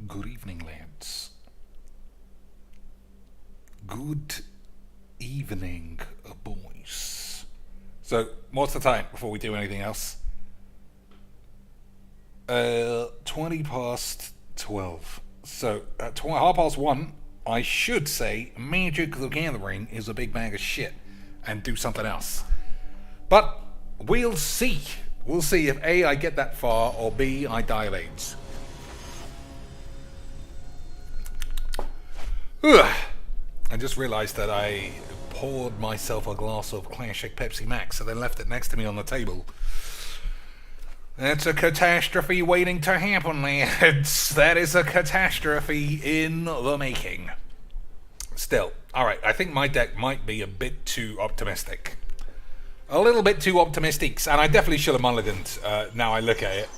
Good evening, lads. Good evening, boys. So, what's the time before we do anything else? 20 past 12. So, at 1:30, I should say Magic the Gathering is a big bag of shit and do something else. But we'll see. We'll see if A, I get that far, or B, I die of AIDS. Ugh. I just realised that I poured myself a glass of classic Pepsi Max and then left it next to me on the table. That's a catastrophe waiting to happen, lads. That is a catastrophe in the making. Still, alright, I think my deck might be a bit too optimistic. A little bit too optimistic, and I definitely should have mulliganed, now I look at it.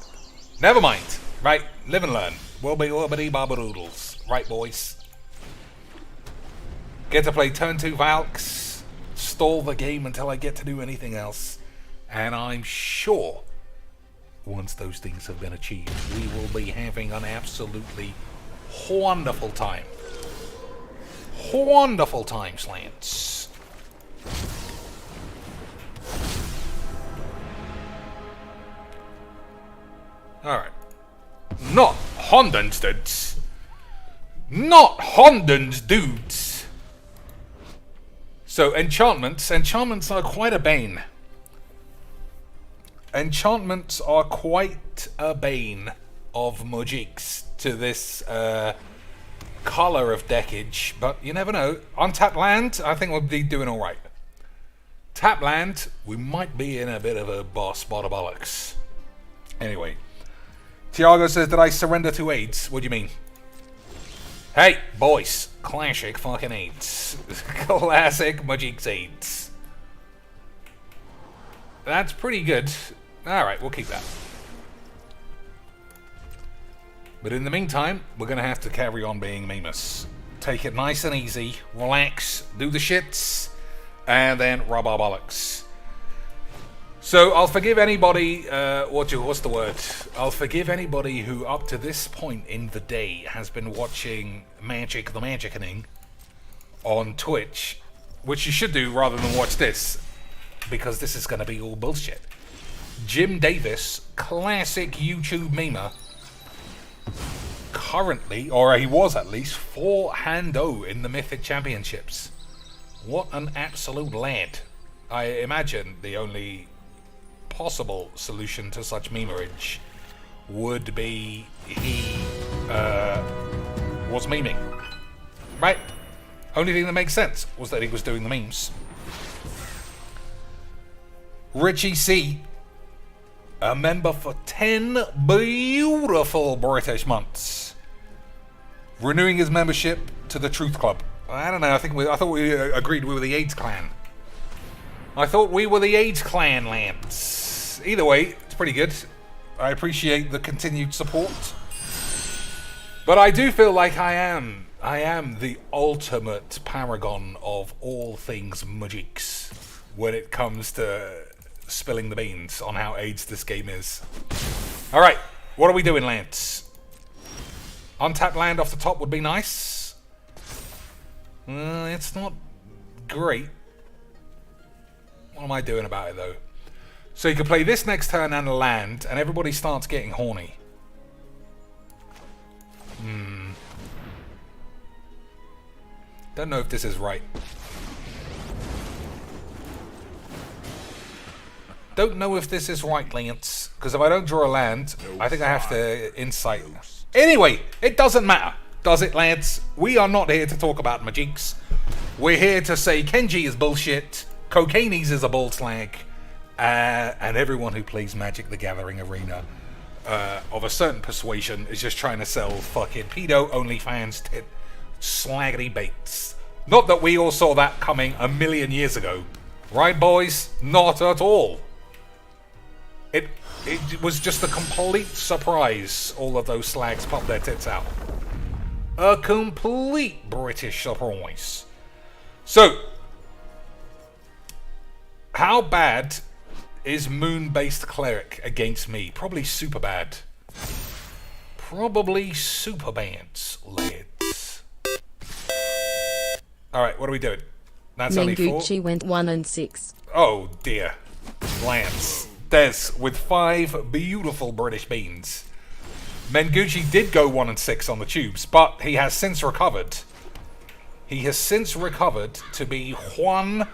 Never mind, right, live and learn. Wobbly wobbly barbadoodles. Right, boys. Get to play turn 2 Valks, stall the game until I get to do anything else, and I'm sure once those things have been achieved, we will be having an absolutely wonderful time. Wonderful time, Slants. Alright. Not Hondens, dudes. Not Hondens, dudes. So, enchantments. Enchantments are quite a bane. Enchantments are quite a bane of Mageecs to this color of deckage, but you never know. Untapped land, I think we'll be doing alright. Tap land, we might be in a bit of a boss bollocks. Anyway, Tiago says, did I surrender to AIDS? What do you mean? Hey, boys, classic fucking AIDS. Classic Mageecs AIDS. That's pretty good. Alright, we'll keep that. But in the meantime, we're going to have to carry on being memus. Take it nice and easy, relax, do the shits, and then rub our bollocks. So I'll forgive anybody, what's the word? I'll forgive anybody who up to this point in the day has been watching Magic the Magicianing on Twitch, which you should do rather than watch this, because this is going to be all bullshit. Jim Davis, classic YouTube memer, currently, or he was at least, 4-0 in the Mythic Championships. What an absolute lad. I imagine the only possible solution to such memerage would be he was memeing. Right? Only thing that makes sense was that he was doing the memes. Richie C, a member for 10 beautiful British months, renewing his membership to the Truth Club. I don't know, I thought we agreed we were the AIDS clan. I thought we were the AIDS clan, lads. Either way, it's pretty good. I appreciate the continued support. But I do feel like I am the ultimate paragon of all things Mageecs when it comes to spilling the beans on how AIDS this game is. Alright, what are we doing, Lance? Untapped land off the top would be nice. It's not great. What am I doing about it, though? So you can play this next turn and a land, and everybody starts getting horny. Don't know if this is right. Don't know if this is right, Lance, because if I don't draw a land, I think I have to insight. Anyway, it doesn't matter, does it, lads? We are not here to talk about Mageecs. We're here to say Kenji is bullshit, Cocainees is a bull slag, and everyone who plays Magic the Gathering Arena of a certain persuasion is just trying to sell fucking pedo OnlyFans tit slaggity baits. Not that we all saw that coming a million years ago. Right, boys? Not at all. It was just a complete surprise all of those slags popped their tits out. A complete British surprise. So, how bad is Moon-based Cleric against me? Probably super bad. probably super bands, lads. Alright, what are we doing? That's only 4. Mengucci went 1 and 6. Oh dear. Lance. Des with 5 beautiful British beans. Mengucci did go 1 and 6 on the tubes, but he has since recovered. He has since recovered to be 2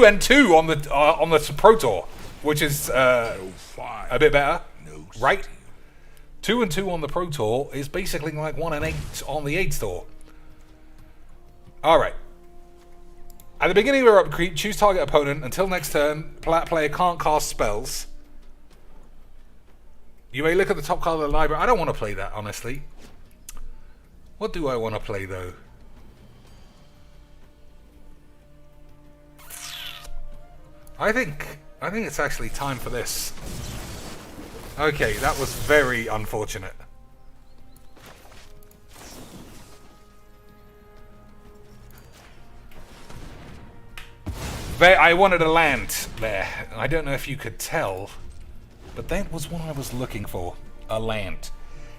and 2 on the Pro Tour, which is a bit better, right? 2 and 2 on the Pro Tour is basically like 1 and 8 on the 8 Tour. All right. At the beginning of your upkeep, choose target opponent. Until next turn, player can't cast spells. You may look at the top card of the library. I don't want to play that, honestly. What do I want to play, though? I think it's actually time for this. Okay, that was very unfortunate. I wanted a land there. I don't know if you could tell, but that was what I was looking for. A land.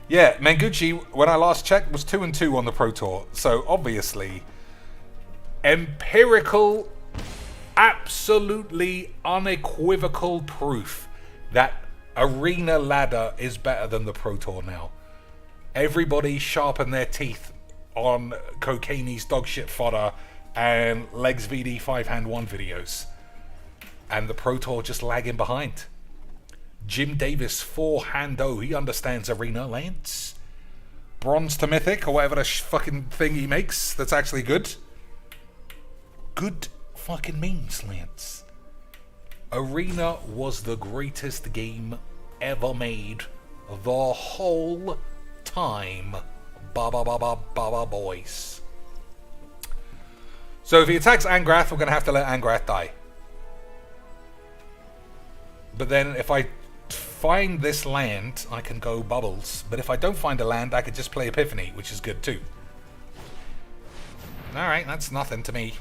Yeah, Mengucci, when I last checked, was 2 and 2 on the Pro Tour. So obviously, empirical, absolutely unequivocal proof that Arena Ladder is better than the Pro Tour now. Everybody sharpen their teeth on Cocaine's dogshit fodder and Legs VD 5-hand 1 videos. And the Pro Tour just lagging behind. Jim Davis 4-hando, he understands Arena, Lance. Bronze to Mythic, or whatever the fucking thing he makes that's actually good. Good fucking means, Lance. Arena was the greatest game ever made the whole time. Ba boys. So if he attacks Angrath, we're going to have to let Angrath die. But then if I find this land, I can go Bubbles. But if I don't find a land, I could just play Epiphany, which is good too. Alright, that's nothing to me.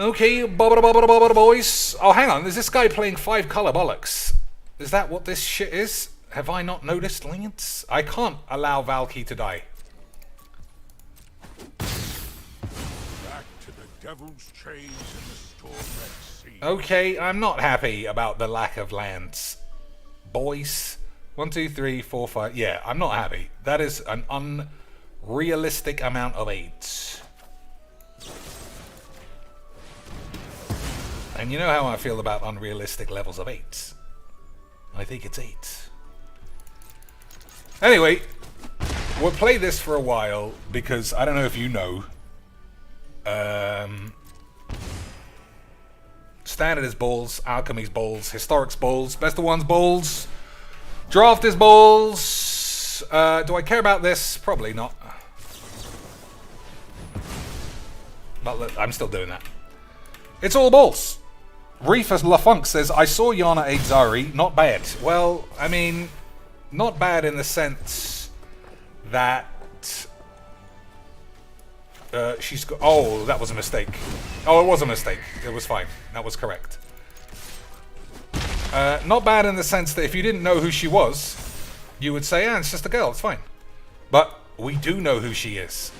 Okay, boys. Oh, hang on, is this guy playing 5-color bollocks? Is that what this shit is? Have I not noticed, Lance? I can't allow Valky to die. Devil's chains in the storm at sea. Okay, I'm not happy about the lack of lands. Boys. 1, 2, 3, 4, 5. Yeah, I'm not happy. That is an unrealistic amount of 8s. And you know how I feel about unrealistic levels of 8s. I think it's 8. Anyway, we'll play this for a while because I don't know if you know. Standard is balls, Alchemy's balls, Historic's balls, Best of One's balls, Draft is balls. Do I care about this? Probably not. But look, I'm still doing that. It's all balls. Reefus LaFunk says, I saw Yana Exari, not bad. Well, I mean, not bad in the sense that she's got... Oh, that was a mistake. Oh, it was a mistake. It was fine. That was correct. Not bad in the sense that if you didn't know who she was, you would say, it's just a girl, it's fine. But we do know who she is.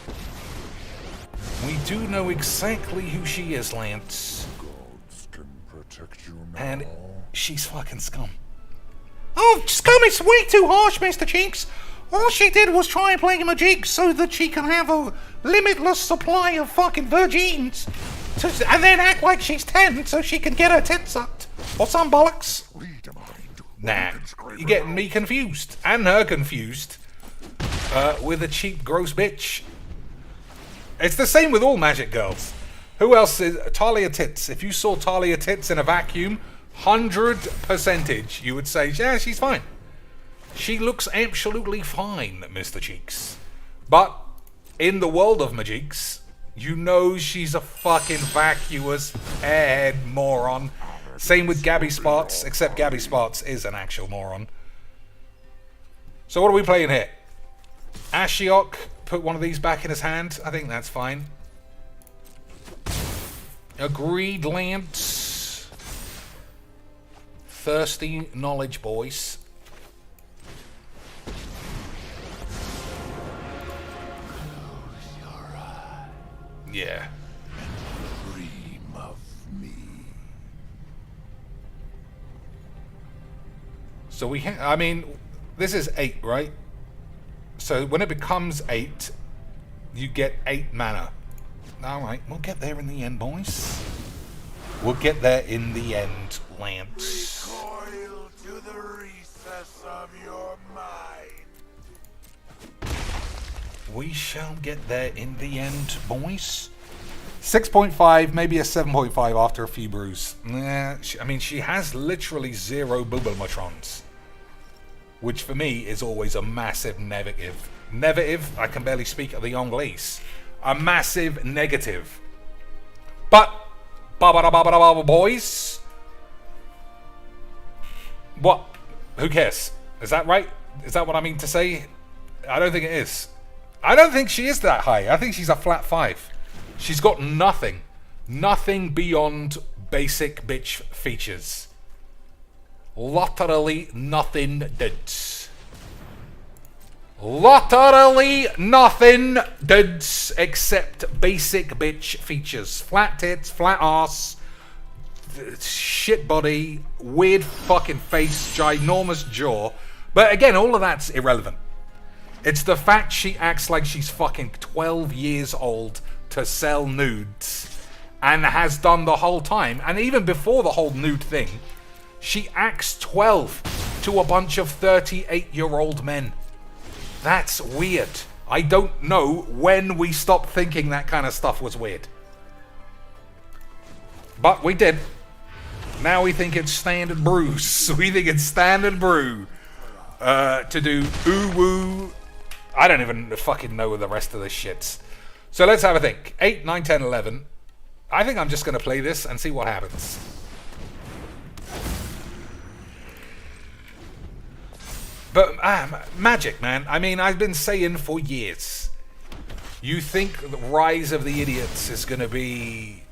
We do know exactly who she is, Lance. Gods can protect you now. And she's fucking scum. Oh, scum is way too harsh, Mr. Cheeks. All she did was try and play Mageecs so that she can have a limitless supply of fucking virgins. And then act like she's 10 so she can get her tits sucked. Or some bollocks. Nah, you're getting me confused. And her confused. With a cheap, gross bitch. It's the same with all Magic girls. Who else is... Talia Tits. If you saw Talia Tits in a vacuum, 100% you would say, yeah, she's fine. She looks absolutely fine, Mr. Cheeks. But in the world of Mageecs, you know she's a fucking vacuous airhead moron. Same with Gabby Sparts, except Gabby Sparts is an actual moron. So what are we playing here? Ashiok, put one of these back in his hand. I think that's fine. Agreed, Lance. Thirsty knowledge, boys. So we I mean, this is 8, right? So when it becomes 8, you get 8 mana. Alright, we'll get there in the end, boys. We'll get there in the end, Lance. Recoil to the recess of your mind. We shall get there in the end, boys. 6.5, maybe a 7.5 after a few brews. I mean, she has literally 0 Boobalmatrons, which for me is always a massive negative. Negative, I can barely speak of the Anglais. A massive negative. But, boys. What? Who cares? Is that right? Is that what I mean to say? I don't think it is. I don't think she is that high. I think she's a flat 5. She's got nothing. Nothing beyond basic bitch features. Literally nothing dudes. Literally nothing dudes except basic bitch features. Flat tits, flat ass, shit body, weird fucking face, ginormous jaw. But again, all of that's irrelevant. It's the fact she acts like she's fucking 12 years old to sell nudes, and has done the whole time. And even before the whole nude thing, she acts 12 to a bunch of 38-year-old men. That's weird. I don't know when we stopped thinking that kind of stuff was weird. But we did. Now we think it's standard brews. We think it's standard brew to do ooh-woo. I don't even fucking know the rest of the shits. So let's have a think. 8, 9, 10, 11. I think I'm just going to play this and see what happens. But, Magic, man. I mean, I've been saying for years. You think the Rise of the Idiots is going to be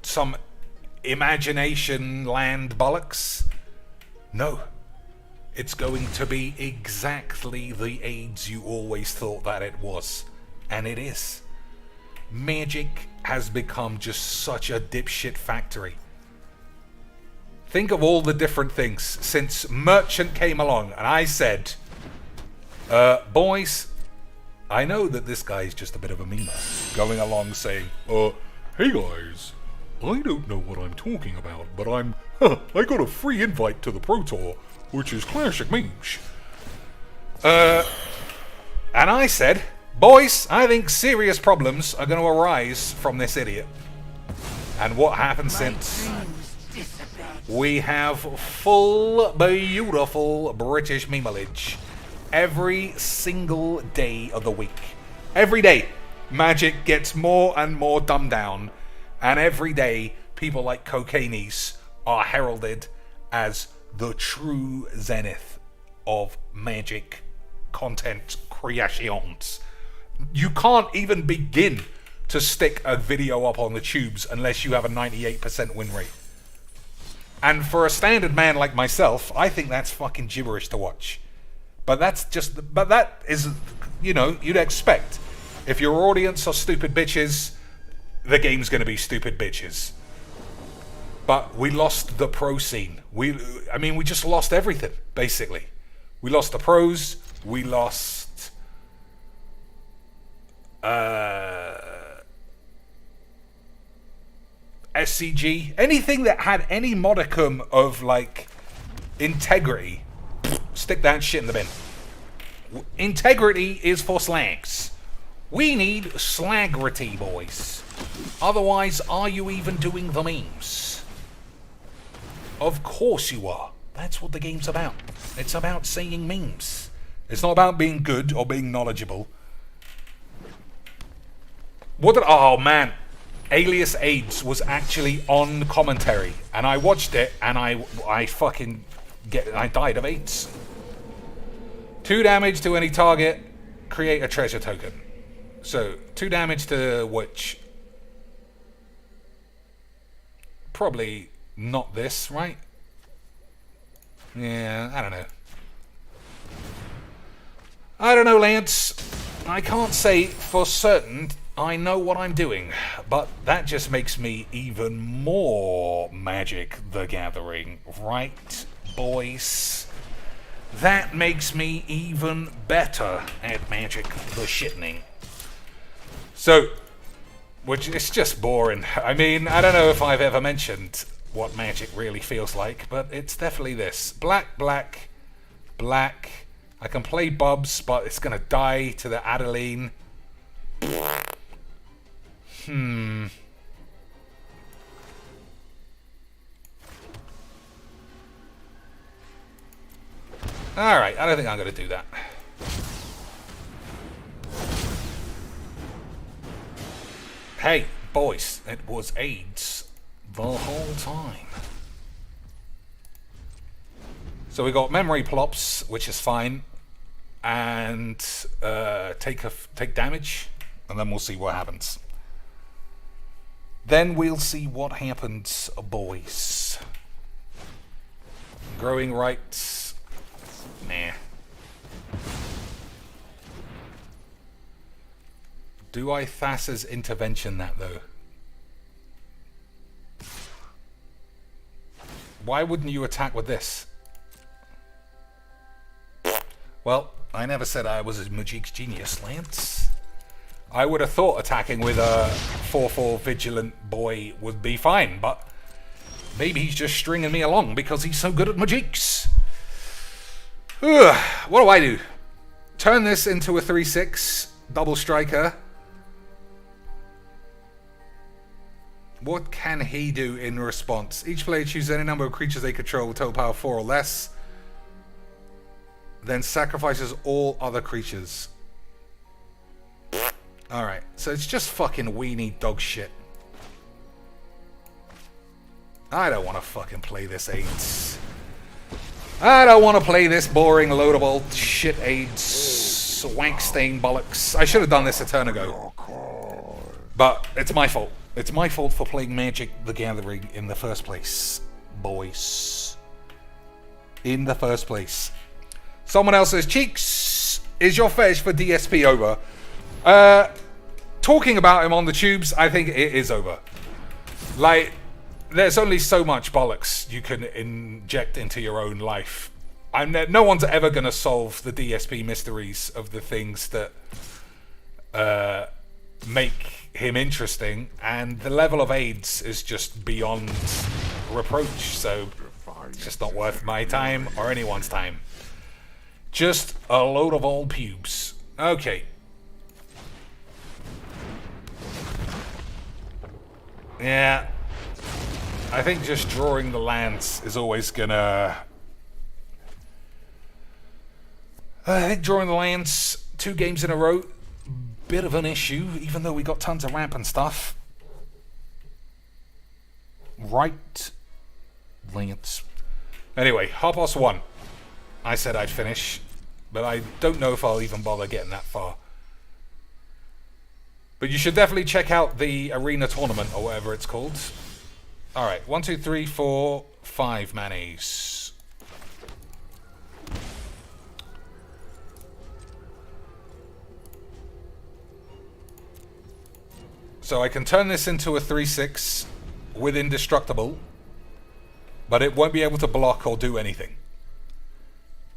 some imagination land bollocks? No. It's going to be exactly the AIDS you always thought that it was. And it is. Magic has become just such a dipshit factory. Think of all the different things since Merchant came along and I said, boys, I know that this guy is just a bit of a memer. Going along saying, hey guys, I don't know what I'm talking about, but I got a free invite to the Pro Tour, which is classic memes. And I said, boys, I think serious problems are going to arise from this idiot. And what happened since? We have full, beautiful British memeage every single day of the week. Every day, Magic gets more and more dumbed down, and every day, people like Cocainees are heralded as the true zenith of Magic content creations. You can't even begin to stick a video up on the tubes unless you have a 98% win rate. And for a standard man like myself, I think that's fucking gibberish to watch. But that is, you know, you'd expect. If your audience are stupid bitches, the game's going to be stupid bitches. But we lost the pro scene. We just lost everything, basically. We lost the pros. We lost SCG. Anything that had any modicum of, like, integrity, stick that shit in the bin. Integrity is for slags. We need slagrity, boys. Otherwise, are you even doing the memes? Of course you are. That's what the game's about. It's about saying memes. It's not about being good or being knowledgeable. Oh man, Alias AIDS was actually on commentary, and I watched it, and I died of AIDS. 2 damage to any target, create a treasure token. So 2 damage to which? Probably not this, right? Yeah, I don't know. I don't know, Lance. I can't say for certain I know what I'm doing, but that just makes me even more Magic the Gathering, right, boys. That makes me even better at Magic the Shittening. So, which is just boring. I mean, I don't know if I've ever mentioned what Magic really feels like, but it's definitely this. Black, black, black. I can play Bubs, but it's going to die to the Adeline. Alright, I don't think I'm going to do that. Hey, boys, it was AIDS the whole time. So we got memory plops, which is fine, and take damage, and then we'll see what happens. Then we'll see what happens, boys. Growing rights. Nah. Do I Thassa's intervention that though? Why wouldn't you attack with this? Well, I never said I was a Mageecs genius, Lance. I would have thought attacking with a 4/4 vigilant boy would be fine, but maybe he's just stringing me along because he's so good at Mageecs. Ugh, what do I do? Turn this into a 3/6 double striker. What can he do in response? Each player chooses any number of creatures they control with total power 4 or less. Then sacrifices all other creatures. Alright, so it's just fucking weenie dog shit. I don't want to fucking play this AIDS. I don't want to play this boring loadable shit AIDS swank stain bollocks. I should have done this a turn ago. But it's my fault. It's my fault for playing Magic the Gathering in the first place, boys. In the first place. Someone else says, Cheeks, is your fetish for DSP over? Talking about him on the tubes, I think it is over. Like, there's only so much bollocks you can inject into your own life. No one's ever going to solve the DSP mysteries of the things that make him interesting, and the level of AIDS is just beyond reproach, so it's just not worth my time or anyone's time. Just a load of old pubes. Okay. Yeah. I think just drawing the lands is always gonna... I think drawing the lands 2 games in a row, bit of an issue, even though we got tons of ramp and stuff. Right. Lance. Anyway, Harpos 1. I said I'd finish, but I don't know if I'll even bother getting that far. But you should definitely check out the arena tournament, or whatever it's called. Alright, 1, 2, 3, 4, 5 manis. So I can turn this into a 3/6 with Indestructible, but it won't be able to block or do anything.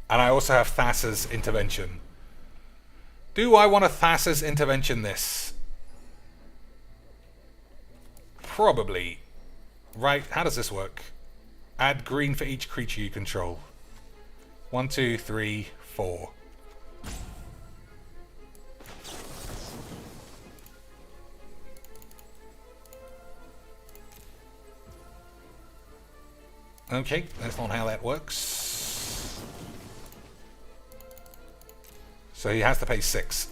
And I also have Thassa's intervention. Do I want to Thassa's intervention this? Probably. Right, how does this work? Add green for each creature you control. 1, 2, 3, 4. Okay, that's not how that works. So he has to pay 6.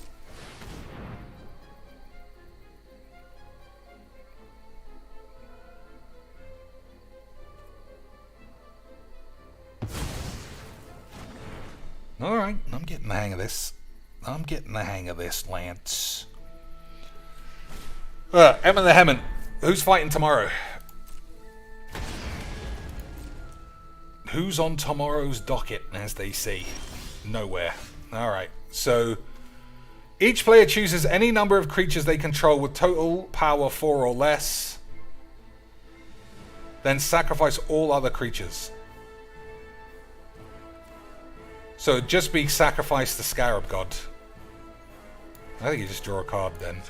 Alright, I'm getting the hang of this. I'm getting the hang of this, Lance. Emma the Hemmon. Who's fighting tomorrow? Who's on tomorrow's docket, as they say? Nowhere. Alright, so each player chooses any number of creatures they control with total power 4 or less. Then sacrifice all other creatures. So just be sacrificed the Scarab God. I think you just draw a card then.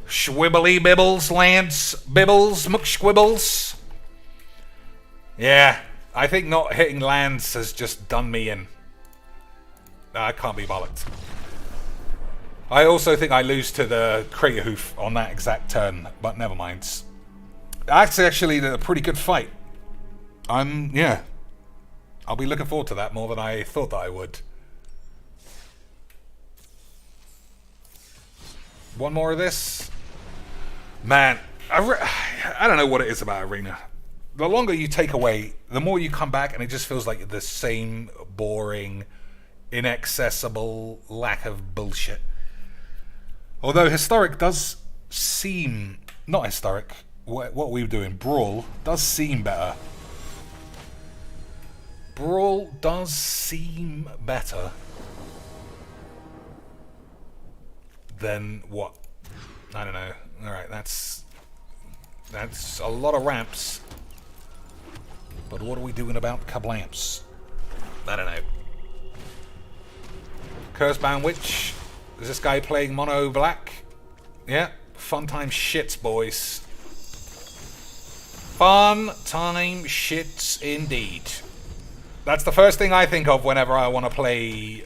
Schwibbly bibbles, Lance. Bibbles, McSquibbles. Yeah, I think not hitting lands has just done me in. I can't be bollocked. I also think I lose to the Crater Hoof on that exact turn, but never mind. That's actually a pretty good fight. Yeah. I'll be looking forward to that more than I thought that I would. One more of this. Man, I don't know what it is about Arena. The longer you take away, the more you come back and it just feels like the same boring, inaccessible lack of bullshit. Although Historic does seem... Not Historic. What we were doing, Brawl, does seem better. Brawl does seem better than what? I don't know. Alright, that's a lot of ramps. But what are we doing about kablamps? I don't know. Cursebound Witch. Is this guy playing mono black? Yeah. Fun time shits, boys. Fun time shits indeed. That's the first thing I think of whenever I want to play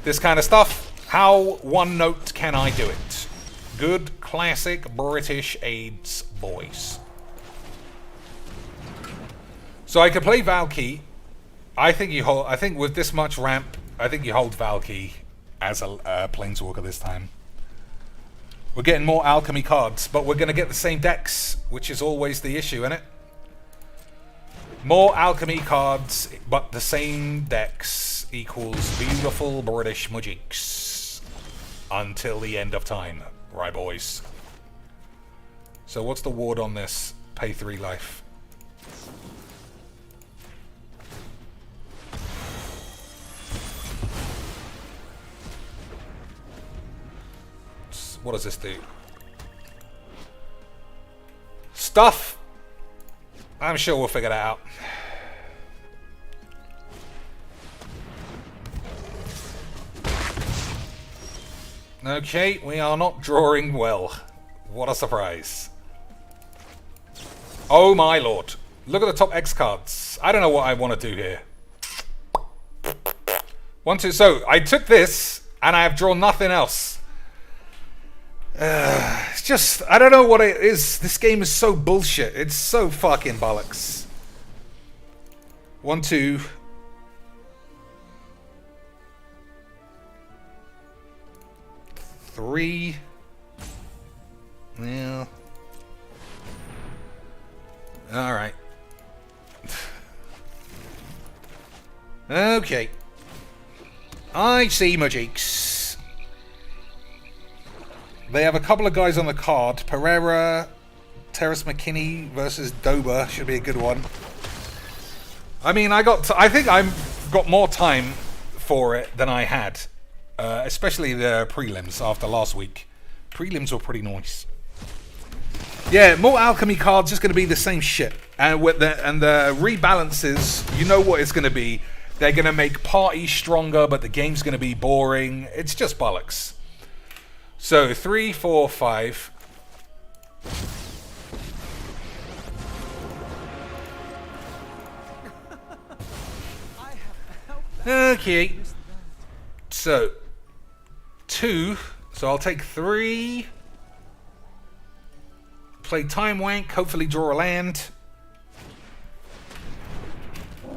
this kind of stuff. How one note can I do it? Good classic British AIDS, boys. So I could play Valky. I think with this much ramp, I think you hold Valky as a Planeswalker this time. We're getting more alchemy cards, but we're going to get the same decks, which is always the issue, isn't it? More alchemy cards, but the same decks equals beautiful British Mageecs. Until the end of time. Right, boys. So what's the ward on this? Pay 3 life. What does this do? Stuff! I'm sure we'll figure that out. Okay, we are not drawing well. What a surprise. Oh my lord. Look at the top X cards. I don't know what I want to do here. 1, 2, so I took this and I have drawn nothing else. It's just, I don't know what it is. This game is so bullshit. It's so fucking bollocks. 1, 2. Three. Yeah. Alright. Okay. I see Mageecs. They have a couple of guys on the card. Pereira, Terrace McKinney versus Dober should be a good one. I mean, I think I've got more time for it than I had. Especially the prelims after last week. Prelims were pretty nice. Yeah, more alchemy cards, just going to be the same shit. And with the rebalances, you know what it's going to be. They're going to make parties stronger, but the game's going to be boring. It's just bollocks. So 3, 4, 5. Okay. So 2. So I'll take 3. Play Time Wank, hopefully draw a land.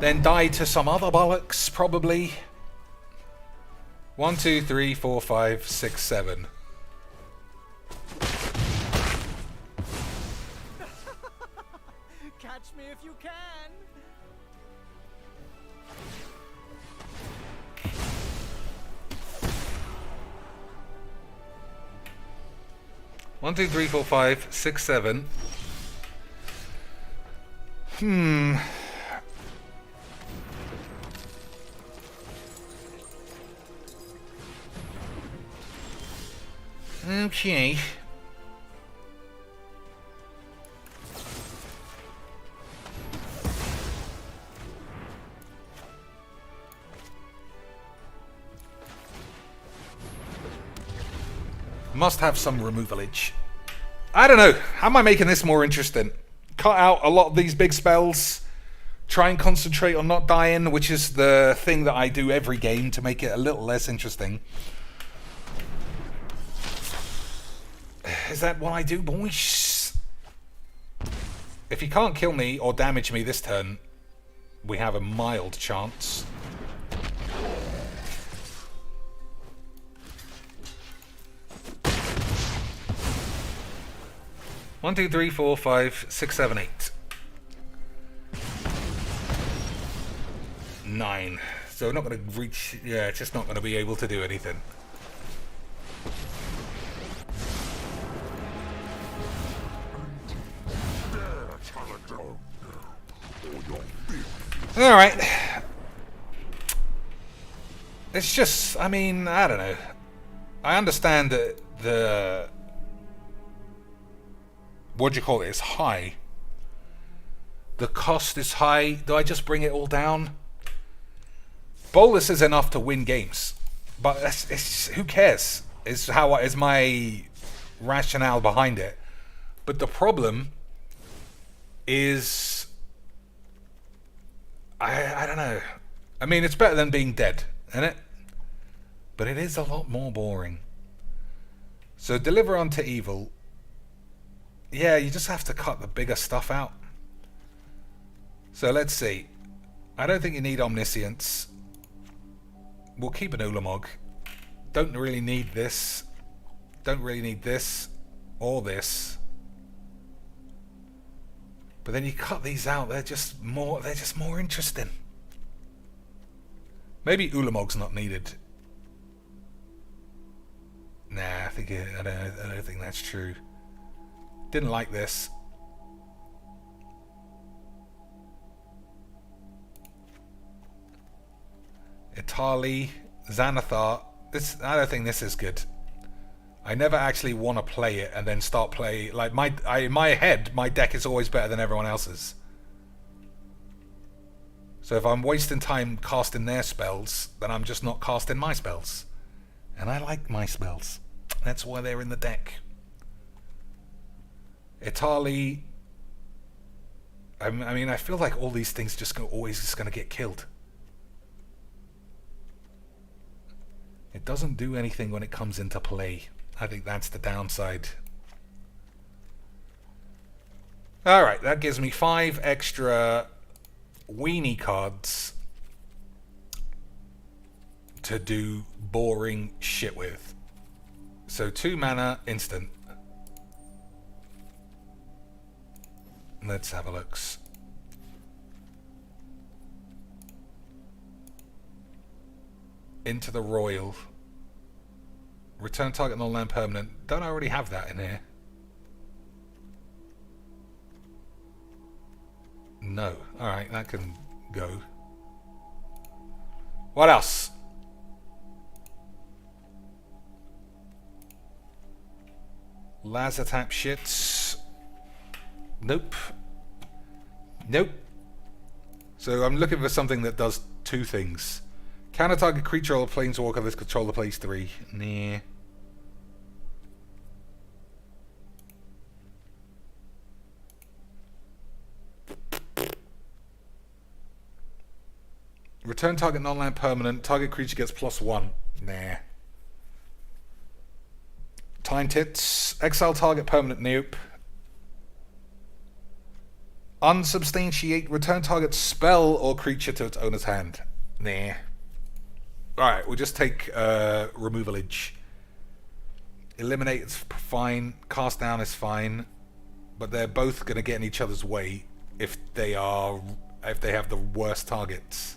Then die to some other bollocks, probably. 1, 2, 3, 4, 5, 6, 7. Catch me if you can. 1, 2, 3, 4, 5, 6, 7. Okay. Must have some removalage. I don't know. How am I making this more interesting? Cut out a lot of these big spells. Try and concentrate on not dying, which is the thing that I do every game to make it a little less interesting. Is that what I do, boys? If he can't kill me or damage me this turn, we have a mild chance. One, two, three, four, five, six, seven, eight. 9. So not going to reach... Yeah, it's just not going to be able to do anything. Alright. It's just... I mean, I don't know. I understand that the... What do you call it? It's high. The cost is high. Do I just bring it all down? Bolus is enough to win games, but it's who cares? Is my rationale behind it. But the problem is, I don't know. I mean, it's better than being dead, isn't it? But it is a lot more boring. So deliver unto evil. Yeah, you just have to cut the bigger stuff out. So let's see. I don't think you need omniscience. We'll keep an Ulamog. Don't really need this. Don't really need this. Or this. But then you cut these out, they're just more interesting. Maybe Ulamog's not needed. Nah, I don't think that's true. Didn't like this. Itali, Xanathar. I don't think this is good. I never actually want to play it and then start playing. Like in my head, my deck is always better than everyone else's. So if I'm wasting time casting their spells, then I'm just not casting my spells. And I like my spells. That's why they're in the deck. Itali. I mean, I feel like all these things always just going to get killed. It doesn't do anything when it comes into play. I think that's the downside. Alright, that gives me 5 extra weenie cards to do boring shit with. So 2 mana, instant. Let's have a look. Into the Royal. Return target non-land permanent. Don't I already have that in here? No. Alright, that can go. What else? Lazatap shits. Nope. Nope. So I'm looking for something that does 2 things. Counter target creature or planeswalker that's controller plays 3. Nah. Return target non-land permanent. Target creature gets +1. Nah. Time Tits. Exile target permanent. Nope. Unsubstantiate. Return target spell or creature to its owner's hand. Nah. Alright, we'll just take removalage. Eliminate is fine. Cast down is fine. But they're both going to get in each other's way if they have the worst targets.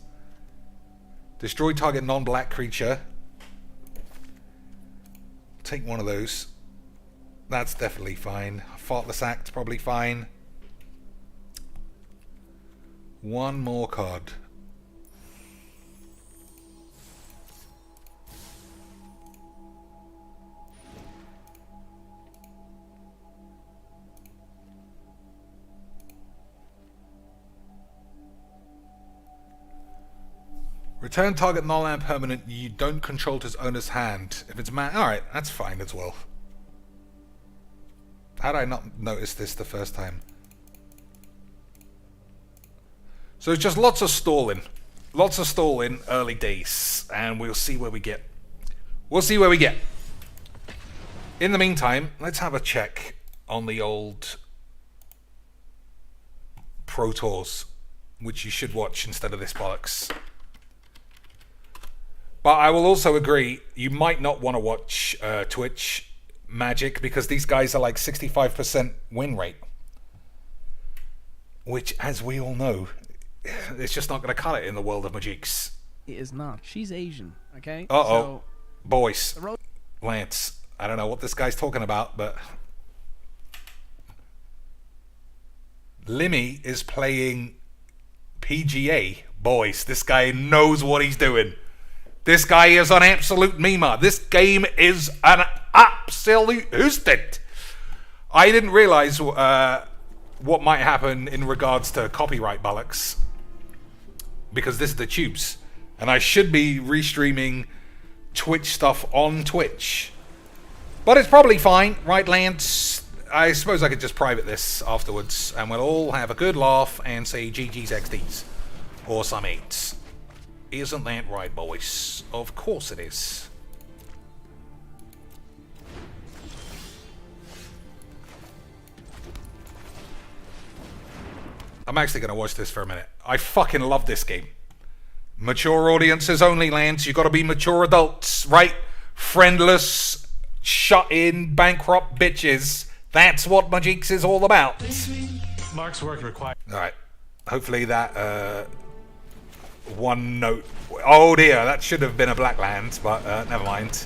Destroy target non-black creature. Take one of those. That's definitely fine. Faultless Act, probably fine. One more card. Return target non-land permanent you don't control to its owner's hand. If it's alright, that's fine as well. How did I not notice this the first time? So it's just lots of stalling. Lots of stalling early days. And we'll see where we get. We'll see where we get. In the meantime, let's have a check on the old Pro Tours, which you should watch instead of this bollocks. But I will also agree, you might not want to watch Twitch Magic because these guys are like 65% win rate. Which, as we all know, it's just not going to cut it in the world of Mageecs. It is not. She's Asian, okay? Uh-oh. Boys. Lance, I don't know what this guy's talking about, but... Limmy is playing PGA. Boys, this guy knows what he's doing. This guy is an absolute memer. This game is an absolute hoosted. I didn't realize what might happen in regards to copyright bollocks, because this is the tubes, and I should be restreaming Twitch stuff on Twitch. But it's probably fine, right, Lance? I suppose I could just private this afterwards, and we'll all have a good laugh and say GG's XDs. Or some 8s. Isn't that right, boys? Of course it is. I'm actually going to watch this for a minute. I fucking love this game. Mature audiences only, Lance. You got to be mature adults, right? Friendless, shut-in, bankrupt bitches. That's what Mageecs is all about. Mark's work required. Alright. Hopefully that one note. Oh dear, that should have been a black land, but never mind.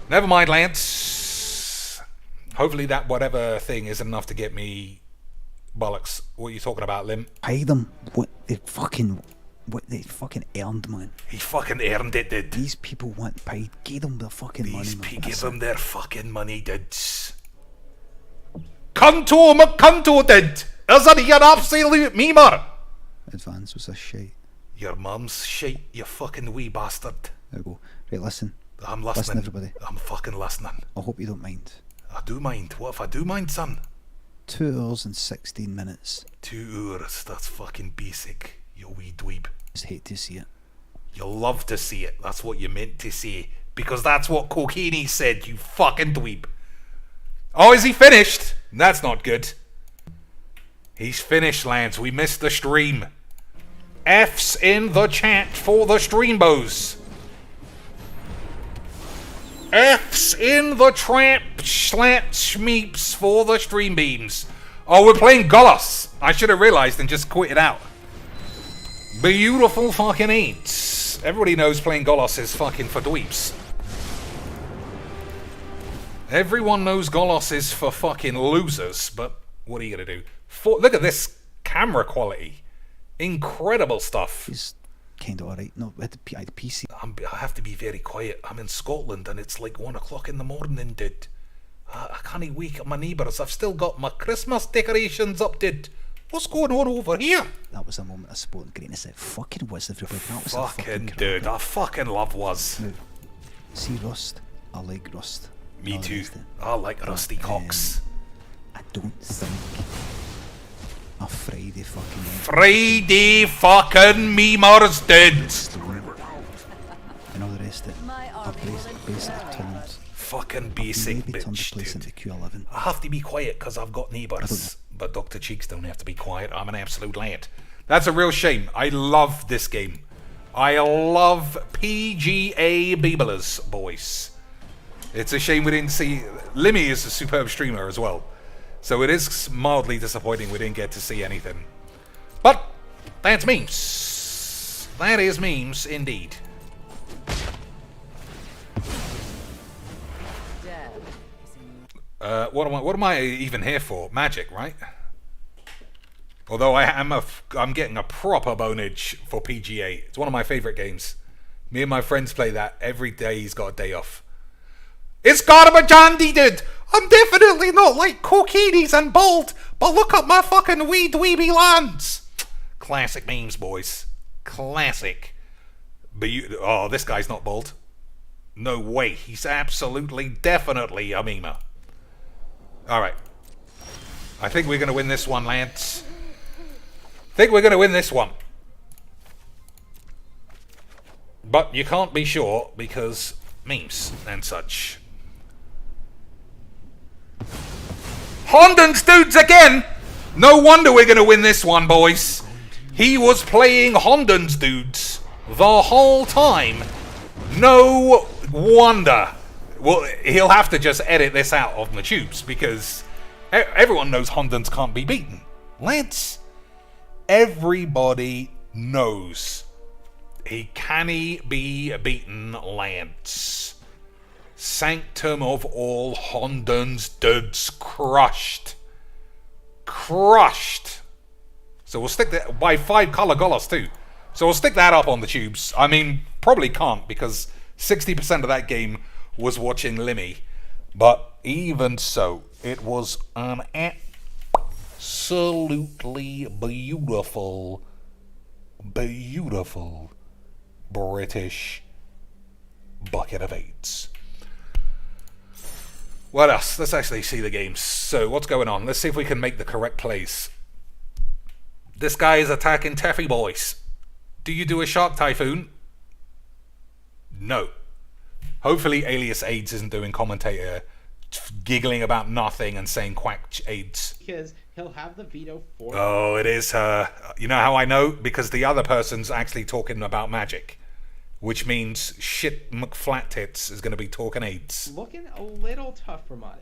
Never mind, Lance. Hopefully that whatever thing is enough to get me bollocks. What are you talking about, Lim? Pay them what they fucking earned, man. He fucking earned it, did. These people want paid. Give them their fucking money, man. Give them their fucking money, did. Cunto did. Isn't he an absolute memer? Advance was a shite. Your mum's shite, you fucking wee bastard. There we go. Right, listen. I'm listening. Listen, everybody. I'm fucking listening. I hope you don't mind. I do mind. What if I do mind, son? 2 hours and 16 minutes. 2 hours, that's fucking basic, you wee dweeb. Just hate to see it. You love to see it, that's what you meant to say. Because that's what Cocaine said, you fucking dweeb. Oh, is he finished? That's not good. He's finished, Lance. We missed the stream. F's in the chat for the stream bows. F's in the trap slat schmeeps for the stream beams. Oh, we're playing Golos. I should have realized and just quit it out. Beautiful fucking 8s. Everybody knows playing Golos is fucking for dweebs. Everyone knows Golos is for fucking losers, but what are you gonna do? Look at this camera quality. Incredible stuff. He's kind of alright. No, I had the PC. I have to be very quiet. I'm in Scotland and it's like 1 o'clock in the morning, dude. I can't wake up my neighbours. I've still got my Christmas decorations up, dude. What's going on over here? That was a moment of sport and greatness. It fucking was, everybody. That was fucking dude. I fucking love was. Now, see Rust? I like Rust. Me too. I like rusty cocks. I don't think a Friday fucking memers, dude. And all the rest of it. I basically turned. Fucking basic maybe turned the bitch, place dude. into Q11. I have to be quiet because I've got neighbours. But Dr. Cheeks don't have to be quiet. I'm an absolute lad. That's a real shame. I love this game. I love PGA Beeblers, boys. It's a shame we didn't see... Limmy is a superb streamer as well. So it is mildly disappointing we didn't get to see anything. But that's memes. That is memes indeed. What am I even here for? Magic, right? Although I'm getting a proper bonage for PGA. It's one of my favourite games. Me and my friends play that every day. He's got a day off. It's garbage, Andy, dude. I'm definitely not like Cocainies and bald, but look at my fucking wee dweeby lands. Classic memes, boys. Classic. But oh, this guy's not bald. No way. He's absolutely, definitely a memer. Alright. I think we're going to win this one, Lance. I think we're going to win this one. But you can't be sure because memes and such. Honden's dudes again! No wonder we're going to win this one, boys. He was playing Honden's dudes the whole time. No wonder. Well, he'll have to just edit this out of the tubes because everyone knows Honden's can't be beaten. Lance, everybody knows he can't be beaten, Lance. Sanctum of all Honden's dudes crushed. Crushed. So we'll stick that by 5 color golos too. So we'll stick that up on the tubes. I mean, probably can't because 60% of that game was watching Limmy. But even so, it was an absolutely beautiful, beautiful British bucket of 8s. What else? Let's actually see the games. So what's going on? Let's see if we can make the correct plays. This guy is attacking Teffy boys. Do you do a Shark Typhoon? No. Hopefully Alias AIDS isn't doing commentator giggling about nothing and saying quack AIDS. Because he'll have the veto for... Oh, it is her. You know how I know? Because the other person's actually talking about magic. Which means shit McFlattits is going to be talking AIDS. Looking a little tough for Marty.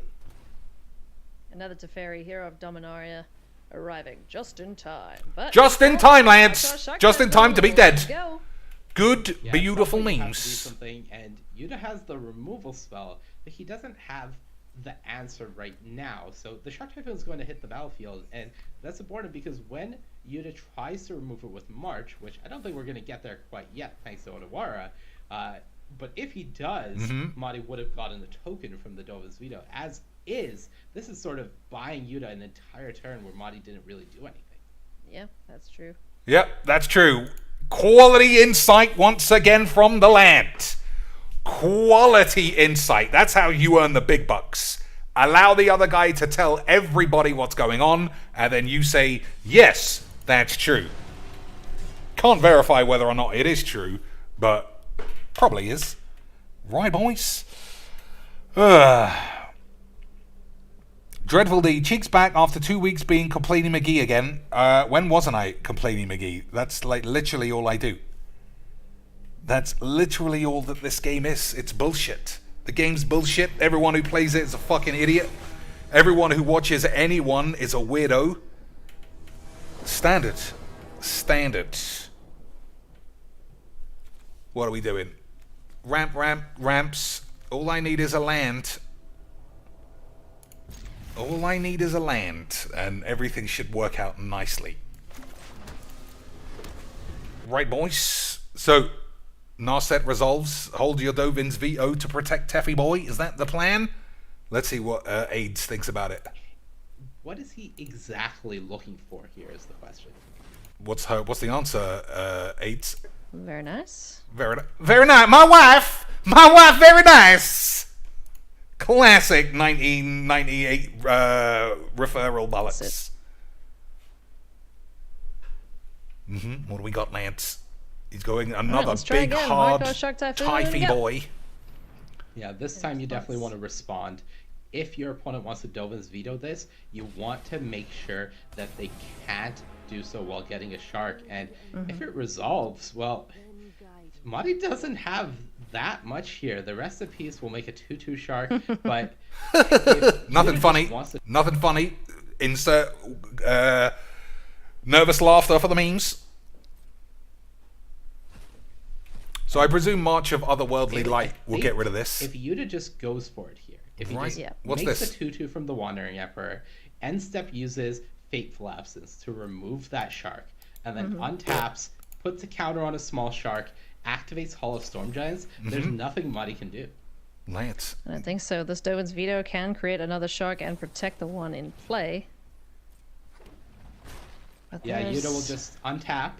Another Teferi, hero of Dominaria, arriving just in time. But just in time, Lance! Just in time to be dead. Go. Good, Yeah, beautiful has to do memes. something, and Yuta has the removal spell, but he doesn't have the answer right now. So the Shark Typhoon is going to hit the battlefield, and that's important because when Yuta tries to remove it with March, which I don't think we're going to get there quite yet, thanks to Odawara, but if he does, Madi would have gotten the token from the Dova's veto. As is, this is sort of buying Yuta an entire turn where Madi didn't really do anything. Yeah, that's true. Yep, that's true. Quality insight once again from the land. Quality insight. That's how you earn the big bucks. Allow the other guy to tell everybody what's going on, and then you say, yes, that's true. Can't verify whether or not it is true, but probably is. Right, boys? Dreadful D, cheeks back after 2 weeks being Complaining McGee again. When wasn't I Complaining McGee? That's like literally all I do. That's literally all that this game is. It's bullshit. The game's bullshit. Everyone who plays it is a fucking idiot. Everyone who watches anyone is a weirdo. Standard. Standard. What are we doing? Ramps. All I need is a land. All I need is a land, and everything should work out nicely. Right, boys? So, Narset resolves, hold your Dovin's veto to protect Teffy Boy. Is that the plan? Let's see what AIDS thinks about it. What is he exactly looking for here is the question. What's the answer, AIDS? Very nice. Very nice. My wife, very nice. Classic 1998 referral ballots. What do we got, Lance? He's going another big, hard, Typhy boy. Yeah, this time you definitely want to respond. If your opponent wants to Dovin's veto this, you want to make sure that they can't do so while getting a shark. And if it resolves, well, Madi doesn't have that much here. The rest of the piece will make a 2/2 shark, but nothing funny. Nothing funny. Insert nervous laughter for the memes. So I presume March of Otherworldly Light will get rid of this. If Yuta just goes for it here, if he just What's makes this? a 2/2 from the Wandering Emperor, end step uses Fateful Absence to remove that shark, and then untaps, puts a counter on a small shark, activates Hall of Storm Giants, there's nothing Muddy can do. Lance. I don't think so. This Dovin's veto can create another shark and protect the one in play. But Yeah, Yuta will just untap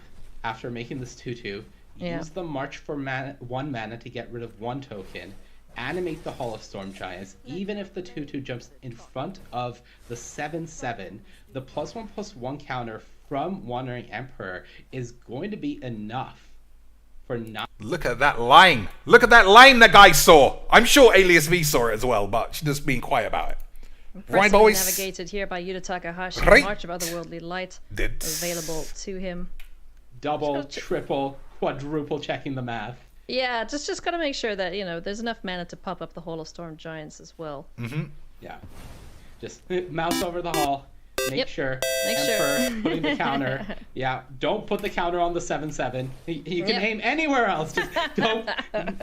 after making this 2/2, use the March for 1 mana to get rid of 1 token, animate the Hall of Storm Giants, even if the 2/2 jumps in front of the 7/7, the +1/+1 counter from Wandering Emperor is going to be enough for not. Look at that line. Look at that line the guy saw. I'm sure Alias V saw it as well, but she's just being quiet about it. Right, boys? Navigated here by Yuta Takahashi. Right. March of Otherworldly Light That's- available to him. Double, triple, quadruple checking the math. Yeah, just gotta make sure that, you know, there's enough mana to pop up the Hall of Storm Giants as well. Yeah. Just mouse over the hall. Make Yep. sure. Make Emperor sure. putting the counter. Yeah. Don't put the counter on the 7/7. You can Yep. aim anywhere else. Just don't.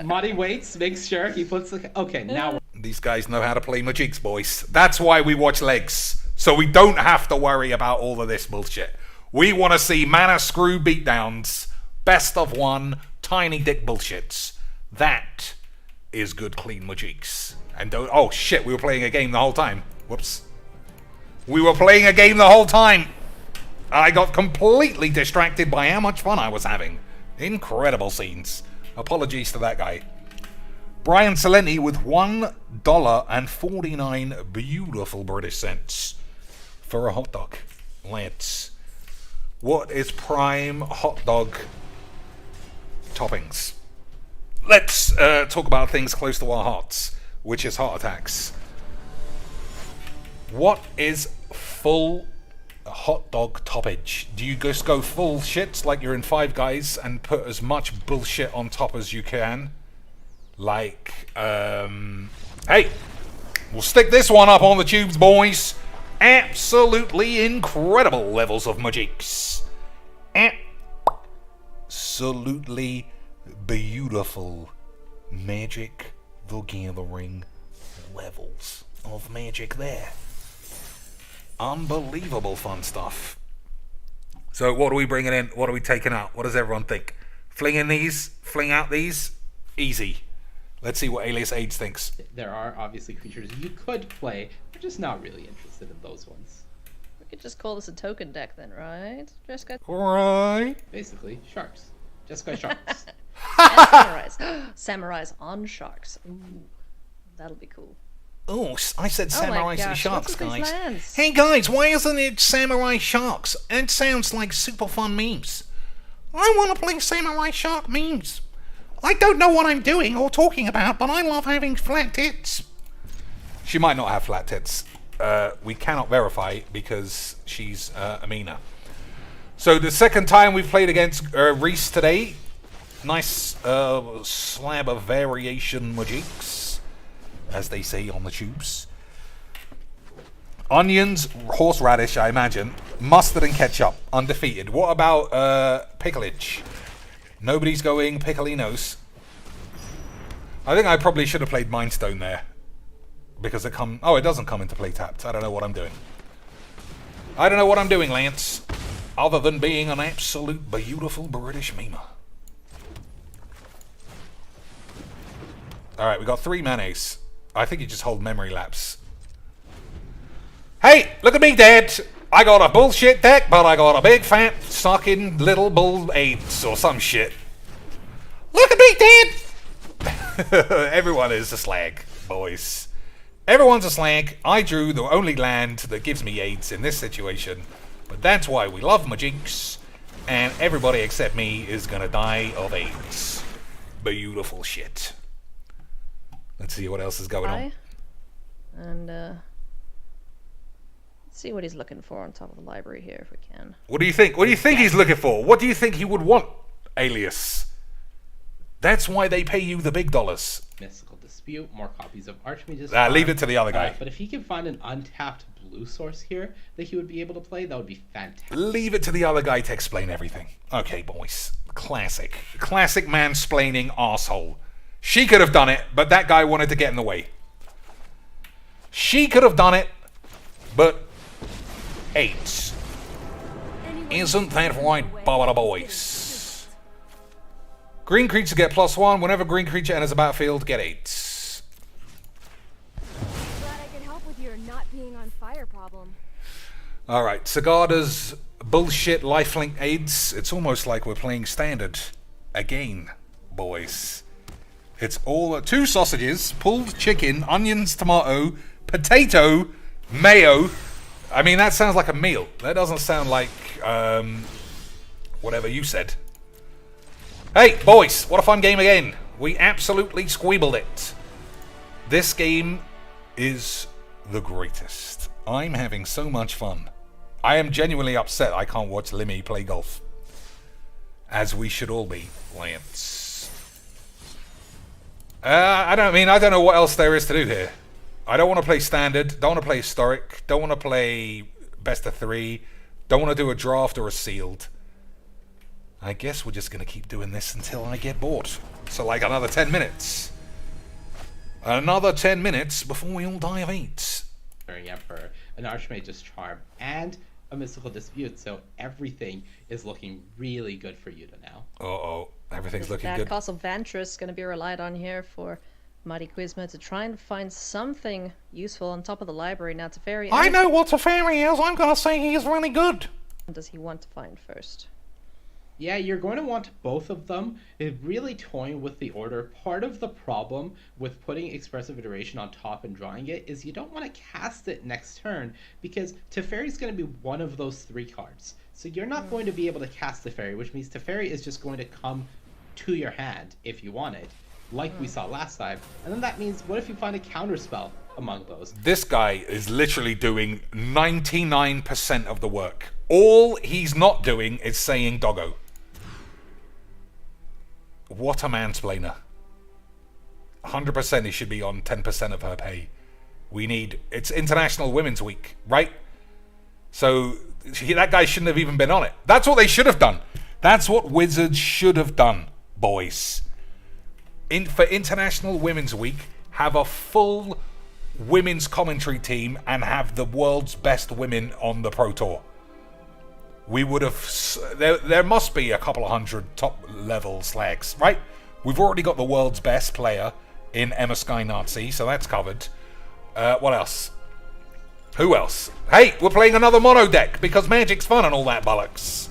Muddy waits. Makes sure he puts the. Okay. Now. These guys know how to play Mageecs, boys. That's why we watch legs. So we don't have to worry about all of this bullshit. We want to see mana screw beatdowns, best of one, tiny dick bullshits. That is good, clean Mageecs. And don't. Oh shit, we were playing a game the whole time. Whoops. We were playing a game the whole time. I got completely distracted by how much fun I was having. Incredible scenes. Apologies to that guy. Brian Salenti with $1.49 beautiful British cents for a hot dog. Let's. What is prime hot dog toppings? Let's talk about things close to our hearts, which is heart attacks. What is full hot dog toppage? Do you just go full shits like you're in Five Guys and put as much bullshit on top as you can? Like, hey, we'll stick this one up on the tubes, boys. Absolutely incredible levels of Mageecs. Absolutely beautiful Magic the Gathering levels of Magic there. Unbelievable fun stuff. So what are we bringing in? What are we taking out? What does everyone think? Fling in these? Fling out these? Easy. Let's see what Alias AIDS thinks. There are obviously creatures you could play. We're just not really interested in those ones. We could just call this a token deck then, right? Jessica? Right. Basically, sharks. Just got sharks. And samurais. Samurais on sharks. Ooh, that'll be cool. Oh, I said Oh my samurais and gosh, sharks, look at these guys. lands. Hey, guys, why isn't it samurai sharks? It sounds like super fun memes. I want to play samurai shark memes. I don't know what I'm doing or talking about, but I love having flat tits. She might not have flat tits. We cannot verify because she's Amina. So the second time we've played against Reese today. Nice slab of variation Mageecs, as they say on the tubes. Onions, horseradish, I imagine. Mustard and ketchup, undefeated. What about picklage? Nobody's going picklinos. I think I probably should have played Mindstone there. Because it doesn't come into play tapped. I don't know what I'm doing. I don't know what I'm doing, Lance. Other than being an absolute beautiful British meme. Alright, we got 3 mayonnaise. I think you just hold memory lapse. Hey, look at me, Dad. I got a bullshit deck, but I got a big fat sucking little bull AIDS or some shit. Look at me, Dad. Everyone is a slag, boys. Everyone's a slag. I drew the only land that gives me AIDS in this situation. But that's why we love Mageecs. And everybody except me is gonna die of AIDS. Beautiful shit. Let's see what else is going on. And let's see what he's looking for on top of the library here, if we can. What do you think? What do you think he's looking for? What do you think he would want, Alias? That's why they pay you the big dollars. Mystical Dispute, more copies of Archmage's. Leave it to the other guy. But if he can find an untapped blue source here that he would be able to play, that would be fantastic. Leave it to the other guy to explain everything. Okay, boys. Classic. Classic mansplaining arsehole. She could have done it, but that guy wanted to get in the way. She could have done it, but AIDS. Isn't that right, boys? Green creatures get +1. Whenever green creature enters the battlefield, get 8. Glad I could help with your not being on fire problem. Alright, Sagada's bullshit lifelink AIDS. It's almost like we're playing standard again, boys. It's all 2 sausages, pulled chicken, onions, tomato, potato, mayo. I mean, that sounds like a meal. That doesn't sound like whatever you said. Hey, boys, what a fun game again. We absolutely squeebled it. This game is the greatest. I'm having so much fun. I am genuinely upset I can't watch Limmy play golf. As we should all be, Lance. I don't know what else there is to do here. I don't want to play standard, don't want to play historic, don't want to play best of 3, don't want to do a draft or a sealed. I guess we're just going to keep doing this until I get bored. So like another 10 minutes. Another 10 minutes before we all die of AIDS. Emperor, an Archmage's Charm, and a Mystical Dispute, so everything is looking really good for Yuta now. Uh-oh, everything's looking that good. Castle Vantress is going to be relied on here for Mighty Quizma to try and find something useful on top of the library. Now, Teferi... I know what Teferi is, I'm going to say he is really good. What does he want to find first? Yeah, you're going to want both of them. It's really toying with the order. Part of the problem with putting Expressive Iteration on top and drawing it is you don't want to cast it next turn, because Teferi's going to be one of those 3 cards. So you're not going to be able to cast Teferi, which means Teferi is just going to come to your hand if you want it, like we saw last time. And then that means, what if you find a counterspell among those? This guy is literally doing 99% of the work. All he's not doing is saying doggo. What a mansplainer. 100% he should be on 10% of her pay. It's International Women's Week, right? So that guy shouldn't have even been on it. That's what they should have done. That's what Wizards should have done, boys. For International Women's Week, have a full women's commentary team and have the world's best women on the Pro Tour. We would have... There must be a couple of 100 top-level slags, right? We've already got the world's best player in Emma Sky Nazi, so that's covered. What else? Who else? Hey, we're playing another mono deck, because Magic's fun and all that bollocks.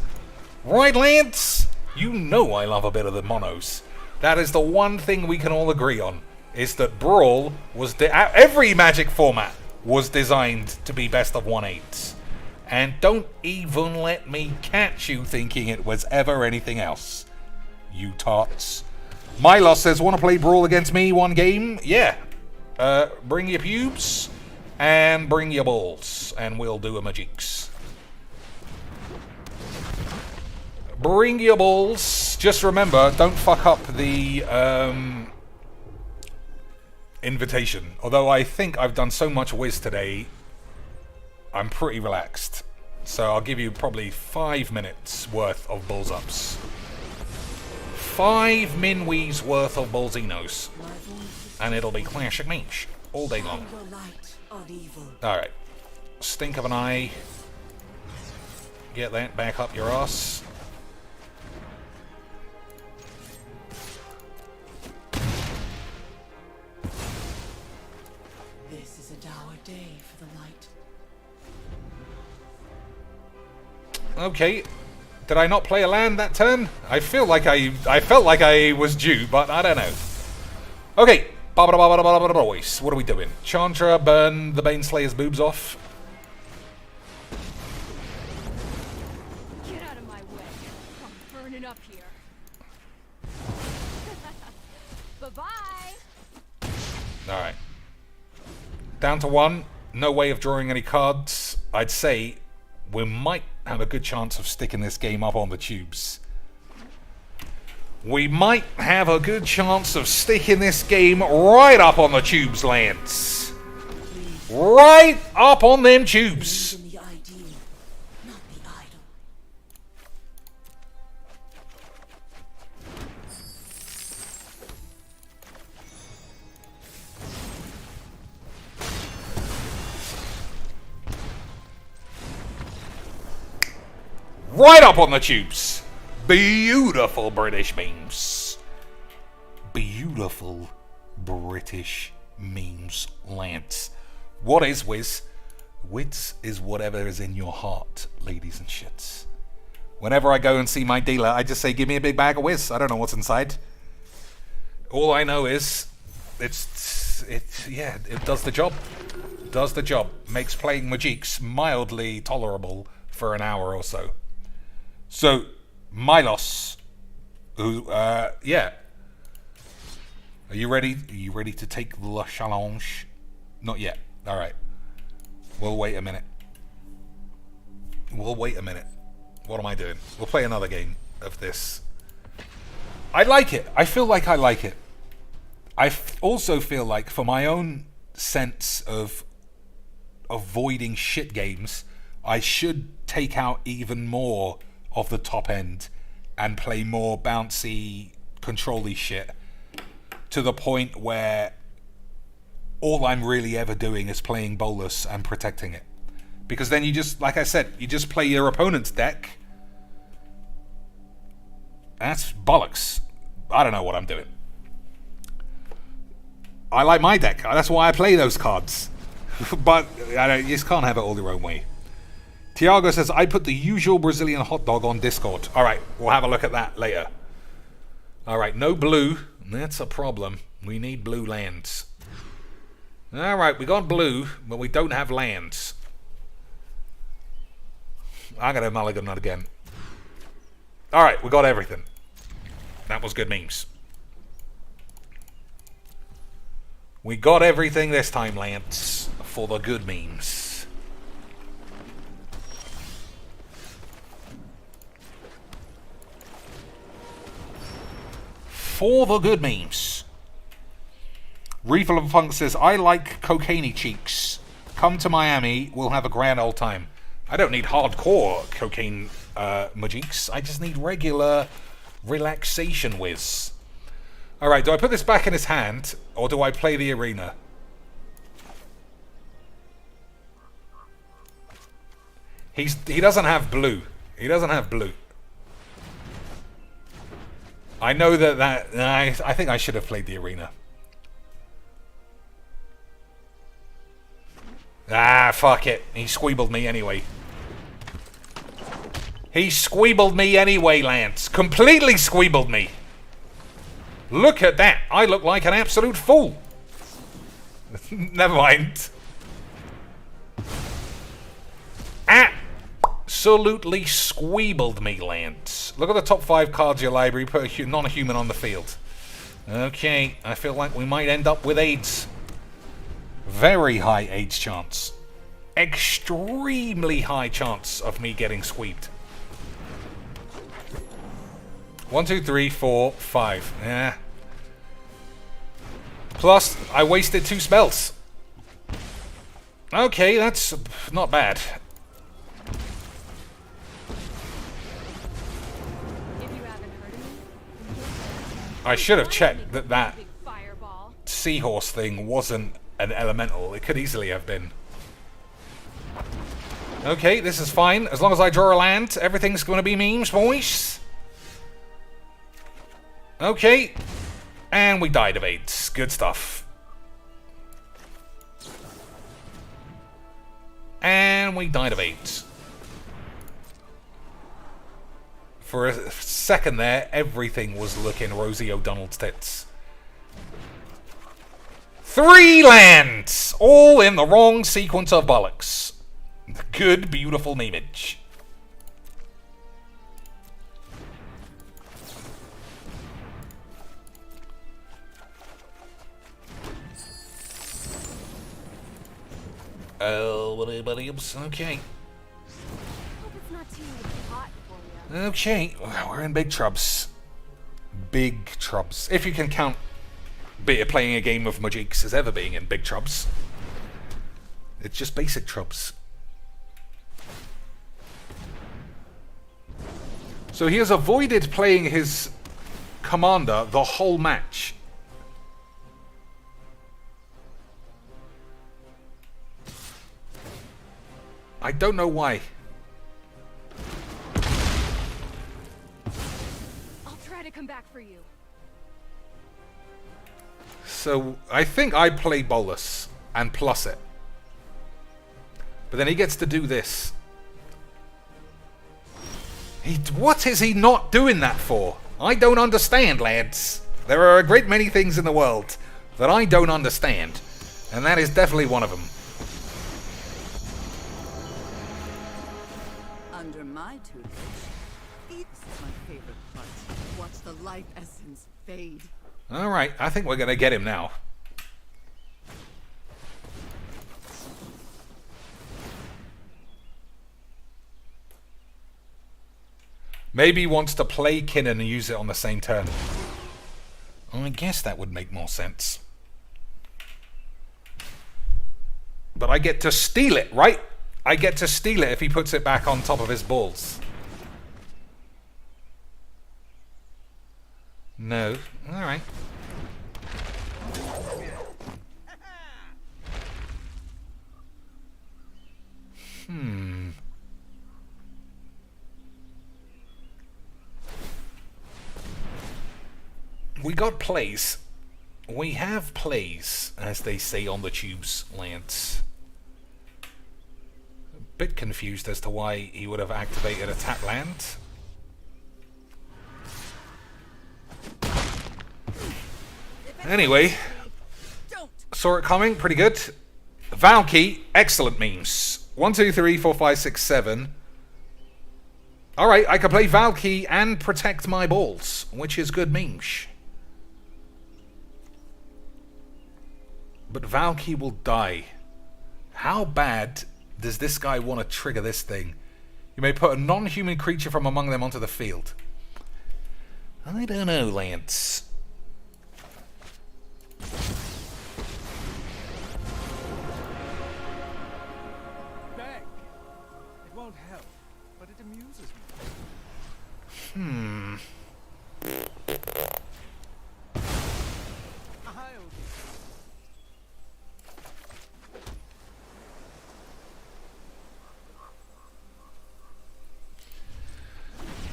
Right, Lance? You know I love a bit of the monos. That is the one thing we can all agree on, is that Brawl was... every Magic format was designed to be best of 1/8. And don't even let me catch you thinking it was ever anything else, you tarts. Milos says, want to play Brawl against me 1 game? Yeah. Bring your pubes and bring your balls, and we'll do a Mageecs. Bring your balls. Just remember, don't fuck up the invitation. Although I think I've done so much whiz today, I'm pretty relaxed. So I'll give you probably 5 minutes worth of balls ups. 5 minwees worth of ballsinos. And it'll be classic Mage all day long. Alright. Stink of an eye. Get that back up your ass. This is a dour day for the light. Okay. Did I not play a land that turn? I felt like I was due, but I don't know. Okay. Boys, what are we doing? Chandra, burn the Baneslayer's boobs off. Get out of my way. I'm burning up here. Bye-bye. Alright. Down to 1. No way of drawing any cards. I'd say we might have a good chance of sticking this game up on the tubes. We might have a good chance of sticking this game right up on the tubes, Lance. Right up on them tubes. The ideal, not the idol. Right up on the tubes. Beautiful British memes. Beautiful British memes, Lance. What is Wiz? Wiz is whatever is in your heart, ladies and shits. Whenever I go and see my dealer, I just say, give me a big bag of Wiz. I don't know what's inside. All I know is it does the job. Does the job. Makes playing Mageecs mildly tolerable for an hour or so. So, Milos, who, yeah. Are you ready? Are you ready to take the challenge? Not yet. All right. We'll wait a minute. We'll wait a minute. What am I doing? We'll play another game of this. I like it. I feel like I like it. I also feel like, for my own sense of avoiding shit games, I should take out even more of the top end and play more bouncy, control-y shit, to the point where all I'm really ever doing is playing Bolus and protecting it. Because then you just, like I said, you just play your opponent's deck. That's bollocks. I don't know what I'm doing. I like my deck. That's why I play those cards. But you just can't have it all your own way. Tiago says, I put the usual Brazilian hot dog on Discord. Alright, we'll have a look at that later. Alright, no blue. That's a problem. We need blue lands. Alright, we got blue, but we don't have lands. I'm going to mulligan that again. Alright, we got everything. That was good memes. We got everything this time, Lance, for the good memes. For the good memes. Refill of Funk says, I like cocaine cheeks. Come to Miami, we'll have a grand old time. I don't need hardcore cocaine Mageecs. I just need regular relaxation whiz. Alright, do I put this back in his hand, or do I play the arena? He doesn't have blue. He doesn't have blue. I know I think I should have played the arena. Ah, fuck it. He squeebled me anyway. He squeebled me anyway, Lance. Completely squeebled me. Look at that. I look like an absolute fool. Never mind. Absolutely squeebled me, Lance. Look at the top 5 cards of your library. Put a non-human on the field. Okay, I feel like we might end up with AIDS. Very high AIDS chance. Extremely high chance of me getting squeebed. 1, 2, 3, 4, 5. Yeah. Plus, I wasted 2 spells. Okay, that's not bad. I should have checked that seahorse thing wasn't an elemental. It could easily have been. Okay, this is fine. As long as I draw a land, everything's going to be memes, boys. Okay. And we died of AIDS. Good stuff. And we died of AIDS. For a second there, everything was looking Rosie O'Donnell's tits. 3 lands! All in the wrong sequence of bollocks. Good, beautiful memeage. Oh, anybody else? Okay. Hope it's not too hot for you. Okay, we're in big trubs. Big trubs. If you can count playing a game of Mageecs as ever being in big trubs. It's just basic trubs. So he has avoided playing his commander the whole match. I don't know why. I'll try to come back for you. So I think I play Bolus and plus it. But then he gets to do this. What is he not doing that for? I don't understand, lads. There are a great many things in the world that I don't understand, and that is definitely one of them. Under my tutelage, it's my favorite part. Watch the life essence fade. Alright, I think we're going to get him now. Maybe he wants to play Kinnan and use it on the same turn. I guess that would make more sense. But I get to steal it, right? I get to steal it if he puts it back on top of his balls. No. Alright. We got plays. We have plays, as they say on the tubes, Lance. A bit confused as to why he would have activated a tap land. Anyway, saw it coming, pretty good. Valky, excellent memes. 1, 2, 3, 4, 5, 6, 7. Alright, I can play Valky and protect my balls, which is good memes. But Valky will die. How bad does this guy want to trigger this thing? You may put a non-human creature from among them onto the field. I don't know, Lance. Beg. It won't help, but it amuses me.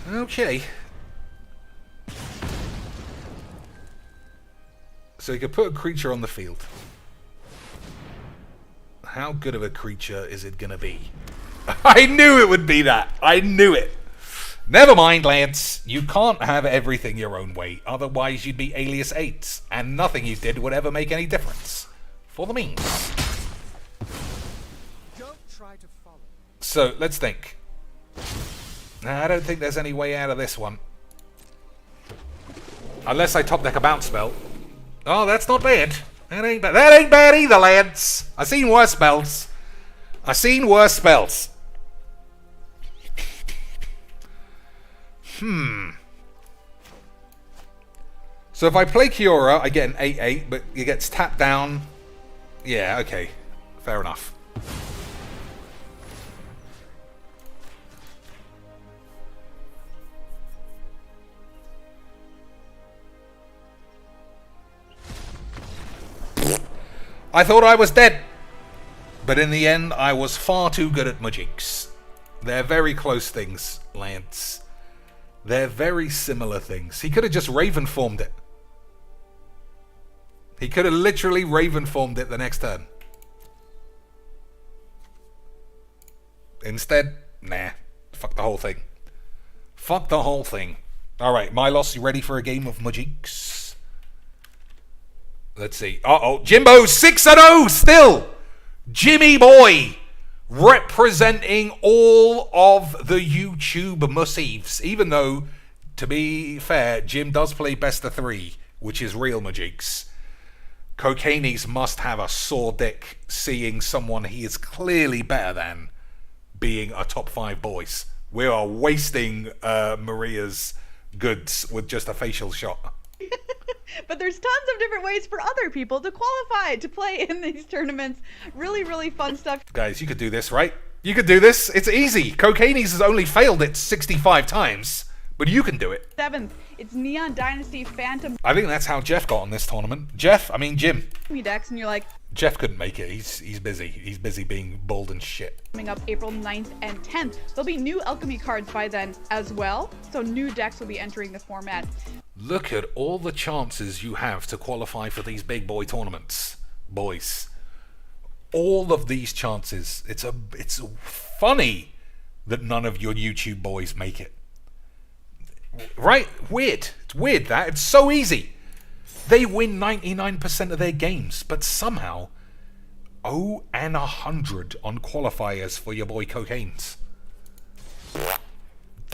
Okay. So you could put a creature on the field. How good of a creature is it gonna be? I knew it would be that. I knew it. Never mind, Lance. You can't have everything your own way. Otherwise, you'd be Alias 8, and nothing you did would ever make any difference. For the means. Don't try to follow. So, let's think. Nah, I don't think there's any way out of this one. Unless I top deck a bounce spell. Oh, that's not bad. That ain't bad. That ain't bad either, lads. I've seen worse spells. I've seen worse spells. So if I play Kiora, I get an 8/8, but it gets tapped down. Yeah, okay. Fair enough. I thought I was dead. But in the end, I was far too good at Mageecs. They're very close things, Lance. They're very similar things. He could have just Raven formed it. He could have literally Raven formed it the next turn. Instead, nah. Fuck the whole thing. Fuck the whole thing. Alright, Milos, you ready for a game of Mageecs? Let's see. Uh-oh. Jimbo 6-0 still! Jimmy boy! Representing all of the YouTube mussieves. Even though, to be fair, Jim does play best of 3, which is real Mageecs. Cocainies must have a sore dick seeing someone he is clearly better than being a top 5 boys. We are wasting Maria's goods with just a facial shot. But there's tons of different ways for other people to qualify to play in these tournaments. Really, really fun stuff. Guys, you could do this, right? You could do this. It's easy. Cocainies has only failed it 65 times, but you can do it. 7th, it's Neon Dynasty Phantom I think that's how Jeff got on this tournament. Jim. decks, and you're like, Jeff couldn't make it. He's busy. He's busy being bald and shit. coming up April 9th and 10th. There'll be new Alchemy cards by then as well, so new decks will be entering the format. Look at all the chances you have to qualify for these big boy tournaments, boys. All of these chances. It's funny that none of your YouTube boys make it. Right? Weird. It's weird that. It's so easy. They win 99% of their games, but somehow 0 and 100 on qualifiers for your boy Cocaine's.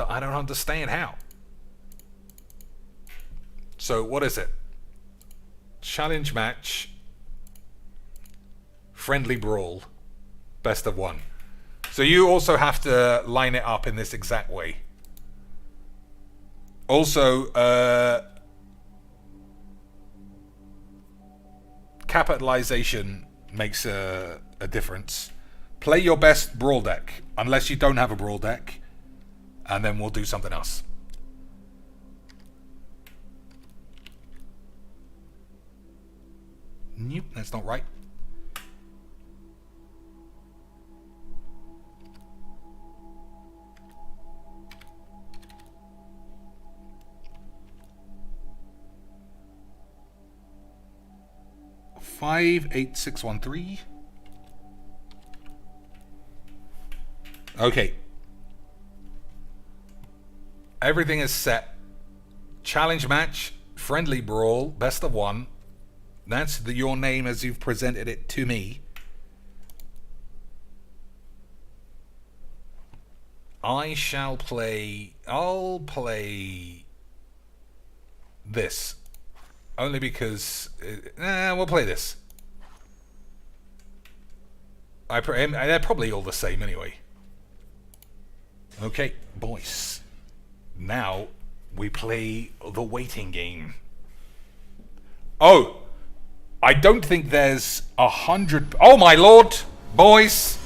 I don't understand how. So what is it? Challenge match, friendly brawl, best of one. So you also have to line it up in this exact way. Also, capitalization makes a difference. Play your best brawl deck, unless you don't have a brawl deck, and then we'll do something else. Nope, that's not right. Five, 8, 6, 1, 3. Okay. Everything is set. Challenge match, friendly brawl, best of one. That's your name as you've presented it to me. I'll play this. Only because... we'll play this. They're probably all the same anyway. Okay, boys. Now, we play the waiting game. Oh! I don't think there's 100... Oh my lord! Boys!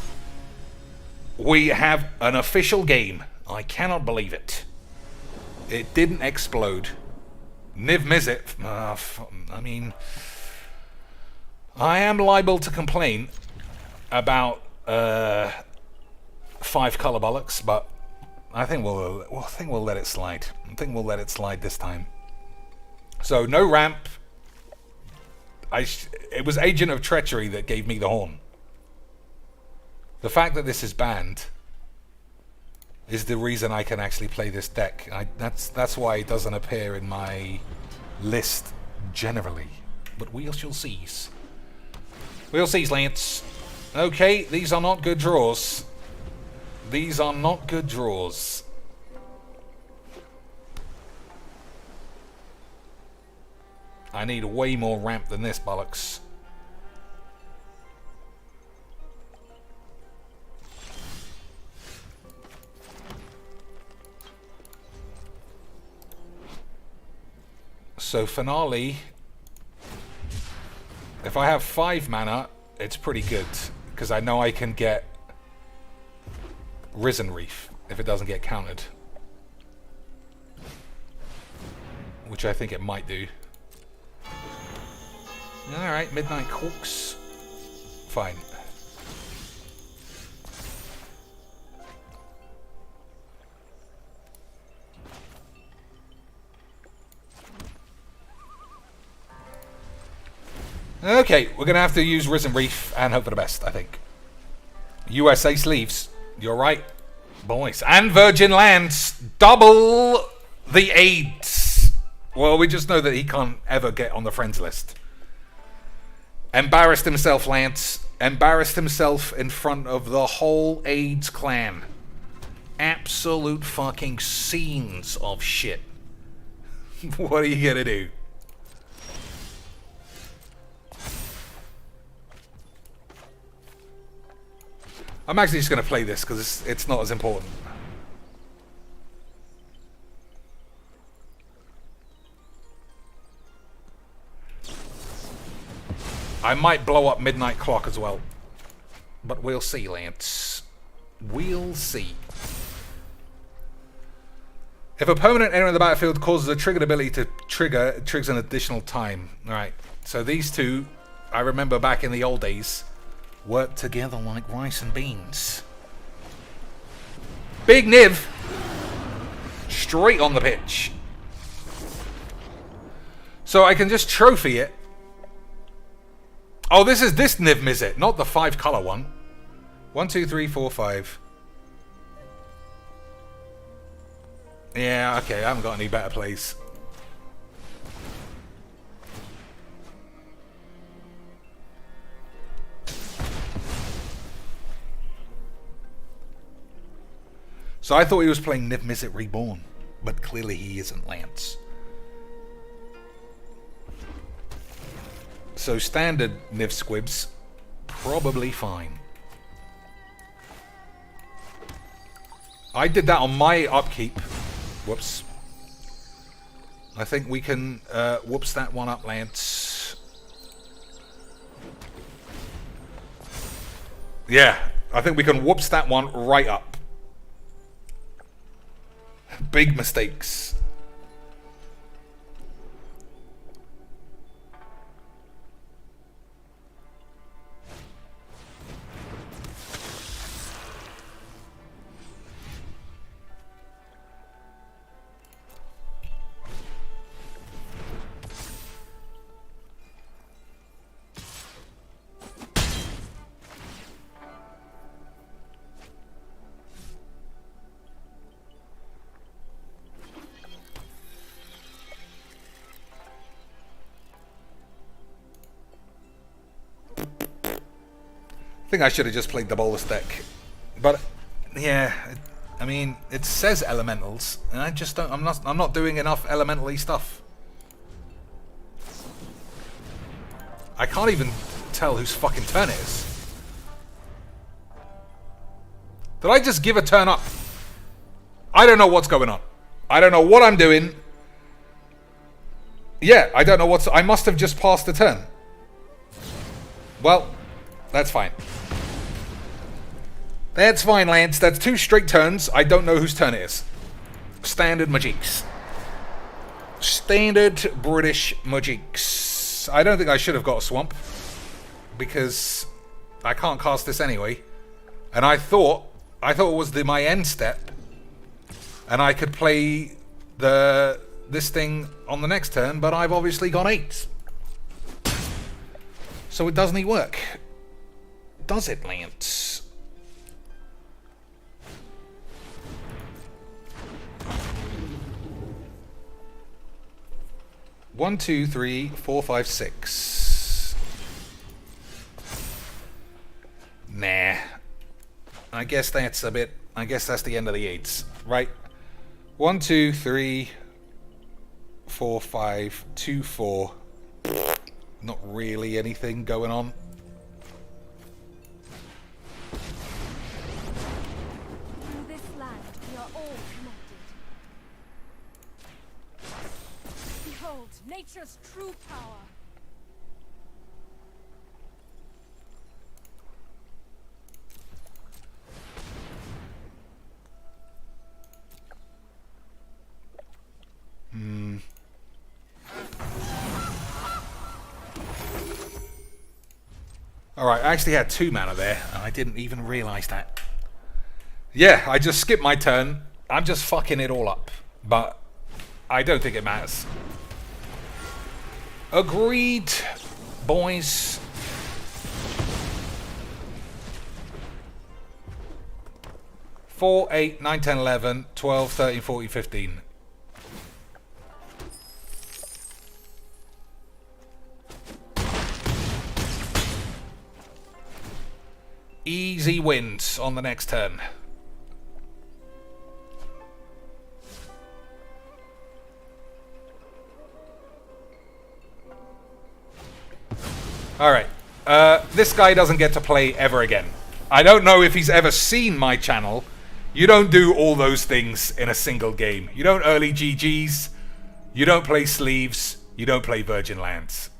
We have an official game. I cannot believe it. It didn't explode. Niv Mizzet, I mean, I am liable to complain about 5 color bollocks, but I think we'll let it slide. I think we'll let it slide this time. So no ramp. It was Agent of Treachery that gave me the horn. The fact that this is banned is the reason I can actually play this deck. That's why it doesn't appear in my list generally. But we shall seize. We'll seize, Lance. Okay, these are not good draws. These are not good draws. I need way more ramp than this, bollocks. So finale, if I have 5 mana, it's pretty good, because I know I can get Risen Reef if it doesn't get countered. Which I think it might do. Alright, Midnight Hawks. Fine. Okay, we're going to have to use Risen Reef and hope for the best, I think. USA sleeves. You're right, boys. And Virgin Lands. Double the AIDS. Well, we just know that he can't ever get on the friends list. Embarrassed himself, Lance. Embarrassed himself in front of the whole AIDS clan. Absolute fucking scenes of shit. What are you going to do? I'm actually just going to play this because it's not as important. I might blow up Midnight Clock as well. But we'll see, Lance. We'll see. If a permanent entering the battlefield causes a triggered ability to trigger, it triggers an additional time. Alright, so these two, I remember back in the old days, work together like rice and beans. Big Niv! Straight on the pitch. So I can just trophy it. Oh, this is this Niv Mizzet, not the 5 color one. 1, 2, 3, 4, 5. Yeah, okay, I haven't got any better plays. So I thought he was playing Niv Mizzet Reborn, but clearly he isn't, Lance. So standard Niv Squibs, probably fine. I did that on my upkeep. Whoops. I think we can whoops that one up, Lance. Yeah, I think we can whoops that one right up. Big mistakes. I think I should have just played the Bolus deck. But yeah, I mean, it says elementals, and I just don't I'm not doing enough elementally stuff. I can't even tell whose fucking turn it is. Did I just give a turn up? I don't know what's going on. I don't know what I'm doing. Yeah, I don't know what's... I must have just passed the turn. Well, that's fine. That's fine, Lance. That's 2 straight turns. I don't know whose turn it is. Standard Mageecs. Standard British Mageecs. I don't think I should have got a swamp, because I can't cast this anyway. And I thought it was my end step, and I could play this thing on the next turn, but I've obviously gone 8. So it doesn't work. Does it, Lance? One, 2, 3, 4, 5, 6. Nah. I guess that's a bit... I guess that's the end of the 8s. Right. 1, 2, 3, 4, 5, 2, 4. Not really anything going on. In this land, we are all connected. Behold, nature's true power. Alright, I actually had 2 mana there, and I didn't even realise that. Yeah, I just skipped my turn. I'm just fucking it all up. But I don't think it matters. Agreed, boys. Four, 8, 9, 10, 11, 12, 13, 14, 15. Easy wins on the next turn. Alright. This guy doesn't get to play ever again. I don't know if he's ever seen my channel. You don't do all those things in a single game. You don't early GGs. You don't play sleeves. You don't play Virgin Lands.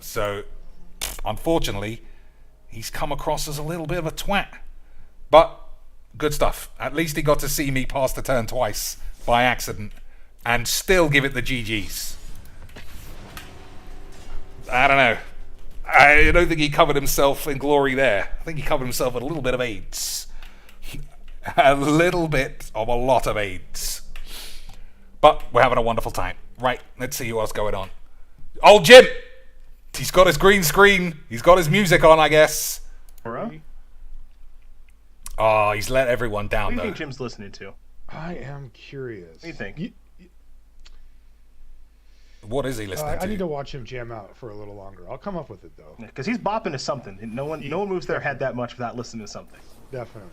So, unfortunately, he's come across as a little bit of a twat. But, good stuff. At least he got to see me pass the turn twice by accident and still give it the GGs. I don't know. I don't think he covered himself in glory there. I think he covered himself with a little bit of AIDS. A little bit of a lot of AIDS. But we're having a wonderful time. Right, let's see what's going on. Old Jim! He's got his green screen. He's got his music on, I guess. Oh, he's let everyone down, What do you though. think Jim's listening to? I am curious. What do you think? What is he listening to? I need to watch him jam out for a little longer. I'll come up with it, though. Because he's bopping to something. And no one moves their head that much without listening to something. Definitely.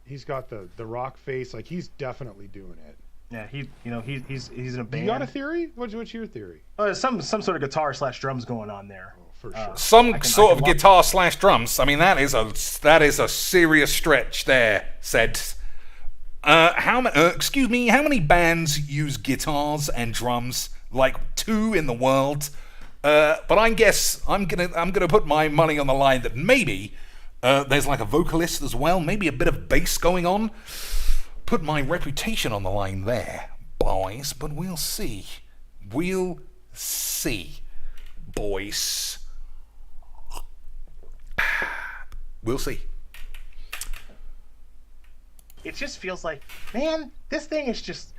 He's got the rock face. Like, he's definitely doing it. Yeah, he's in a band. You got a theory? What's your theory? Some sort of guitar / drums going on there. Oh, for sure. Some sort of guitar / drums. I mean, that is a serious stretch there. Said. Excuse me. How many bands use guitars and drums? Like 2 in the world. But I guess I'm gonna put my money on the line that maybe there's like a vocalist as well. Maybe a bit of bass going on. Put my reputation on the line there, boys. But we'll see. We'll see, boys. We'll see. It just feels like, man, this thing is just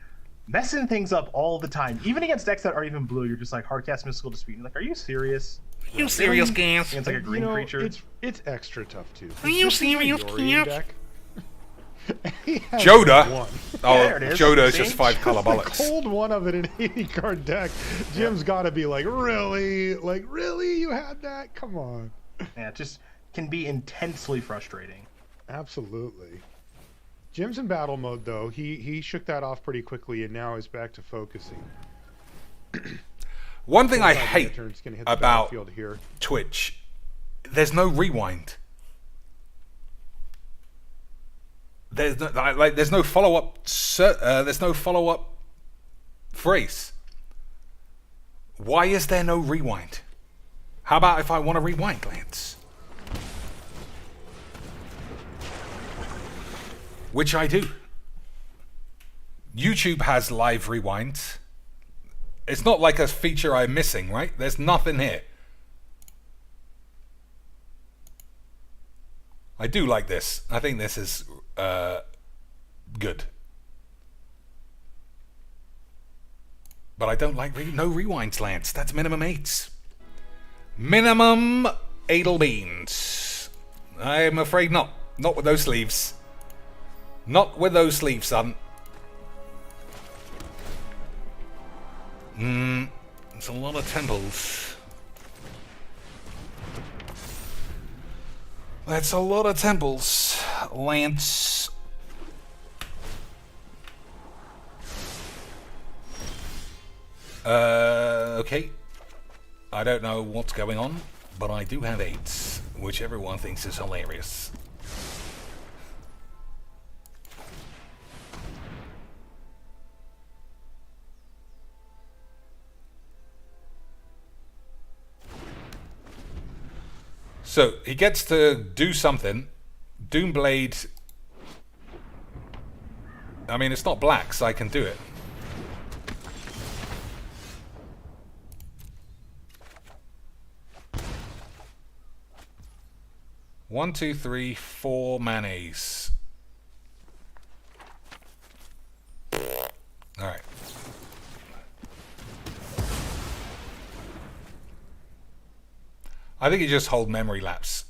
messing things up all the time. Even against decks that aren't even blue, you're just like, Hardcast Mystical Dispute. You're like, are you serious? Are you serious, Gas? It's like a green creature. It's extra tough too. Are you serious, Gas? Joda. Oh, there it is. Joda is just 5 color Like bollocks. hold one of it in an 80 card deck. Jim's got to be like, really? Like, really? You had that? Come on. Yeah, it just can be intensely frustrating. Absolutely. Jim's in battle mode though. He shook that off pretty quickly and now is back to focusing. One thing I hate Gonna hit the about battlefield here. Twitch, there's no rewind. There's no follow up. There's no follow up phrase. Why is there no rewind? How about if I want to rewind, Lance? Which I do. YouTube has live rewind. It's not like a feature I'm missing, right? There's nothing here. I do like this. I think this is good. But I don't like no rewinds, Lance. That's minimum 8s. Minimum Adel beans. I'm afraid not. Not with those sleeves. Not with those sleeves, son. It's a lot of temples. That's a lot of temples, Lance. Okay. I don't know what's going on, but I do have 8s, which everyone thinks is hilarious. So, he gets to do something. Doomblade. I mean, it's not black, so I can do it. One, two, three, 4 mayonnaise. Alright. I think you just hold memory lapse.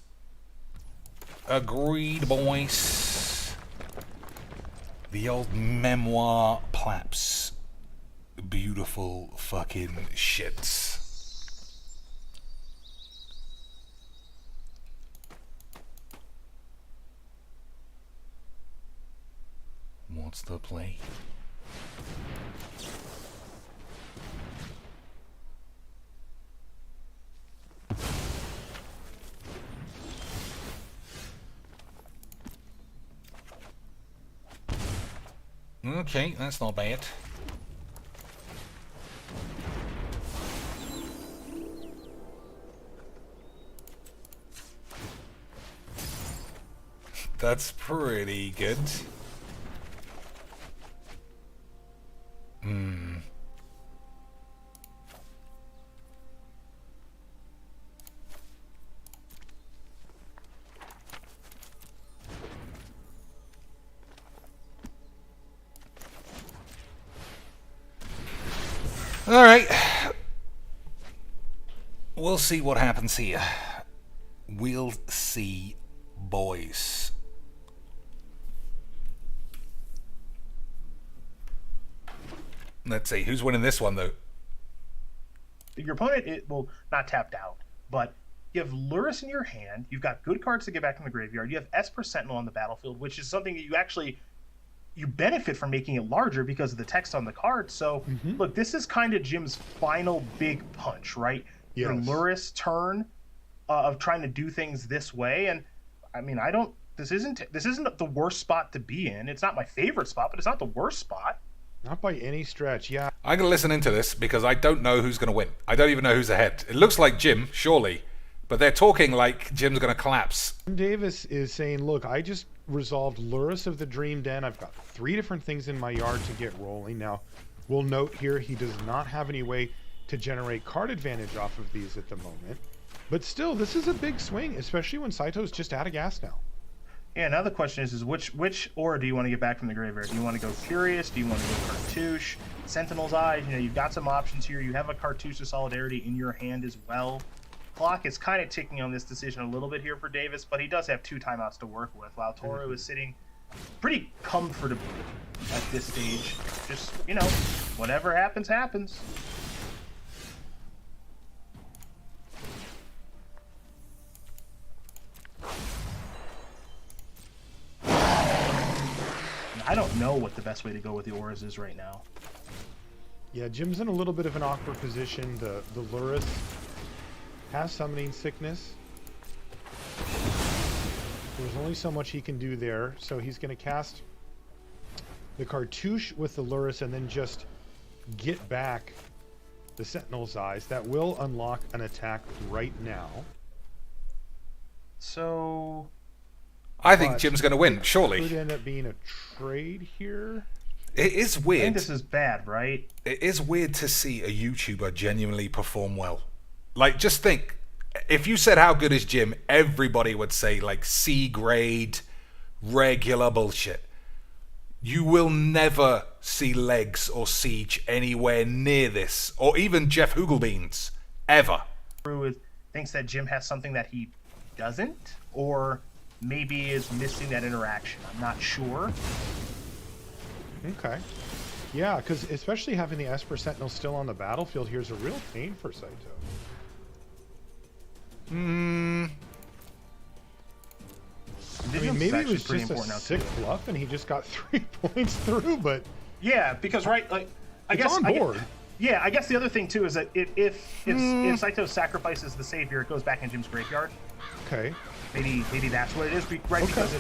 Agreed, boys. The old memoir plaps. Beautiful fucking shits. What's the play? Okay, that's not bad. That's pretty good. Alright. We'll see what happens here. We'll see, boys. Let's see, who's winning this one, though? Your opponent, it will not tapped out, but You have Lurrus in your hand. You've got good cards to get back from the graveyard. You have Esper Sentinel on the battlefield, which is something that you benefit from making it larger because of the text on the card. So, look, this is kind of Jim's final big punch, right? Yes. Your Lurrus turn of trying to do things this way. And, I mean, this isn't the worst spot to be in. It's not my favorite spot, but it's not the worst spot. Not by any stretch, yeah. I'm going to listen into this because I don't know who's going to win. I don't even know who's ahead. It looks like Jim, surely. But they're talking like Jim's going to collapse. Davis is saying, look, I just resolved Lurrus of the Dream Den. I've got 3 different things in my yard to get rolling. Now, we'll note here he does not have any way to generate card advantage off of these at the moment. But still, this is a big swing, especially when Saito's just out of gas now. Yeah, now the question is which aura do you want to get back from the graveyard? Do you want to go Curious? Do you want to go Cartouche? Sentinel's Eye? You know, you've got some options here. You have a Cartouche of Solidarity in your hand as well. Clock is kind of ticking on this decision a little bit here for Davis, but he does have 2 timeouts to work with, while Toro is sitting pretty comfortably at this stage. Just, you know, whatever happens, happens. I don't know what the best way to go with the auras is right now. Yeah, Jim's in a little bit of an awkward position. The Lurrus has Summoning Sickness. There's only so much he can do there, so he's going to cast the Cartouche with the Lurrus and then just get back the Sentinel's Eyes. That will unlock an attack right now. So... I think Jim's going to win, surely. Could end up being a trade here. It is weird. I think this is bad, right? It is weird to see a YouTuber genuinely perform well. Like, just think, if you said how good is Jim, everybody would say, like, C grade, regular bullshit. You will never see Legs or Siege anywhere near this, or even Jeff Hooglebeans, ever. Thinks that Jim has something that he doesn't, or maybe is missing that interaction. I'm not sure. Okay. Yeah, because especially having the Esper Sentinel still on the battlefield here is a real pain for Saito. I mean, maybe it was just a sick bluff and he just got 3 points through, but... Yeah, because, right, like... I guess on board. I guess the other thing, too, is that if Saito sacrifices the Savior, it goes back in Jim's graveyard. Okay. Maybe that's what it is, right? Okay. Because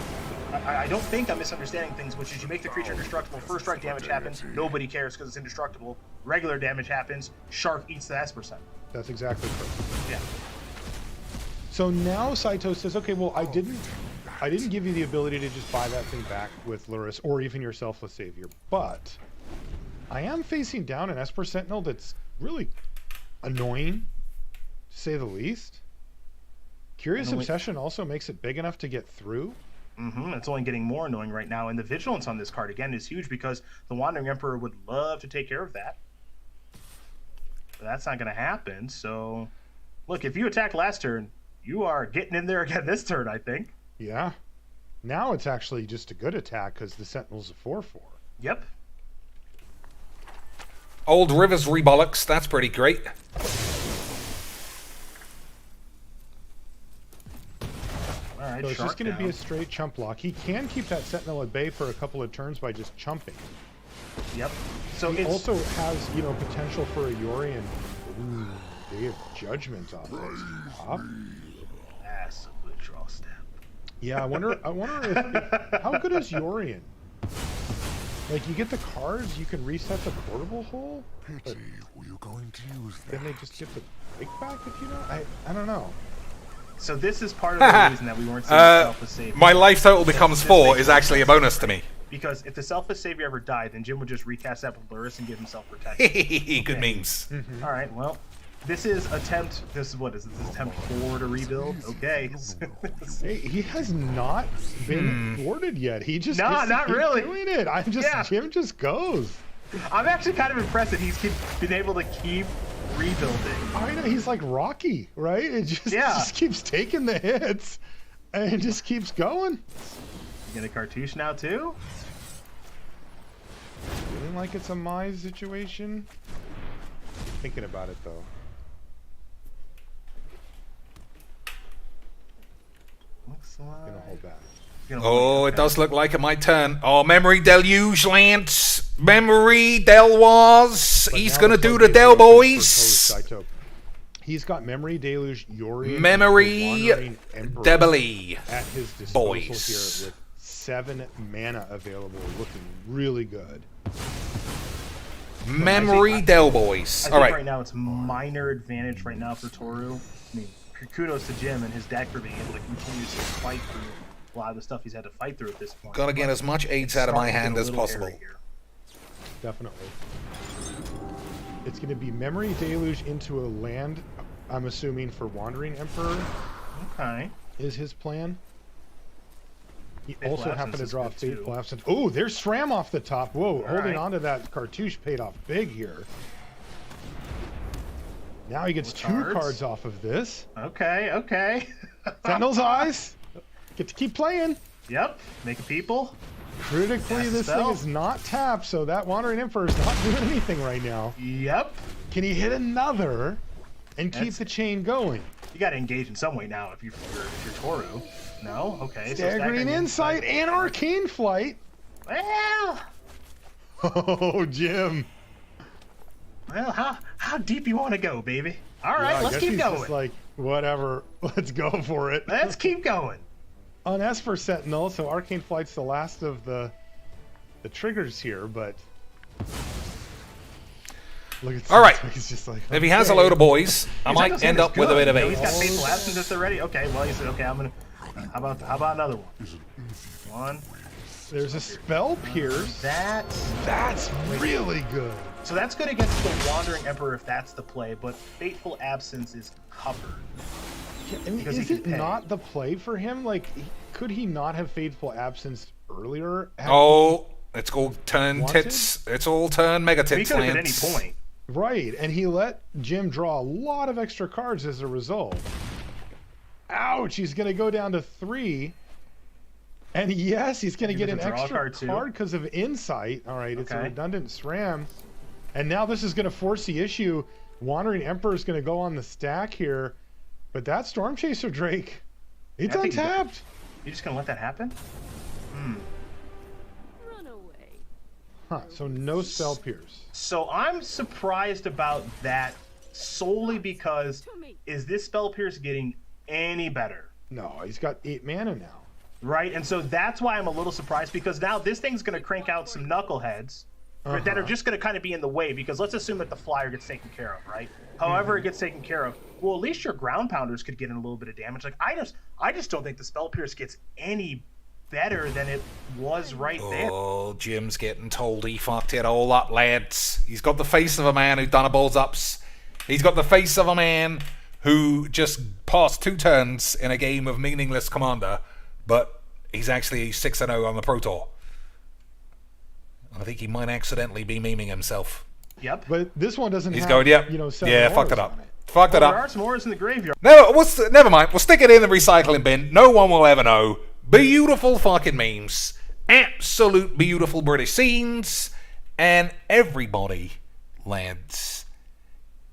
I don't think I'm misunderstanding things, which is you make the creature indestructible, first strike damage happens, nobody cares because it's indestructible. Regular damage happens, Shark eats the Esper Sentinel. That's exactly correct. Yeah. So now Saito says, okay, well, I didn't give you the ability to just buy that thing back with Lurrus or even your Selfless Savior, but I am facing down an Esper Sentinel that's really annoying, to say the least. Curious Obsession also makes it big enough to get through. It's only getting more annoying right now, and the vigilance on this card again is huge because the Wandering Emperor would love to take care of that. But that's not going to happen. So, look, if you attacked last turn, you are getting in there again this turn, I think. Yeah. Now it's actually just a good attack because the Sentinel's a 4/4. Yep. Old Rivers Rebollocks, that's pretty great. So it's just going to be a straight chump block. He can keep that Sentinel at bay for a couple of turns by just chumping. Yep. So he also has, you know, potential for a Yorion. Ooh, Day of Judgment on this top. That's a good draw step. Yeah, I wonder if how good is Yorion? Like, you get the cards, you can reset the portable hole. Pity, were you going to use that? Then they just get the break back if you don't. I don't know. So this is part of the reason that we weren't seeing Selfless Savior. My life total becomes 4 is actually a bonus to me. Because if the Selfless Savior ever died, then Jim would just recast that with Lurrus and give himself protection. Good memes. All right, well, this is attempt 4 to rebuild. Okay. Hey, he has not been thwarted yet. He just not really doing it. Jim just goes. I'm actually kind of impressed that he's been able to keep rebuilding. I know, he's like Rocky, right? It just keeps taking the hits and it just keeps going. You get a Cartouche now too? Feeling like it's a Mize situation. Thinking about it though. Gonna hold back. Oh, it does look like it might turn. Oh, Memory Deluge, Lance. Memory Delwaz. He's going to do the Del Boys. He's got Memory Deluge, Yori, Memory Debily at his disposal Boys. here with 7 mana available, looking really good. Memory Del Boys. All right. Right now, it's minor advantage right now for Toru. I mean, kudos to Jim and his deck for being able to continuously fight through a lot of the stuff he's had to fight through at this point. Got to get as much aids out of my hand as possible. Definitely. It's going to be Memory Deluge into a land, I'm assuming, for Wandering Emperor. Okay. Is his plan. He Fateful also happened to Absence draw is good, Fateful too. Absence. Oh, there's SRAM off the top. Whoa, holding right. on to that cartouche paid off big here. Now he gets More 2 cards off of this. Okay, okay. Sentinel's Eyes. Get to keep playing. Yep, make a people. Critically, Cast this thing spell. is not tapped, so that Wandering Emperor is not doing anything right now. Yep. Can he hit another and keep That's- the chain going? You got to engage in some way now if you're Toru. No? Okay. Staggering Insight and Arcane Flight. Well, Oh, Jim. how deep you want to go, baby? All right, Yeah, I let's guess keep he's going. just like, whatever, let's go for it. Let's keep going. On Esper Sentinel, so Arcane Flight's the last of the triggers here, but look at All right. He's just like, If he has a load of boys, I He's might like, end "This up is with a good." bit of You know, He's got aids. Fateful Absence already. Okay, well, he said, okay, I'm gonna. How about another one? One. There's a Spell Pierce. That's really good. So that's good against the Wandering Emperor if that's the play, but Fateful Absence is covered. Yeah, I mean, Because he is can it pay. not the play for him? Like, could he not have Fateful Absence earlier? Oh, it's all turn Wanted? tits. It's all turn mega He tits, could have at any Lance. point. Right, and he let Jim draw a lot of extra cards as a result. Ouch, he's going to go down to 3. And yes, he's going to Maybe get an there's a draw extra card, too. card because of Insight. All right, it's a Okay. redundant SRAM. And now this is going to force the issue. Wandering Emperor is going to go on the stack here. But that Storm Chaser Drake, it's I think untapped. You just gonna let that happen? Run away. Huh, so no Spell Pierce. So I'm surprised about that solely because is this Spell Pierce getting any better? No, he's got 8 mana now. Right, and so that's why I'm a little surprised because now this thing's going to crank out some knuckleheads that are just going to kind of be in the way because let's assume that the flyer gets taken care of, right? However it gets taken care of, well, at least your ground pounders could get in a little bit of damage. Like I just don't think the Spell Pierce gets any better than it was right there. Oh, Jim's getting told he fucked it all up, lads. He's got the face of a man who done a balls ups. He's got the face of a man who just passed 2 turns in a game of meaningless Commander, but he's actually 6-0 on the Pro Tour. I think he might accidentally be memeing himself. Yep. But this one doesn't He's have, going, yep. you know, 7 Yeah, fucked auras it up. on it. Fucked it There up. are some auras in the graveyard. No, never mind. We'll stick it in the recycling bin. No one will ever know. Beautiful fucking memes. Absolute beautiful British scenes. And everybody, lads,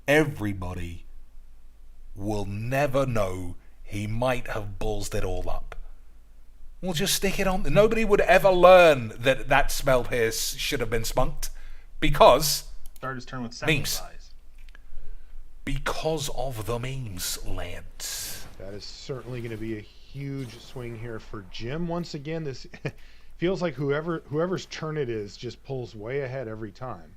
everybody will never know he might have ballsed it all up. We'll just stick it on. Nobody would ever learn that Spell Pierce should have been spunked because Start his turn with memes. Sentinel's Eyes. Because of the memes, lads. That is certainly going to be a huge swing here for Jim once again. This feels like whoever's turn it is just pulls way ahead every time.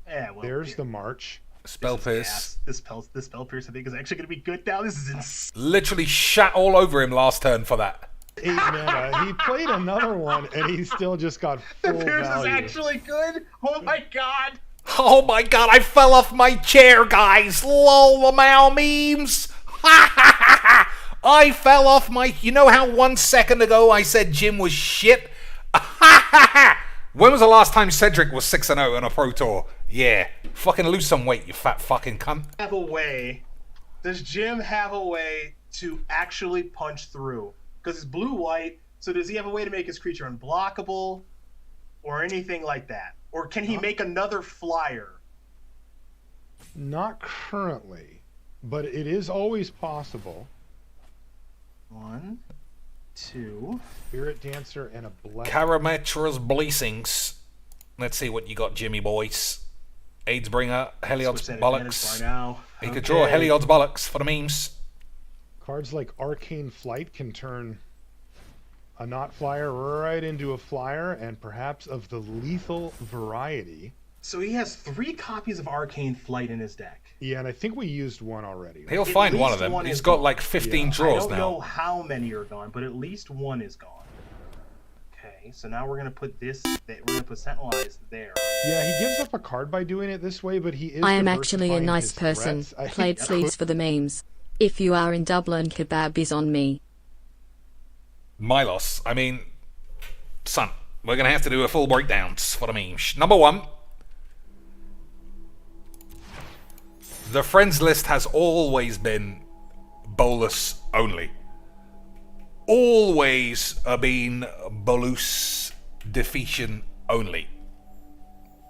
Yeah, well, There's the march. Spell Pierce. This Spell Pierce I think is actually going to be good now. This is insane. Literally shat all over him last turn for that. 8 mana. He played another one, and he still just got full The Pierce value. is actually good. Oh my god. Oh my god, I fell off my chair, guys. Lol, the Mao memes. I fell off my... You know how 1 second ago I said Jim was shit? When was the last time Cedric was 6-0 on a Pro Tour? Yeah. Fucking lose some weight, you fat fucking cunt. Have a way. Does Jim have a way to actually punch through? Because it's blue-white, so does he have a way to make his creature unblockable? Or anything like that? Or can he make another flyer? Not currently, but it is always possible. 1, 2. Spirit Dancer and a Bless. Karametra's Blessings. Let's see what you got, Jimmy boys. Aidsbringer, Heliod's Switch that Bollocks. advantage by now. He could draw Heliod's Bollocks for the memes. Cards like Arcane Flight can turn a not flyer right into a flyer, and perhaps of the lethal variety. So he has 3 copies of Arcane Flight in his deck. Yeah, and I think we used one already. He'll At find one of least them. He's is got gone. like 15 draws I don't now. know how many are gone, but at least one is gone. Okay, so now we're gonna put this. We're gonna put Sentinel Eyes there. Yeah, he gives up a card by doing it this way, but he is. I am actually a nice person. Played sleeves for the memes. If you are in Dublin, kebab is on me. My loss. I mean, son, we're going to have to do a full breakdowns for the memes. Number 1. The friends list has always been bolus only. Always been bolus defeation only.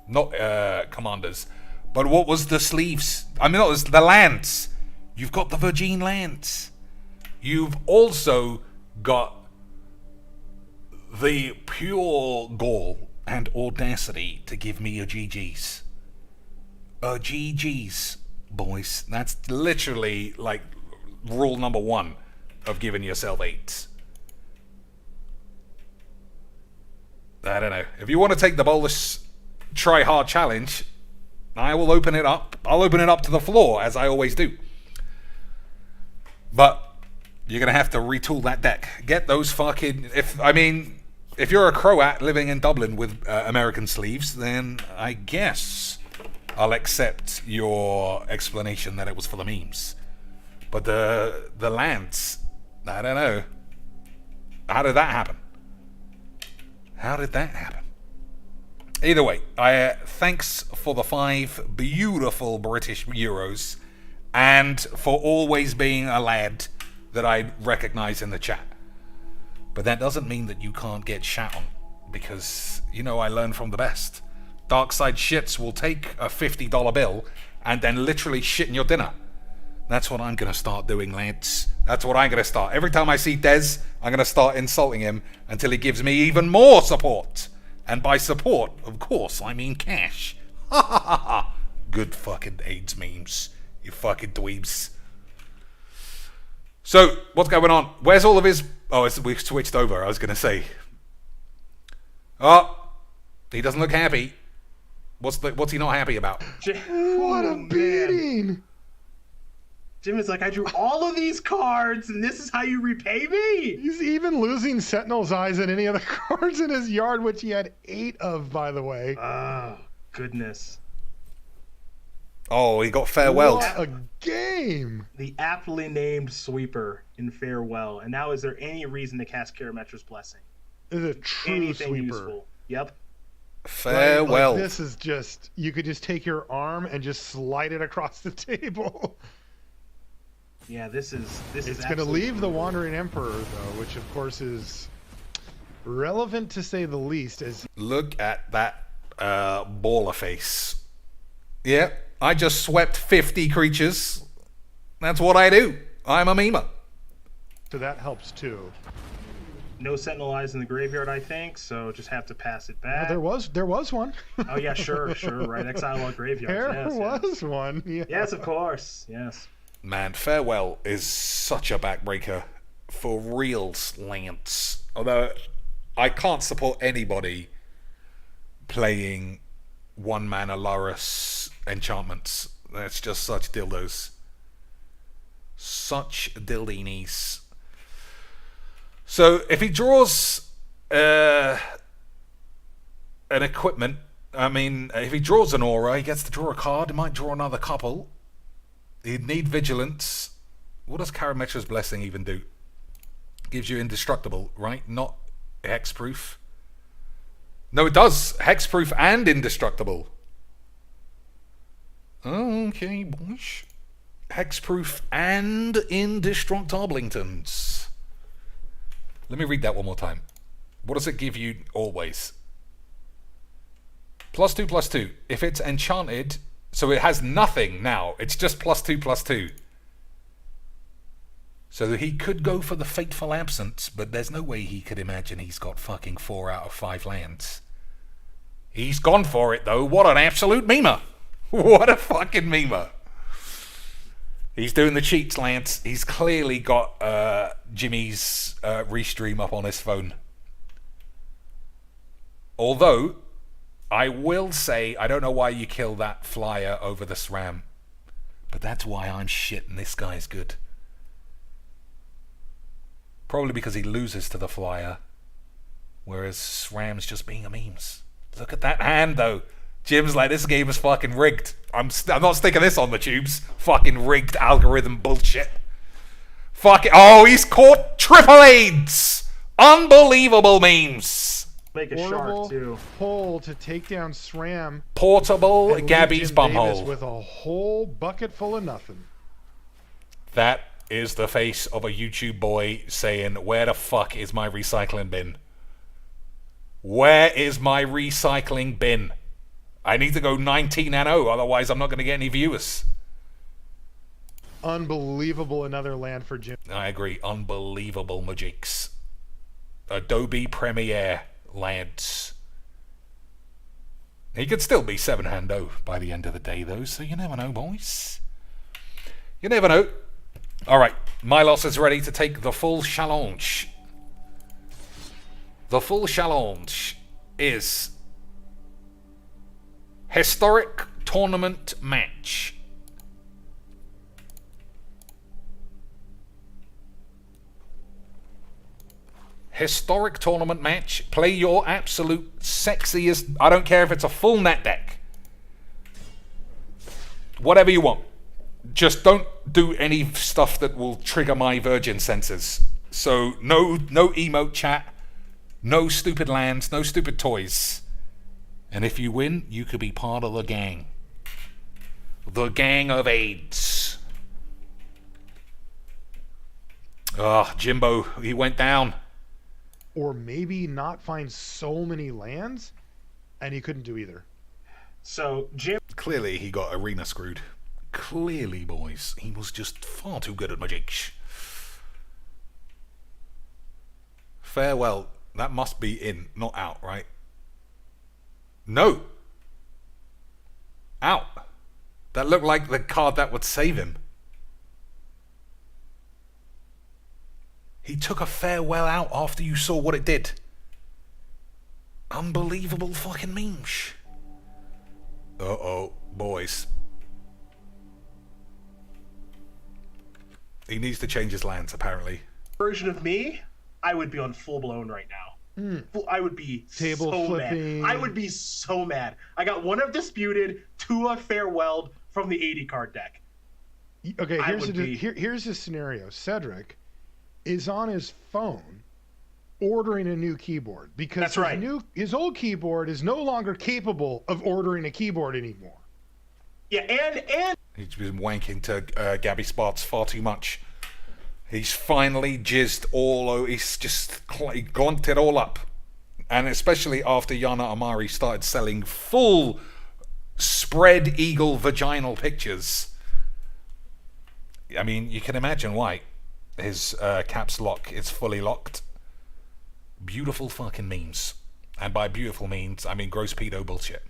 Not commanders. But what was the sleeves? I mean, it was the lands. You've got the Virgin lands. You've also got the pure gall and audacity to give me a GG's. A GG's, boys. That's literally like rule number 1 of giving yourself 8s. I don't know. If you want to take the bolus try hard challenge, I will open it up. I'll open it up to the floor, as I always do. But you're going to have to retool that deck. Get those fucking... If you're a Croat living in Dublin with American sleeves, then I guess I'll accept your explanation that it was for the memes. But the lands, I don't know. How did that happen? How did that happen? Either way, thanks for the 5 beautiful British euros and for always being a lad that I recognise in the chat. But that doesn't mean that you can't get shat on, because, you know, I learn from the best. Darkside shits will take a $50 bill and then literally shit in your dinner. That's what I'm going to start doing, lads. That's what I'm going to start. Every time I see Dez, I'm going to start insulting him until he gives me even more support. And by support, of course, I mean cash. Ha ha ha ha. Good fucking AIDS memes. You fucking dweebs. So, what's going on? Where's all of his... Oh, we've switched over, I was going to say. Oh, he doesn't look happy. What's he not happy about? What a beating! Jim is like, I drew all of these cards, and this is how you repay me? He's even losing Sentinel's Eyes and any of the cards in his yard, which he had 8 of, by the way. Oh, goodness. Oh, he got farewelled. What a game! The aptly named sweeper in farewell. And now, is there any reason to cast Karametra's Blessing? This is a true Anything sweeper. Useful. Yep. Farewell. Like, this is just... You could just take your arm and just slide it across the table. Yeah, this is It's going to leave the Wandering Emperor, though, which, of course, is relevant to say the least. As Look at that baller face. Yeah, I just swept 50 creatures. That's what I do. I'm a memer. So that helps, too. No Sentinel Eyes in the graveyard, I think, so just have to pass it back. There was one. Oh, yeah, sure, right. Exile on graveyard. There was one. Yeah. Yes, of course. Yes. Man, farewell is such a backbreaker for reals, Lance. Although I can't support anybody playing 1-mana Laris enchantments. That's just such dildos. Such dildinis. So if he draws an equipment, if he draws an aura, he gets to draw a card. He might draw another couple. He'd need vigilance. What does Karametra's Blessing even do? Gives you indestructible, right? Not hexproof. No, it does. Hexproof and indestructible. Okay, boys. Hexproof and indestructiblingtons. Let me read that one more time. What does it give you always? +2/+2. If it's enchanted... So it has nothing now. It's just +2/+2. So he could go for the Fateful Absence, but there's no way he could imagine he's got fucking 4 out of 5 lands. He's gone for it, though. What an absolute memer. What a fucking memer. He's doing the cheats, Lance. He's clearly got Jimmy's restream up on his phone. Although, I will say, I don't know why you kill that flyer over the SRAM. But that's why I'm shit and this guy's good. Probably because he loses to the flyer, whereas SRAM's just being a memes. Look at that hand, though. Jim's like, this game is fucking rigged. I'm not sticking this on the tubes. Fucking rigged algorithm bullshit. Fuck it. Oh, he's caught triple aids. Unbelievable memes. Make a shark, too. Pull to take down SRAM. Portable Gabby's bumhole. With a whole bucket full of nothing. That is the face of a YouTube boy saying, where the fuck is my recycling bin? Where is my recycling bin? I need to go 19-0, otherwise I'm not going to get any viewers. Unbelievable, another land for Jim. I agree, unbelievable Mageecs. Adobe Premiere lands. He could still be 7-0 by the end of the day, though, so you never know, boys. You never know. Alright, Milos is ready to take the full challenge. The full challenge is Historic Tournament Match. Historic Tournament Match. Play your absolute sexiest... I don't care if it's a full net deck. Whatever you want. Just don't do any stuff that will trigger my virgin senses. So no emote chat, no stupid lands, no stupid toys. And if you win, you could be part of the gang. The gang of AIDS. Oh, Jimbo, he went down. Or maybe not find so many lands, and he couldn't do either. So Jim... Clearly he got arena screwed. Clearly, boys, he was just far too good at Mageecs. Farewell. That must be in, not out, right? No. Out. That looked like the card that would save him. He took a farewell out after you saw what it did. Unbelievable fucking memes. Uh-oh, boys. He needs to change his lands, apparently. Version of me, I would be on full blown right now. I would be Table so flipping. mad. I would be so mad. I got one of Disputed, 2 of Farewelled from the 80 card deck. Okay, here's the scenario. Cedric is on his phone ordering a new keyboard because That's right. his old keyboard is no longer capable of ordering a keyboard anymore. Yeah, and he's been wanking to Gabby Sparks far too much. He's finally jizzed all over. He's just glonked it all up. And especially after Yana Amari started selling full spread eagle vaginal pictures. I mean, you can imagine why. His caps lock is fully locked. Beautiful fucking memes. And by beautiful means, I mean gross pedo bullshit.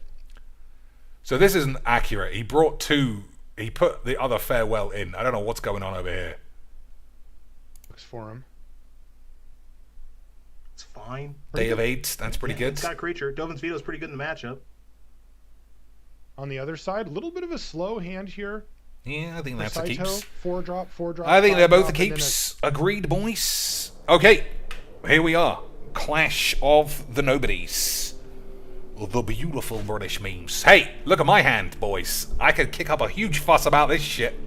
So this isn't accurate. He brought 2. He put the other farewell in. I don't know what's going on over here. For him. It's fine. Day of AIDS, that's pretty good. It's got a creature. Dovin's Veto is pretty good in the matchup. On the other side, a little bit of a slow hand here. Yeah, I think that's a keeps. 4-drop. I think they're both a keeps. Agreed, boys. Okay, here we are. Clash of the Nobodies. The beautiful British memes. Hey, look at my hand, boys. I could kick up a huge fuss about this shit.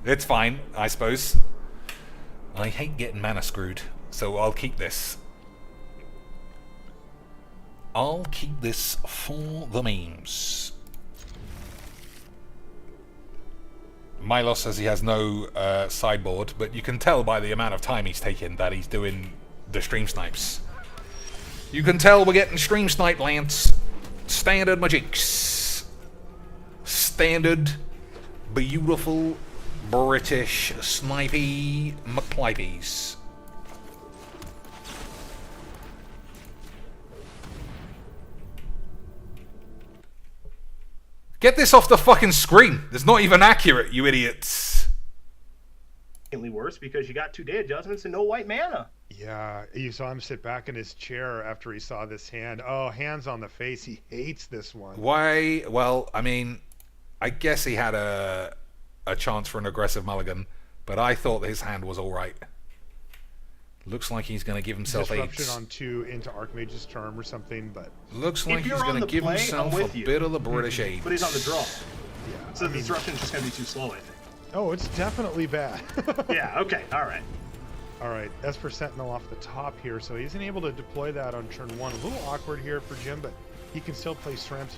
It's fine, I suppose. I hate getting mana screwed, so I'll keep this. I'll keep this for the memes. Milo says he has no sideboard, but you can tell by the amount of time he's taken that he's doing the stream snipes. You can tell we're getting stream snipe, Lance. Standard Mageecs. Standard, beautiful British snipey McClipeys. Get this off the fucking screen. It's not even accurate, you idiots. Worse because you got 2 day adjustments and no white mana. Yeah, you saw him sit back in his chair after he saw this hand. Oh, hands on the face. He hates this one. Why? Well, I mean, I guess he had a chance for an aggressive mulligan, but I thought his hand was all right. Looks like he's going to give himself Disruption 8s. on 2 into Archmage's Charm or something, but... Looks like he's going to give himself a bit of the British 8s. But he's on the draw. Yeah, so the disruption's just going to be too slow, I think. Oh, it's definitely bad. Yeah, okay, alright. Alright, Esper Sentinel off the top here, so he isn't able to deploy that on turn 1. A little awkward here for Jim, but he can still play Shramps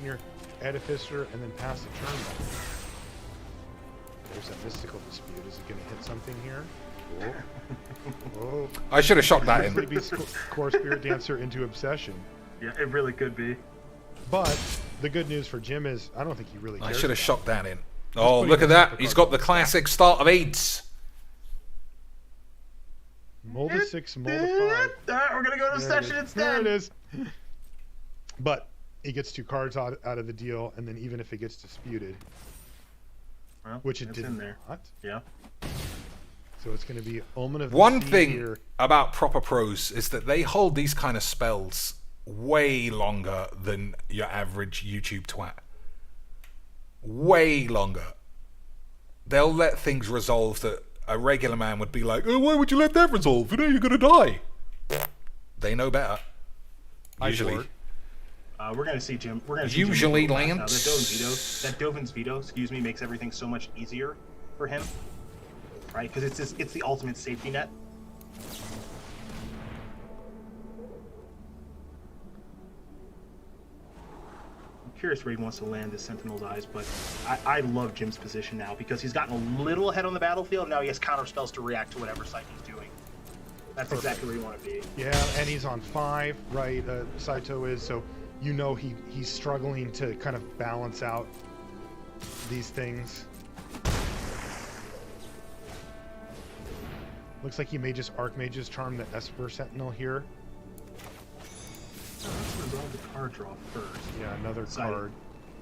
Edificer and then pass the turn. There's that mystical dispute. Is he going to hit something here? Oh. I should have shocked that in. Could be Core Spirit Dancer into Obsession. Yeah, it really could be. But the good news for Jim is, I don't think he really cares. I should have shocked that in. Oh, look at that. He's got the classic start of 8s. Mold to 6, mold to 5. Alright, we're going to go to Obsession instead. There it is. But he gets 2 cards out of the deal, and then even if it gets disputed, well, which it did there. not. Yeah. So it's going to be Omen of the One Sea thing here. about proper pros is that they hold these kind of spells way longer than your average YouTube twat. Way longer. They'll let things resolve that a regular man would be like, oh, why would you let that resolve? You know you're going to die. They know better. Usually. We're going to see Jim. We're going to see usually Jim Lance. That Dovin's veto, excuse me, makes everything so much easier for him. Right? Because it's the ultimate safety net. I'm curious where he wants to land his Sentinel's Eyes, but I love Jim's position now because he's gotten a little ahead on the battlefield. Now he has counter spells to react to whatever site he's doing. That's exactly where you want to be. Yeah, and he's on 5, right? Saito is, so you know he's struggling to kind of balance out these things. Looks like he may just Archmage's Charm the Esper Sentinel here. Let's resolve the card draw first. Yeah, another card.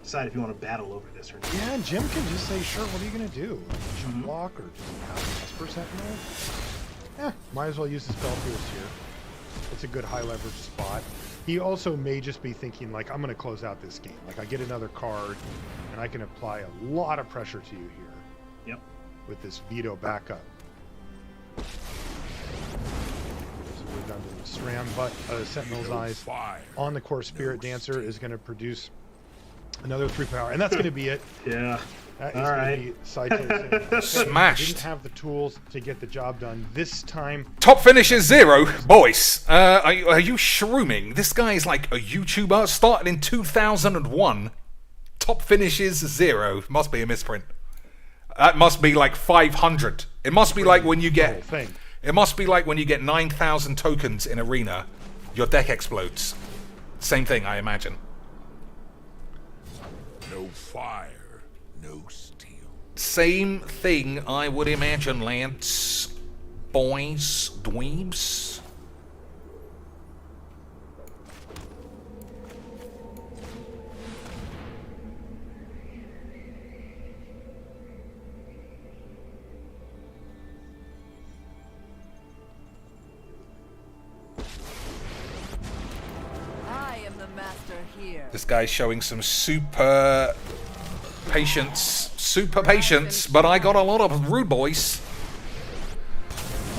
Decide if you want to battle over this or not. Yeah, and Jim can just say, sure, what are you going to do? Should block or just have an Esper Sentinel? Eh, might as well use the Spell Pierce here. It's a good high leverage spot. He also may just be thinking, like, I'm going to close out this game. Like, I get another card, and I can apply a lot of pressure to you here. Yep. With this veto backup. There's a redundant SRAM, but Sentinel's Eyes on the Core Spirit Dancer is going to produce another 3 power, and that's going to be it. Yeah. That is going to be Saito. Smashed. Didn't have the tools to get the job done this time. Top finish is 0. Boys, are you shrooming? This guy is like a YouTuber, started in 2001. Top finish is 0. Must be a misprint. That must be like 500. It must be like when you get... It must be like when you get 9,000 tokens in Arena, your deck explodes. Same thing, I imagine. No fire, no steel. Same thing, I would imagine, Lance. Boys, dweebs. I am the master here. This guy's showing some super patience, but I got a lot of rude boys.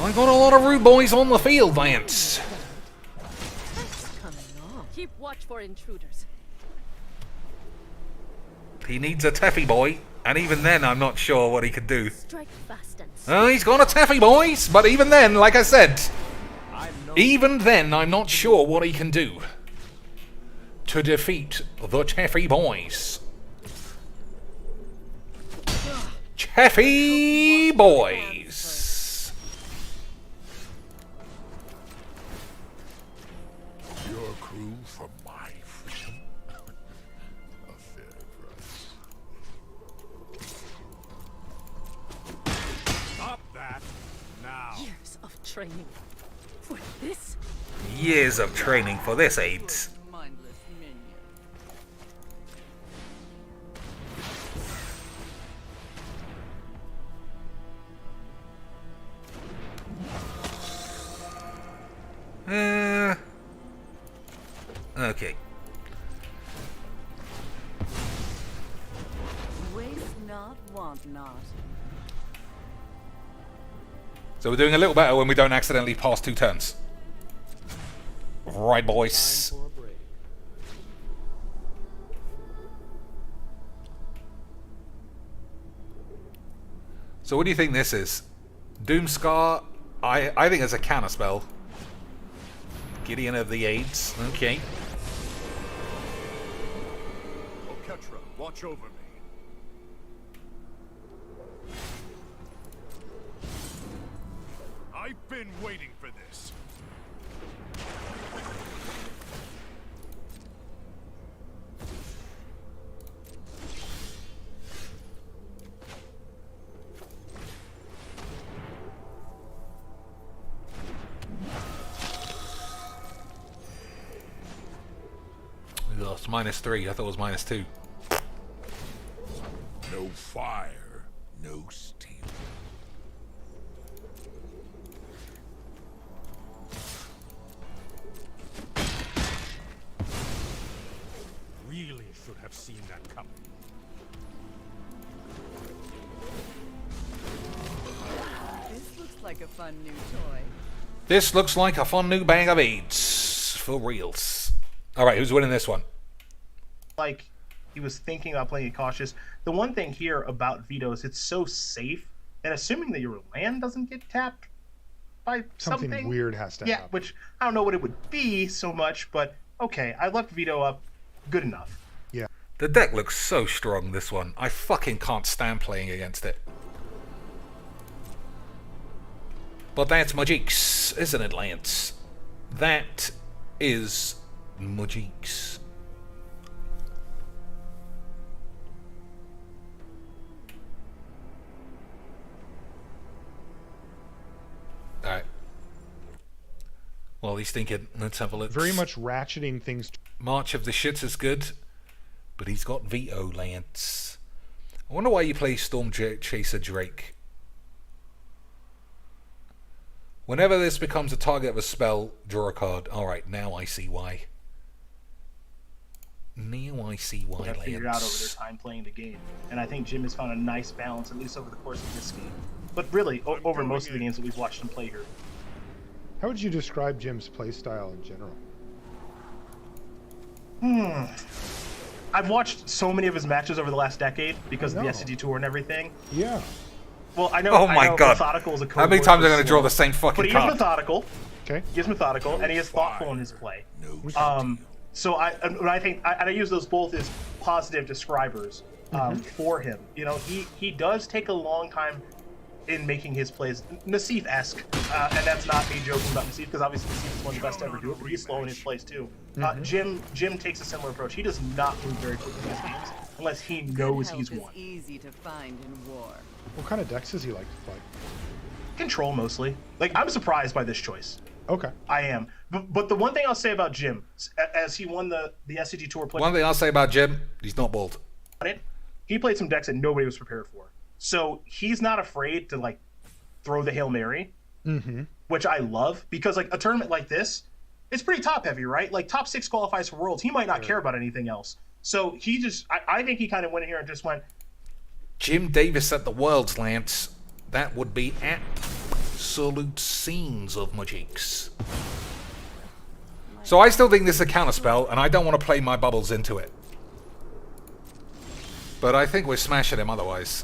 I got a lot of rude boys on the field, Lance. Keep watch for intruders. He needs a taffy boy, and even then I'm not sure what he could do. Strike fast and He's got a taffy, boys, but even then, like I said, even then I'm not sure what he can do to defeat the taffy boys. Taffy boys. Your crew for my freedom. A fair price. training for this. Years of training for this AIDS. Mindless minion. Okay. Waste not, want not. So we're doing a little better when we don't accidentally pass 2 turns. Right, boys. So what do you think this is? Doomscar? I think it's a counter spell. Gideon of the AIDS. Okay. Ketra, watch over me. I've been waiting for this. We lost -3. I thought it was -2. No fire, no steel. Really should have seen that coming. This looks like a fun new toy. This looks like a fun new bag of AIDS. For reals. Alright, who's winning this one? Like, he was thinking about playing it cautious. The one thing here about Veto is it's so safe, and assuming that your land doesn't get tapped by something weird has to happen. which I don't know what it would be so much, but okay, I left Veto up good enough. Yeah. The deck looks so strong, this one. I fucking can't stand playing against it. But that's Mageecs, isn't it, Lance? That is Mageecs. Alright. Well, he's thinking, let's have a look. Very much ratcheting things. March of the Shits is good, but he's got Veto, Lance. I wonder why you play Storm Chaser Drake. Whenever this becomes a target of a spell, draw a card. Alright, now I see why. Now I see why, Lance. Figured out over their Lance. time playing the game, and I think Jim has found a nice balance, at least over the course of this game. But really, over most of the games that we've watched him play here. How would you describe Jim's playstyle in general? I've watched so many of his matches over the last decade because of the SCG tour and everything. Yeah. Well, I know. Oh my God. Methodical is a code How many word times for are going to draw slow. the same fucking But he card? is methodical. Okay. He is methodical, and he is thoughtful in his play. So I think I use those both as positive describers for him. You know, he does take a long time in making his plays Nassif-esque, and that's not me joking about Nassif, because obviously Nassif is one of the best to ever do it, but he's slow in his plays too. Jim takes a similar approach. He does not move very quickly in his games unless he knows he's won. Easy to find in war. What kind of decks does he like to play? Control mostly. Like, I'm surprised by this choice. Okay. I am. But the one thing I'll say about Jim, as he won the SCG Tour play, One thing I'll say about Jim, he's not bald. he played some decks that nobody was prepared for. So he's not afraid to, like, throw the Hail Mary, which I love, because, like, a tournament like this, it's pretty top-heavy, right? Like, top 6 qualifies for Worlds. He might not care about anything else. So he just, I think he kind of went in here and just went, Jim Davis at the Worlds, Lance. That would be absolute scenes of Mageecs. So I still think this is a counterspell, and I don't want to play my bubbles into it. But I think we're smashing him otherwise.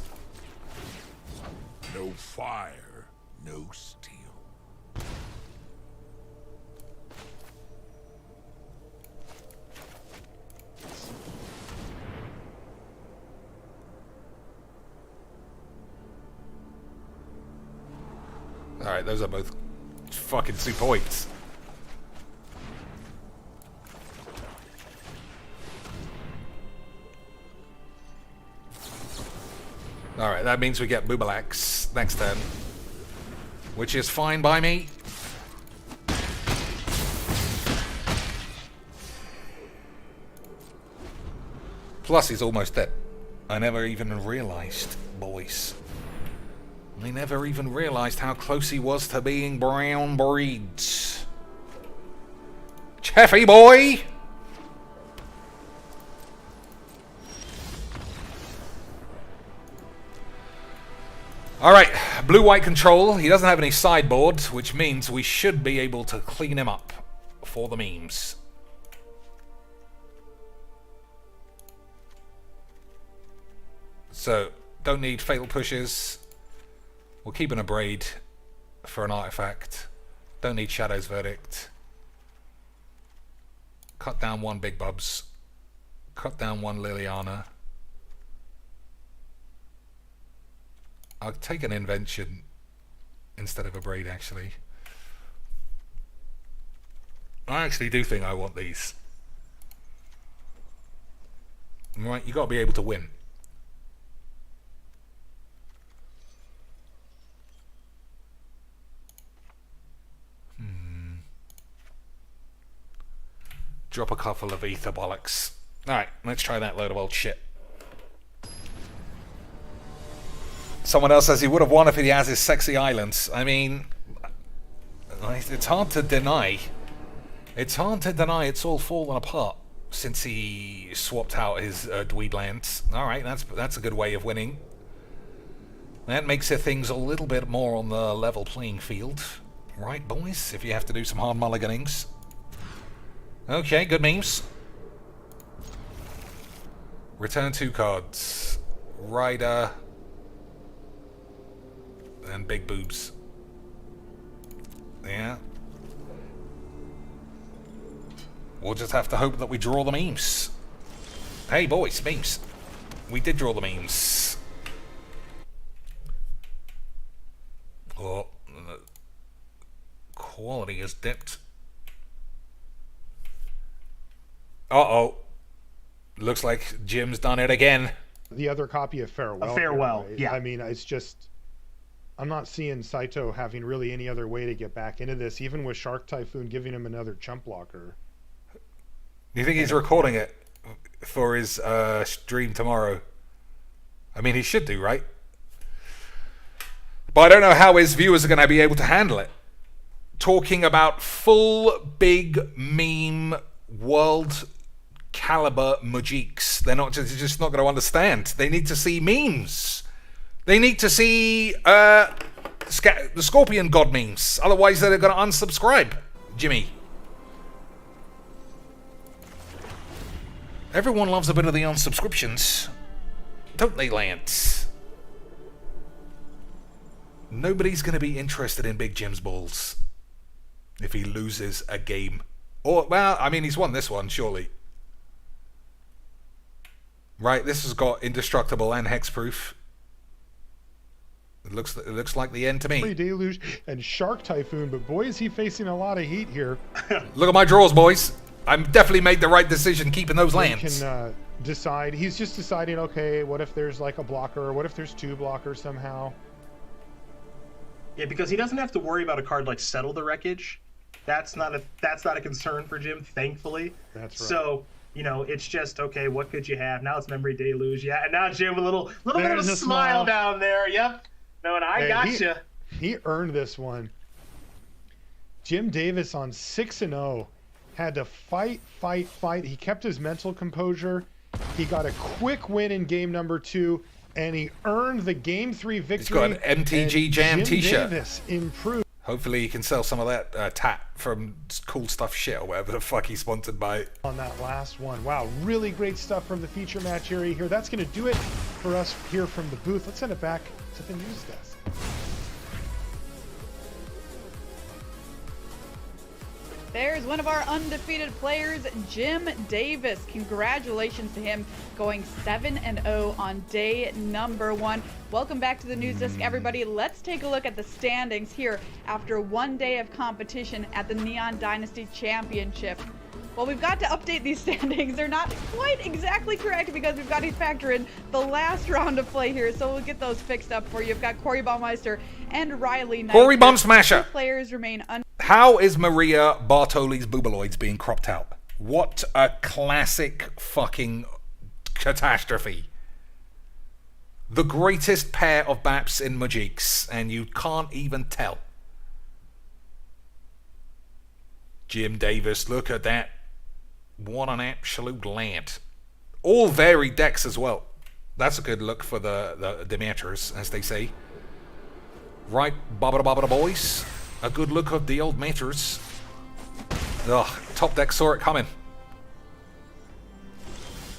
No fire, no steel. Alright, those are both fucking 2 points. Alright, that means we get Boobalax next turn. Which is fine by me. Plus, he's almost dead. I never even realised, boys. I never even realised how close he was to being brown breeds. Cheffy boy! Alright, blue-white control. He doesn't have any sideboard, which means we should be able to clean him up for the memes. So, don't need fatal pushes. We'll keep an Abrade for an artifact. Don't need Shadow's Verdict. Cut down one Big Bubs. Cut down one Liliana. I'll take an Invention instead of a Braid, actually. I actually do think I want these. Right, you got to be able to win. Drop a couple of ether bollocks. Alright, let's try that load of old shit. Someone else says he would have won if he has his sexy islands. I mean, it's hard to deny. It's hard to deny it's all fallen apart since he swapped out his dweeb lands. Alright, that's a good way of winning. That makes things a little bit more on the level playing field. Right, boys? If you have to do some hard mulliganings. Okay, good memes. Return 2 cards. Rider. And big boobs. Yeah. We'll just have to hope that we draw the memes. Hey boys, memes. We did draw the memes. Oh, the quality has dipped. Uh-oh. Looks like Jim's done it again. The other copy of Farewell. A Farewell, yeah. I mean, it's just... I'm not seeing Saito having really any other way to get back into this, even with Shark Typhoon giving him another chump blocker. Do you think he's recording it for his stream tomorrow? I mean, he should do, right? But I don't know how his viewers are going to be able to handle it. Talking about full big meme world caliber Mageecs. They're just not going to understand. They need to see memes. They need to see the Scorpion God memes. Otherwise, they're going to unsubscribe. Jimmy. Everyone loves a bit of the unsubscriptions. Don't they, Lance? Nobody's going to be interested in Big Jim's balls if he loses a game. Or, well, I mean, he's won this one, surely. Right, this has got indestructible and hexproof. It looks like the end to me. Deluge and Shark Typhoon, but boy, is he facing a lot of heat here. Look at my draws, boys. I'm definitely made the right decision keeping those lands. He can decide. He's just deciding, okay, what if there's like a blocker? What if there's 2 blockers somehow? Yeah, because he doesn't have to worry about a card like Settle the Wreckage. That's not a concern for Jim, thankfully. That's right. So, you know, it's just, okay, what could you have? Now it's Memory Deluge. Yeah, and now Jim, a little bit of a smile down there. Yep. No, and I gotcha. He earned this one. Jim Davis on 6-0 had to fight. He kept his mental composure. He got a quick win in game number 2, and he earned the game 3 victory. He's got an MTG Jam t-shirt. Davis improved. Hopefully he can sell some of that tat from Cool Stuff shit or whatever the fuck he's sponsored by. On that last one. Wow, really great stuff from the feature match area here. That's going to do it for us here from the booth. Let's send it back to the news desk. There's one of our undefeated players, Jim Davis. Congratulations to him, going 7-0 on day number 1. Welcome back to the news desk, everybody. Let's take a look at the standings here after 1 day of competition at the Neon Dynasty Championship. Well, we've got to update these standings. They're not quite exactly correct because we've got to factor in the last round of play here, so we'll get those fixed up for you. You've got Corey Baumeister and Riley Knight. Corey Bum Smasher! Players remain How is Maria Bartoli's Boobaloids being cropped out? What a classic fucking catastrophe. The greatest pair of Baps in Mageecs, and you can't even tell. Jim Davis, look at that. What an absolute lad. All varied decks as well. That's a good look for the Demeters, as they say. Right, bobba boys. A good look of the old Meters. Ugh, top deck saw it coming.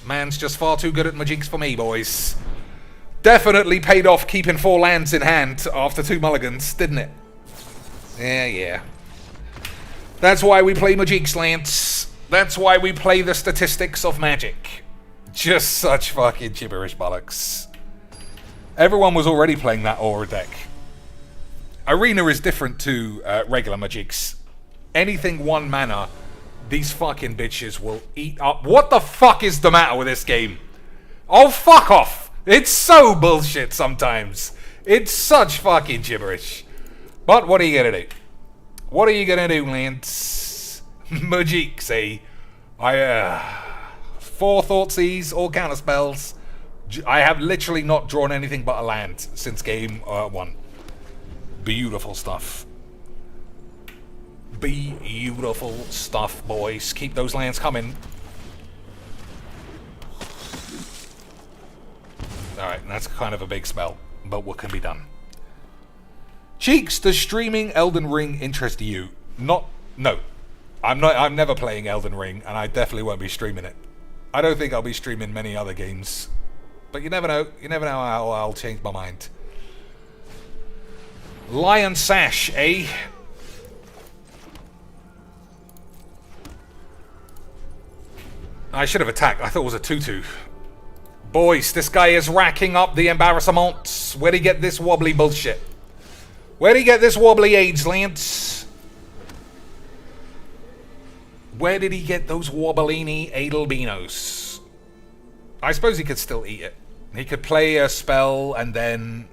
Man's just far too good at Mageecs for me, boys. Definitely paid off keeping 4 lands in hand after 2 mulligans, didn't it? Yeah. That's why we play Mageecs, Lance. That's why we play the statistics of Magic. Just such fucking gibberish bollocks. Everyone was already playing that Aura deck. Arena is different to regular Mageecs. Anything 1 mana, these fucking bitches will eat up. What the fuck is the matter with this game? Oh, fuck off! It's so bullshit sometimes. It's such fucking gibberish. But what are you gonna do? What are you gonna do, Lance? Mageecs, eh? 4 Thoughtseize, all counter spells. I have literally not drawn anything but a land since game 1. Beautiful stuff. Beautiful stuff, boys. Keep those lands coming. Alright, that's kind of a big spell, but what can be done? Cheeks, does streaming Elden Ring interest you? No. I'm never playing Elden Ring, and I definitely won't be streaming it. I don't think I'll be streaming many other games. But you never know. You never know how I'll change my mind. Lion Sash, eh? I should have attacked. I thought it was a 2-2. Boys, this guy is racking up the embarrassment. Where'd he get this wobbly bullshit? Where'd he get this wobbly AIDS, Lance? Where did he get those wobblini Edelbeanos? I suppose he could still eat it. He could play a spell and then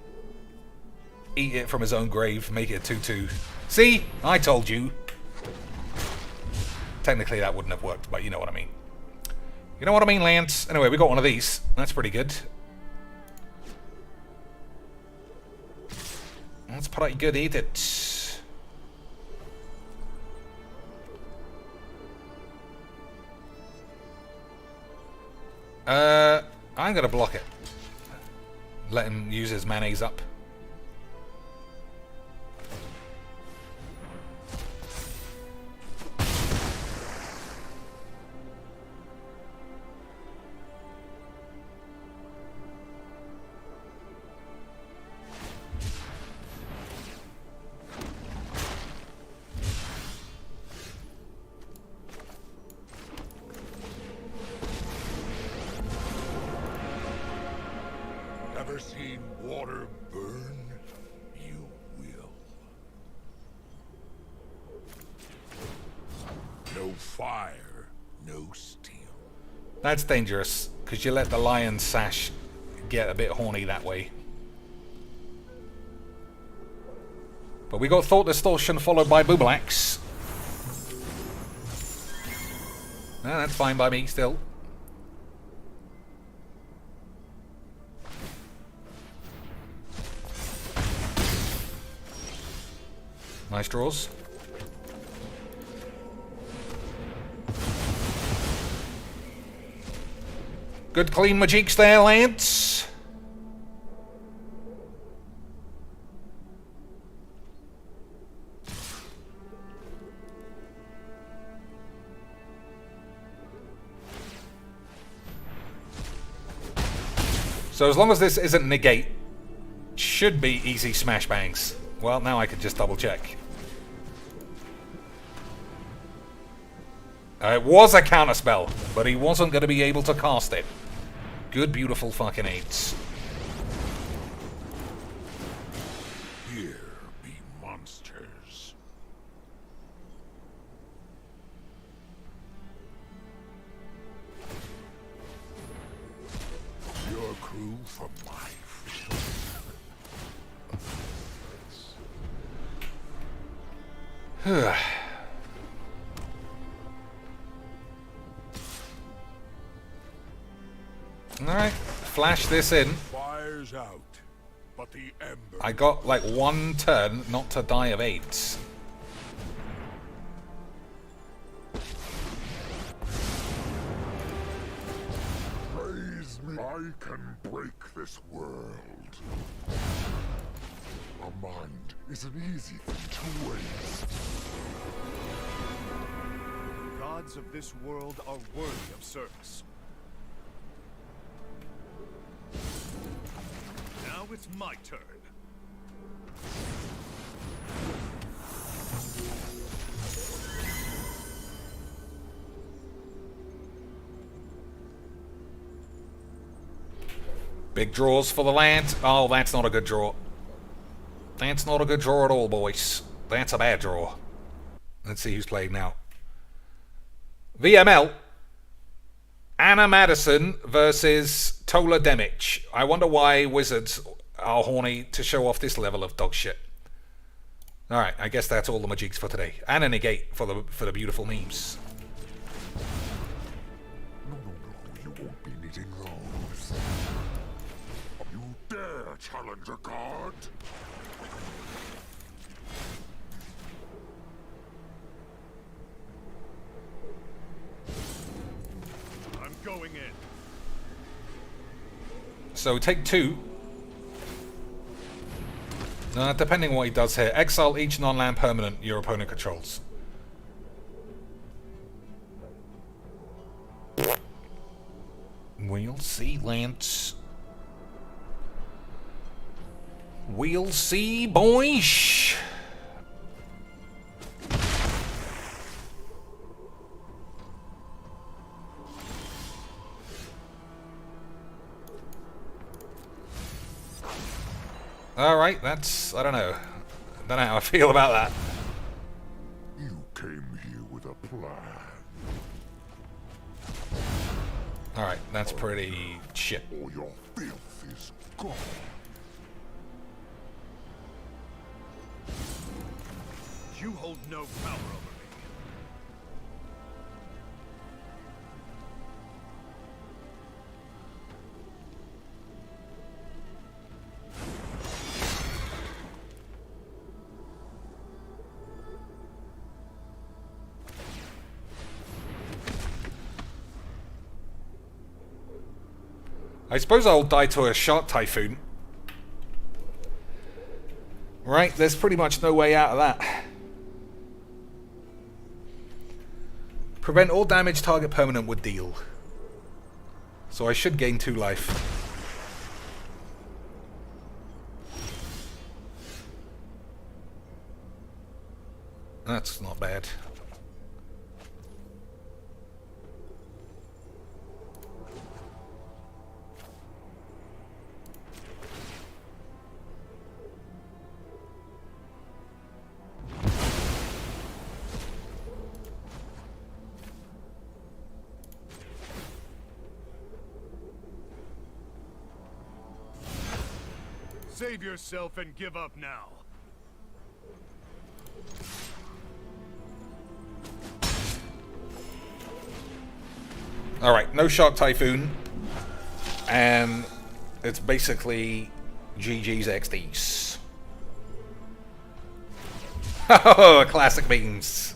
eat it from his own grave, make it a 2-2. See? I told you. Technically that wouldn't have worked, but you know what I mean. You know what I mean, Lance? Anyway, we got one of these. That's pretty good. That's pretty good, ain't it? I'm gonna block it. Let him use his mayonnaise up. Ever seen water burn? You will. No fire, no steel. That's dangerous, because you let the Lion Sash get a bit horny that way. But we got Thought Distortion followed by Boobalax. That's fine by me still. Nice draws. Good clean Mageecs there, Lance. So as long as this isn't negate, should be easy smash bangs. Well, now I could just double check. It was a counterspell, but he wasn't going to be able to cast it. Good, beautiful fucking eights. Here be monsters. Your crew for life. Alright, flash this in. Fire's out, but the ember. I got like one turn not to die of AIDS. Praise me. I can break this world. A mind is an easy thing to waste. The gods of this world are worthy of service. Now it's my turn. Big draws for the land. Oh, that's not a good draw. That's not a good draw at all, boys. That's a bad draw. Let's see who's playing now. VML. Anna Madison versus Tola Demich. I wonder why Wizards are horny to show off this level of dog shit. Alright, I guess that's all the Mageecs for today. And a negate for the beautiful memes. No, you won't be needing those. You dare challenge a god? I'm going in. So take 2. Depending on what he does here. Exile each non-land permanent your opponent controls. We'll see, Lance. We'll see, boys. Alright, that's... I don't know. I don't know how I feel about that. You came here with a plan. Alright, that's pretty shit. Or your filth is gone. You hold no power over me. I suppose I'll die to a Shark Typhoon. Right, there's pretty much no way out of that. Prevent all damage target permanent would deal. So I should gain 2 life. That's not bad. Save yourself and give up now. Alright, no Shark Typhoon. And it's basically GG's XDs. Oh, classic memes.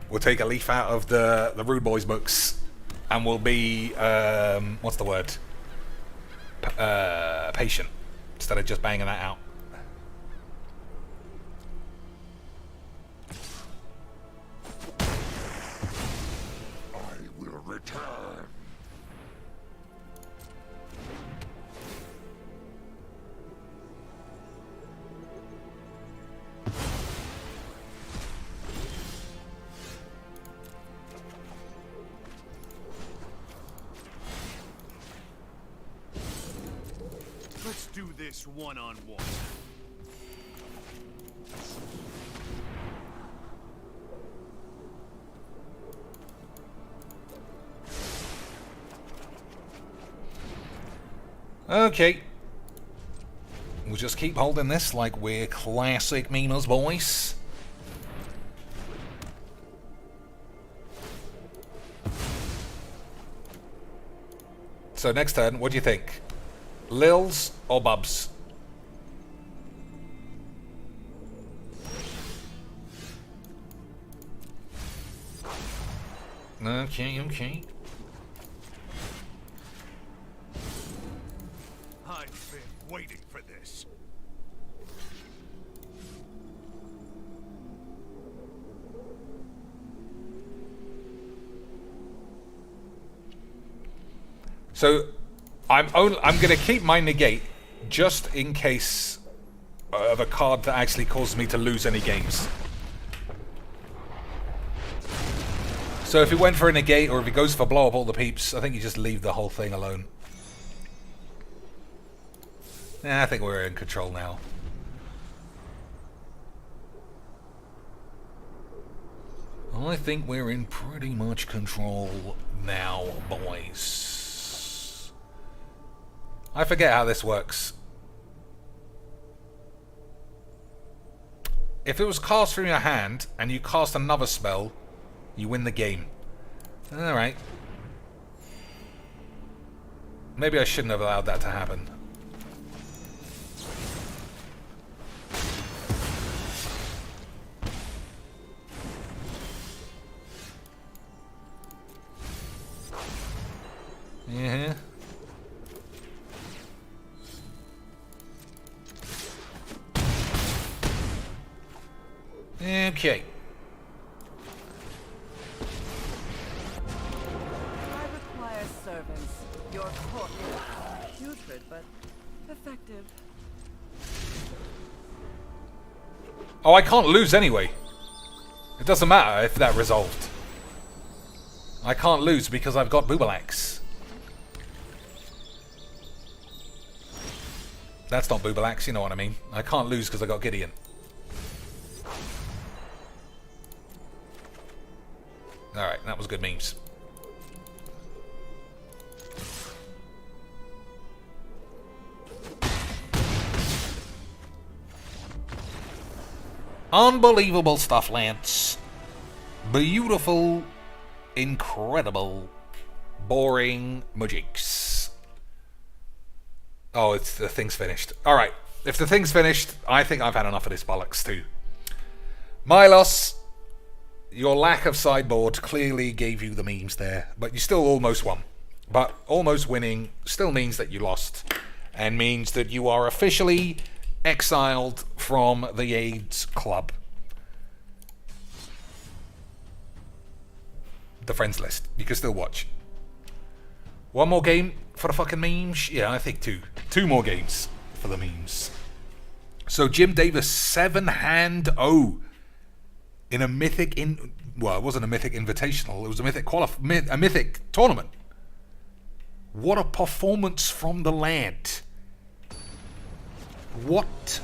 We'll take a leaf out of the Rude Boys books, and we'll be what's the word? Patient, instead of just banging that out. I will return. Let's do this one-on-one. Okay. We'll just keep holding this like we're classic memers, boys. So next turn, what do you think? Lils or Bubs? Okay, okay. I've been waiting for this. So I'm going to keep my negate just in case of a card that actually causes me to lose any games. So if he went for a negate or if he goes for blow up all the peeps, I think you just leave the whole thing alone. Yeah, I think we're in control now. I think we're in pretty much control now, boys. I forget how this works. If it was cast from your hand and you cast another spell, you win the game. Alright. Maybe I shouldn't have allowed that to happen. Yeah. Okay. I require servants. Your court is putrid, but effective. Oh, I can't lose anyway. It doesn't matter if that resolved. I can't lose because I've got Boobalax. That's not Boobalax, you know what I mean. I can't lose because I got Gideon. Alright, that was good memes. Unbelievable stuff, Lance. Beautiful, incredible, boring Mageecs. Oh, it's the thing's finished. Alright, if the thing's finished, I think I've had enough of this bollocks too. Milos, your lack of sideboard clearly gave you the memes there, but you still almost won. But almost winning still means that you lost, and means that you are officially exiled from the AIDS Club. The friends list. You can still watch. One more game for the fucking memes? Yeah, I think two. Two more games for the memes. So Jim Davis, 7-hand O in a mythic well, it wasn't a mythic invitational, it was a mythic a mythic tournament. What a performance from the lad. What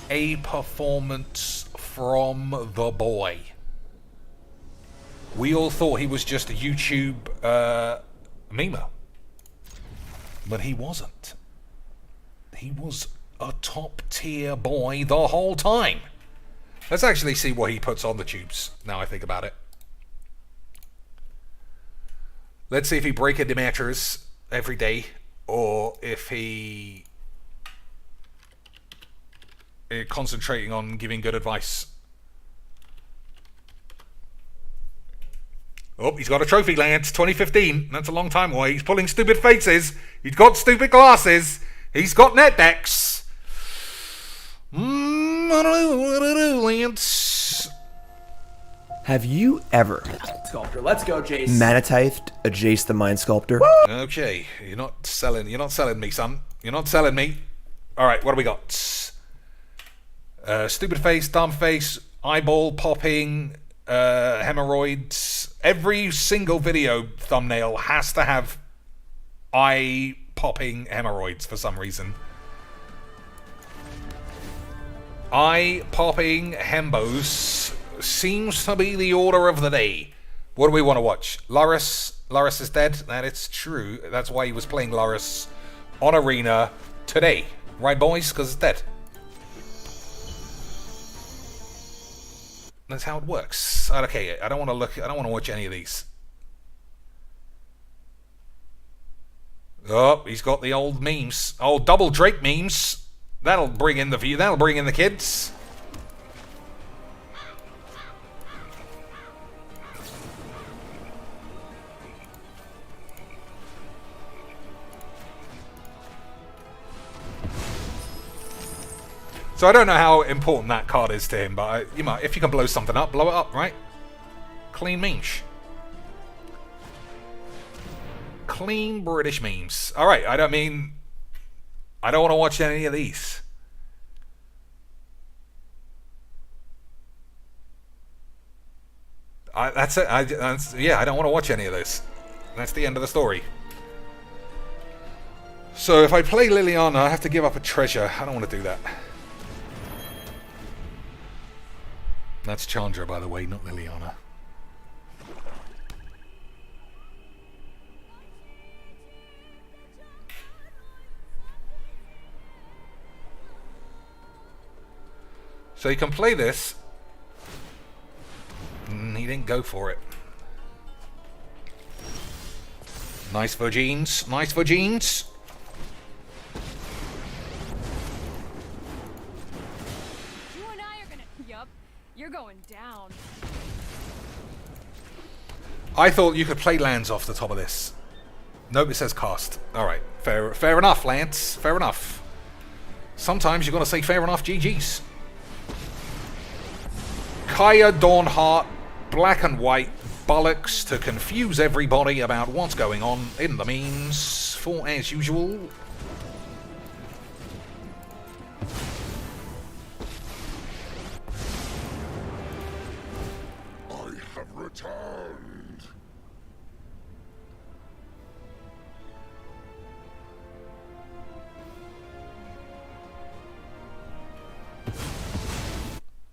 a performance from the boy. We all thought he was just a YouTube memer. But he wasn't. He was a top tier boy the whole time. Let's actually see what he puts on the tubes, now I think about it. Let's see if he breaks the matches every day, or if he concentrating on giving good advice. Oh, he's got a trophy, Lance. 2015. That's a long time away. He's pulling stupid faces. He's got stupid glasses. He's got net decks. I don't know what to do, Lance. Have you ever Sculptor, let's go, Jace. manatithed a Jace the Mind Sculptor? Okay, you're not selling me, son. You're not selling me. Alright, what do we got? Stupid face, dumb face, eyeball popping, hemorrhoids. Every single video thumbnail has to have eye popping hemorrhoids for some reason. Eye-popping hembos seems to be the order of the day. What do we want to watch? Loris. Loris is dead. That is true. That's why he was playing Loris on Arena today. Right, boys? Because it's dead. That's how it works. Okay, I don't want to look. I don't want to watch any of these. Oh, he's got the old memes. Oh, double Drake memes. That'll bring in the view. That'll bring in the kids. So I don't know how important that card is to him, but you might, if you can blow something up, blow it up, right? Clean memes. Clean British memes. All right, I don't want to watch any of these. That's it. Yeah, I don't want to watch any of this. That's the end of the story. So if I play Liliana, I have to give up a treasure. I don't want to do that. That's Chandra, by the way, not Liliana. So you can play this. He didn't go for it. Nice for jeans. Nice for jeans. You're going down. I thought you could play lands off the top of this. Nope, it says cast. Alright, fair enough, Lance. Fair enough. Sometimes you're going to say fair enough, GG's. Kaya Dawnheart, black and white bollocks to confuse everybody about what's going on in the memes, for as usual. Returned.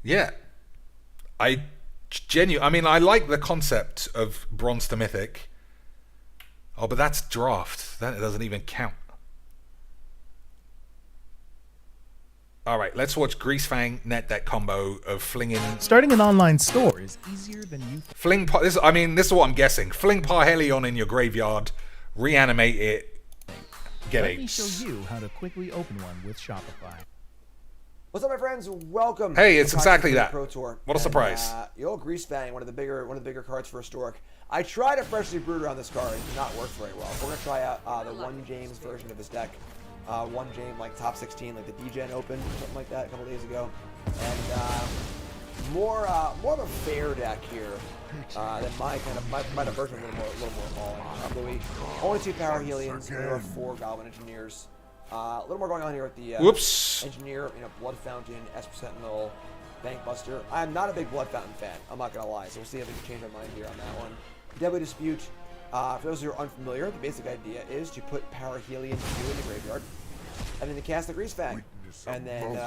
Yeah. I like the concept of bronze to mythic. Oh, but that's draft. That doesn't even count. Alright, let's watch Greasefang net that combo of flinging... Starting an online store is easier than you... This is what I'm guessing. Fling Parhelion in your graveyard, reanimate it, get Let me apes. show you how to quickly open one with Shopify. What's up, my friends? Welcome. Hey, it's to exactly that. Pro Tour. What a surprise. The old Greasefang, one of the bigger cards for Historic. I tried a freshly brewed around this card. It did not work very well. We're gonna try out the One James version of this deck. One James, like top 16, like the DGen Open, something like that, a couple days ago, and more of a fair deck here than my version, a little more all in. Only 2 Power Helions, there are 4 Goblin Engineers. A little more going on here with the Engineer, Blood Fountain, Esper Sentinel, Bankbuster. I'm not a big Blood Fountain fan, I'm not gonna lie, so we'll see if we can change our mind here on that one. Deadly Dispute. For those who are unfamiliar, the basic idea is to put Power Helion 2 in the graveyard, and then to cast the Greasefang, and then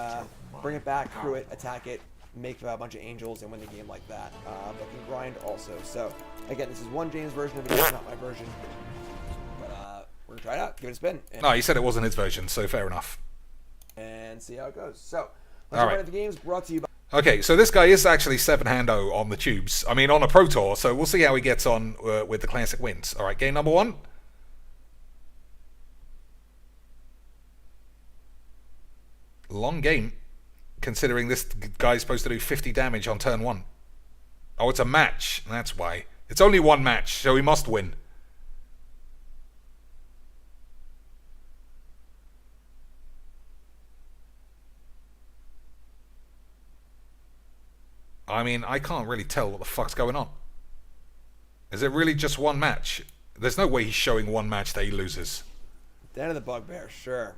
bring it back, crew it, attack it, make a bunch of angels, and win the game like that. But can grind also. So, again, this is One James version of the game, not my version. But we're going to try it out, give it a spin. No, he said it wasn't his version, so fair enough. And see how it goes. So, let's go into the games brought to you by... Okay, so this guy is actually 7-hando on the tubes. I mean, on a Pro Tour, so we'll see how he gets on with the Classic wins. All right, game number 1. Long game, considering this guy's supposed to do 50 damage on turn 1. Oh, it's a match. That's why. It's only one match, so he must win. I mean, I can't really tell what the fuck's going on. Is it really just one match? There's no way he's showing one match that he loses. Den of the Bugbear, sure.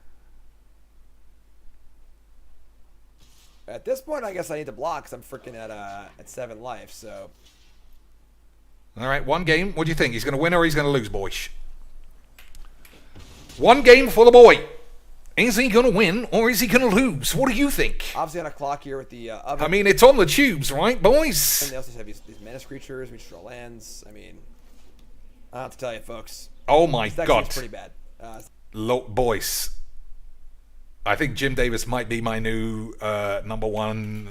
At this point, I guess I need to block because I'm freaking at 7 life, so... Alright, one game. What do you think? He's going to win or he's going to lose, boys? One game for the boy. Is he going to win or is he going to lose? What do you think? Obviously on a clock here with the oven. I mean, it's on the tubes, right, boys? And they also have these menace creatures, which draw lands. I mean, I don't have to tell you, folks. Oh my This deck god. seems pretty bad. Boys, I think Jim Davis might be my new number one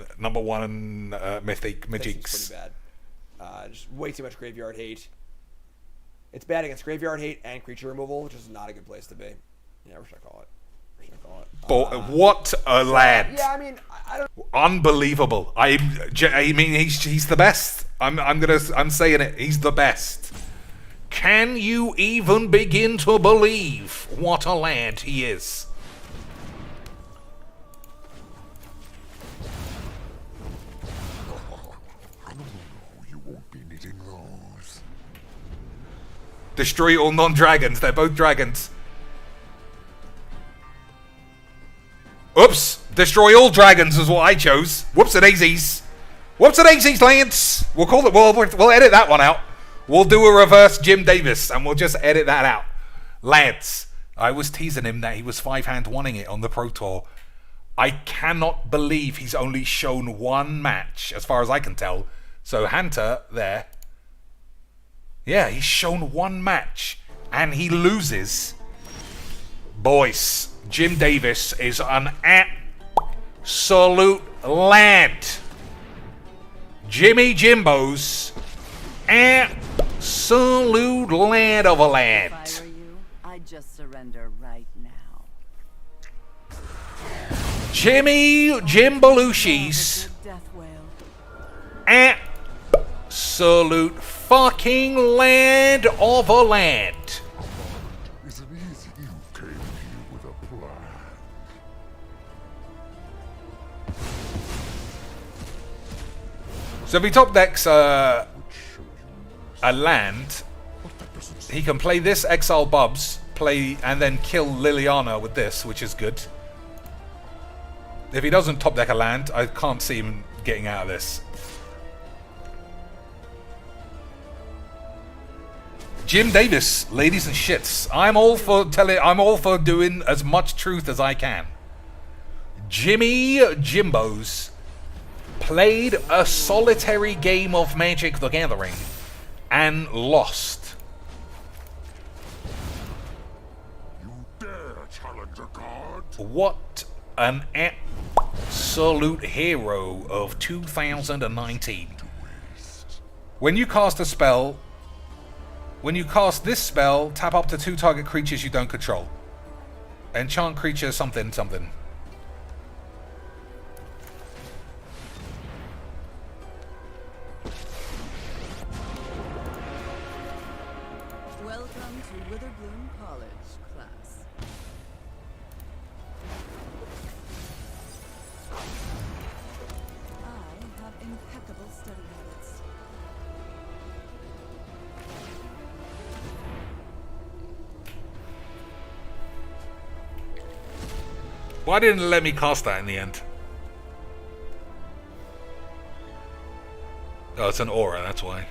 Mythic Mageecs. Pretty bad. Just way too much graveyard hate. It's bad against graveyard hate and creature removal, which is not a good place to be. Yeah, what should I call it? What a lad! Yeah, I mean, I don't. Unbelievable. I mean, he's the best. I'm saying it. He's the best. Can you even begin to believe what a lad he is? You won't be needing those. Destroy all non-dragons. They're both dragons. Oops! Destroy all dragons is what I chose. Whoops a daisies. Whoops a daisies, Lance. We'll call it. We'll edit that one out. We'll do a reverse Jim Davis, and we'll just edit that out. Lance, I was teasing him that he was 5-hand wanting it on the Pro Tour. I cannot believe he's only shown one match, as far as I can tell. So Hunter there. Yeah, he's shown one match, and he loses. Boys, Jim Davis is an absolute lad. Jimmy Jimbo's absolute lad of a lad. If I were you, I'd just surrender right now. Jimmy Jimbelushi's absolute fucking lad of a lad. Is it easy? You came here with a plan. So if he top decks a land, he can play this Exile Bubs, and then kill Liliana with this, which is good. If he doesn't top deck a land, I can't see him getting out of this. Jim Davis, ladies and shits. I'm all for doing as much truth as I can. Jimmy Jimbos played a solitary game of Magic the Gathering and lost. You dare challenge a god? What an absolute hero of 2019. When you cast a spell, when you cast this spell, tap up to 2 target creatures you don't control. Enchant creature something something. Welcome to Witherbloom College, class. I have impeccable study habits. Why didn't it let me cast that in the end? Oh, it's an aura, that's why.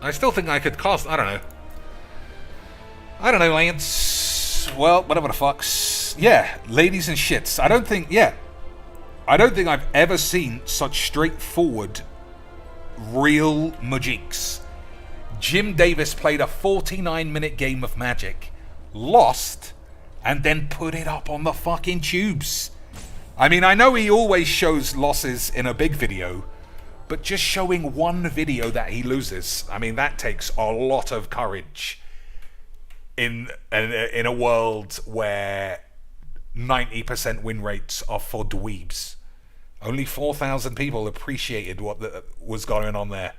I still think I could cast, I don't know. I don't know, Lance. Well, whatever the fucks. Yeah, ladies and shits. I don't think I've ever seen such straightforward, real Mageecs. Jim Davis played a 49-minute game of Magic, lost, and then put it up on the fucking tubes. I mean, I know he always shows losses in a big video, but just showing one video that he loses, I mean, that takes a lot of courage in a world where 90% win rates are for dweebs. Only 4,000 people appreciated what was going on there.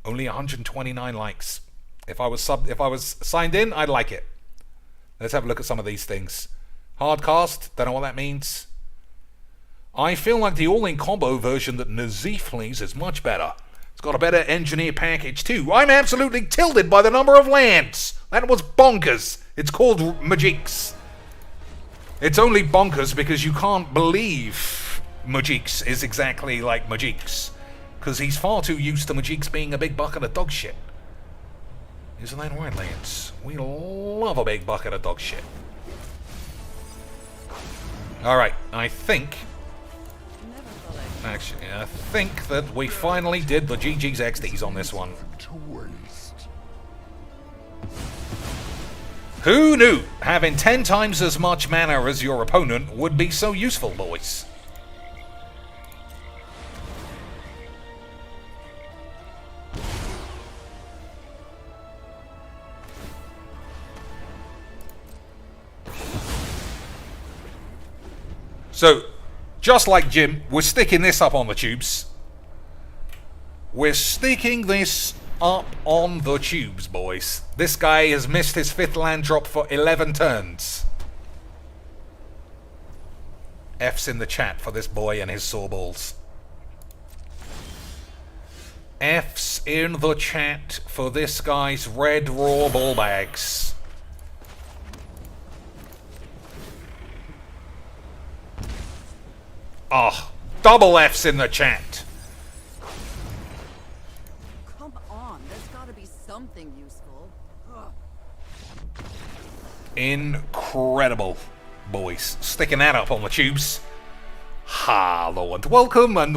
Only 129 likes. If I was signed in, I'd like it. Let's have a look at some of these things. Hardcast, don't know what that means. I feel like the all-in combo version that Nazif plays is much better. It's got a better engineer package too. I'm absolutely tilted by the number of lands. That was bonkers. It's called Mageecs. It's only bonkers because you can't believe Mageecs is exactly like Mageecs. Because he's far too used to Mageecs being a big bucket of dog shit. Isn't that right, Lance? We love a big bucket of dog shit. Alright, I think... Actually, I think that we finally did the GG's XDs on this one. Who knew having 10 times as much mana as your opponent would be so useful, boys? So, just like Jim, we're sticking this up on the tubes. We're sticking this up on the tubes, boys. This guy has missed his 5th land drop for 11 turns. F's in the chat for this boy and his sawballs. F's in the chat for this guy's red raw ball bags. Oh, double F's in the chat. Come on, there's gotta be something useful. Ugh. Incredible, boys. Sticking that up on the tubes. Hello and welcome and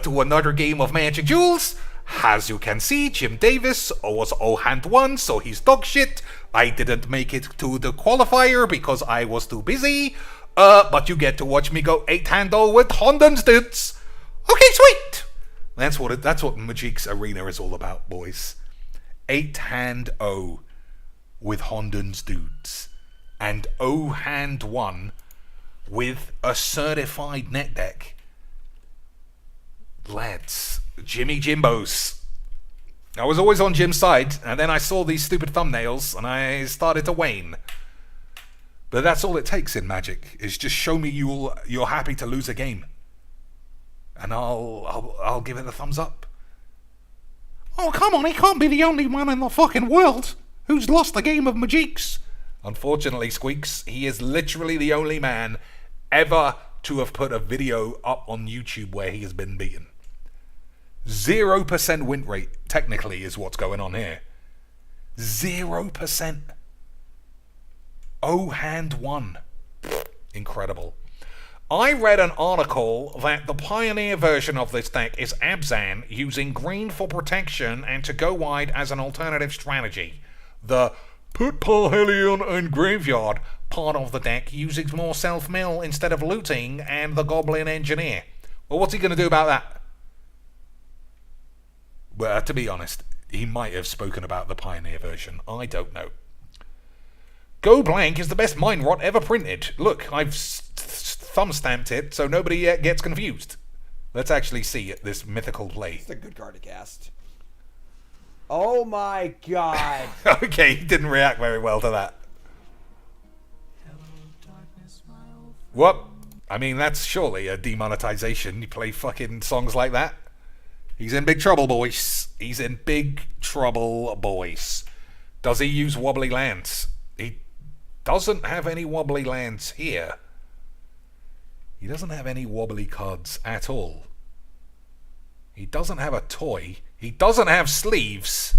to another game of Magic Duels. As you can see, Jim Davis was 0-hand 1, so he's dog shit. I didn't make it to the qualifier because I was too busy. But you get to watch me go 8-hand 0 with Honden's dudes. Okay, sweet. That's what Mageecs Arena is all about, boys. 8-hand 0 with Honden's dudes, and 0-hand 1 with a certified net deck. Lads, Jimmy Jimbos. I was always on Jim's side, and then I saw these stupid thumbnails, and I started to wane. But that's all it takes in Magic, is just show me you're happy to lose a game. And I'll give it a thumbs up. Oh, come on, he can't be the only one in the fucking world who's lost a game of Mageecs. Unfortunately, Squeaks, he is literally the only man ever to have put a video up on YouTube where he has been beaten. 0% win rate, technically, is what's going on here. 0%. 0-hand 1. Incredible. I read an article that the Pioneer version of this deck is Abzan using green for protection and to go wide as an alternative strategy. The put Parhelion and Graveyard part of the deck uses more self-mill instead of looting and the Goblin Engineer. Well, what's he going to do about that? Well, to be honest, he might have spoken about the Pioneer version. I don't know. Go Blank is the best mind rot ever printed. Look, I've thumb stamped it so nobody gets confused. Let's actually see it, this mythical play. It's a good card to cast. Oh my god. Okay, he didn't react very well to that. What? I mean, that's surely a demonetization. You play fucking songs like that. He's in big trouble, boys. He's in big trouble, boys. Does he use wobbly lands? He doesn't have any wobbly lands here. He doesn't have any wobbly cards at all. He doesn't have a toy. He doesn't have sleeves.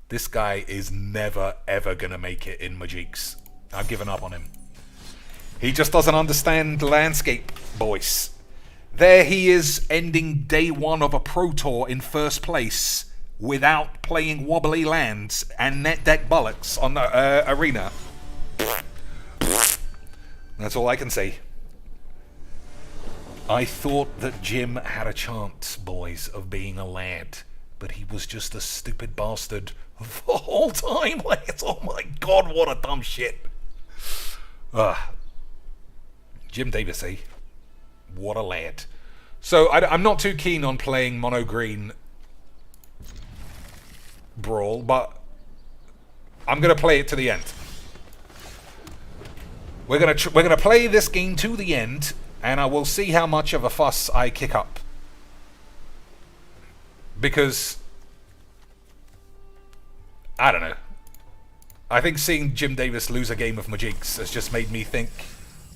This guy is never, ever going to make it in Mageecs. I've given up on him. He just doesn't understand the landscape, boys. There he is, ending day 1 of a Pro Tour in first place without playing wobbly lands and net deck bullocks on the arena. That's all I can say. I thought that Jim had a chance, boys, of being a lad, but he was just a stupid bastard the whole time. Oh my god, what a dumb shit. Jim Davis, eh? What a lad. So, I'm not too keen on playing mono green Brawl, but I'm going to play it to the end. We're gonna play this game to the end, and I will see how much of a fuss I kick up. Because, I don't know. I think seeing Jim Davis lose a game of Mageecs has just made me think,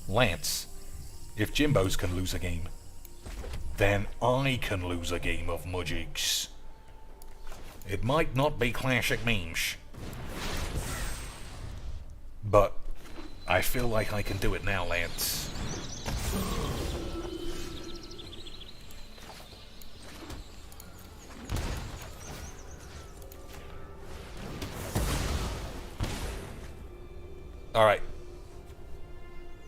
Lance, if Jimbos can lose a game, then I can lose a game of Mageecs. It might not be classic memes, but I feel like I can do it now, Lance. Alright.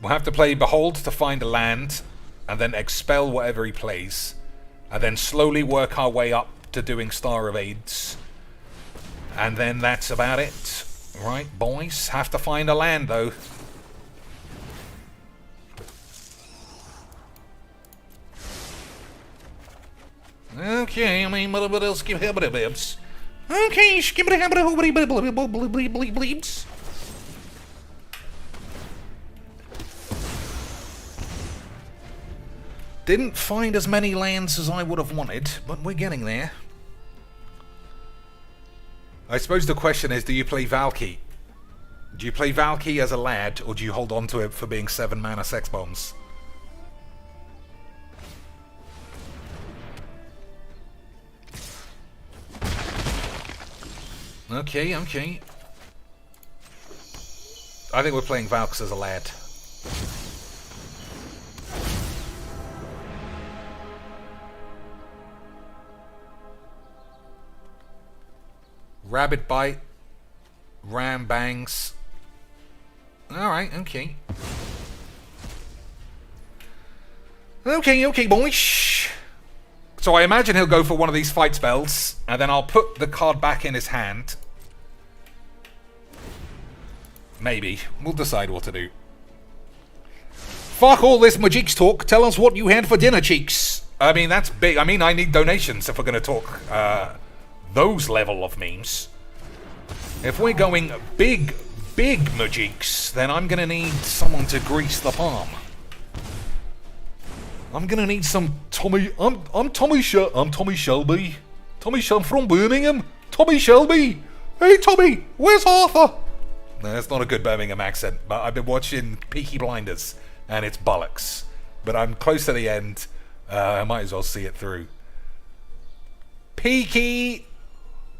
We'll have to play Behold to find a land, and then expel whatever he plays, and then slowly work our way up to doing Star of Aids. And then that's about it. Right, boys? Have to find a land, though. Okay, I mean, what else? Okay, bleeps. Didn't find as many lands as I would have wanted, but we're getting there. I suppose the question is, do you play Valky? Do you play Valky as a lad, or do you hold on to it for being 7 mana sex bombs? Okay, okay. I think we're playing Valks as a lad. Rabbit Bite. Ram Bangs. Alright, okay. Okay, boys. So I imagine he'll go for one of these fight spells, and then I'll put the card back in his hand. Maybe. We'll decide what to do. Fuck all this Mageecs talk. Tell us what you had for dinner, cheeks. I mean, that's big. I mean, I need donations if we're going to talk those level of memes. If we're going big Mageecs, then I'm going to need someone to grease the palm. I'm gonna need some Tommy. I'm Tommy Shelby. I'm from Birmingham. Tommy Shelby. Hey Tommy, where's Arthur? No, that's not a good Birmingham accent, but I've been watching Peaky Blinders, and it's bollocks. But I'm close to the end. I might as well see it through. Peaky,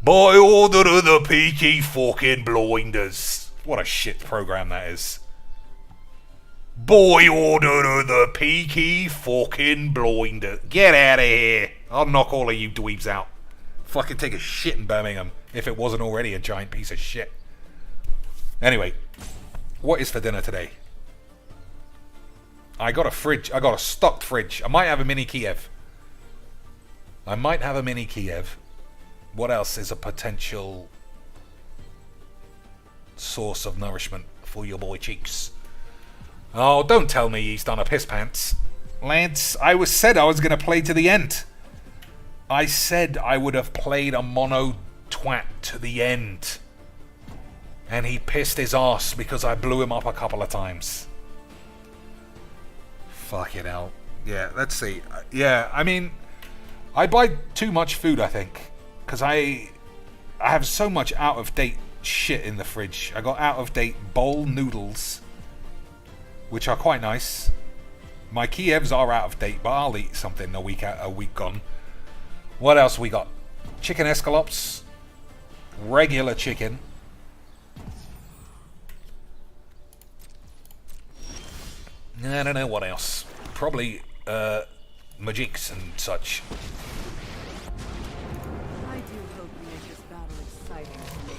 by order of the Peaky fucking Blinders. What a shit program that is. By order of the Peaky fucking Blinder. Get out of here. I'll knock all of you dweebs out. Fucking take a shit in Birmingham, if it wasn't already a giant piece of shit. Anyway, what is for dinner today? I got a fridge. I got a stocked fridge. I might have a mini Kiev. What else is a potential source of nourishment for your boy cheeks? Oh, don't tell me he's done a piss pants. Lance, I said I was going to play to the end. I said I would have played a mono twat to the end. And he pissed his ass because I blew him up a couple of times. Fuck it out. Yeah, let's see. Yeah, I mean, I buy too much food, I think. Because I have so much out-of-date shit in the fridge. I got out-of-date bowl noodles, which are quite nice. My Kievs are out of date, but I'll eat something a week gone. What else we got? Chicken escalopes, regular chicken. I don't know what else. Probably Mageecs and such. I do hope you make this battle exciting to me.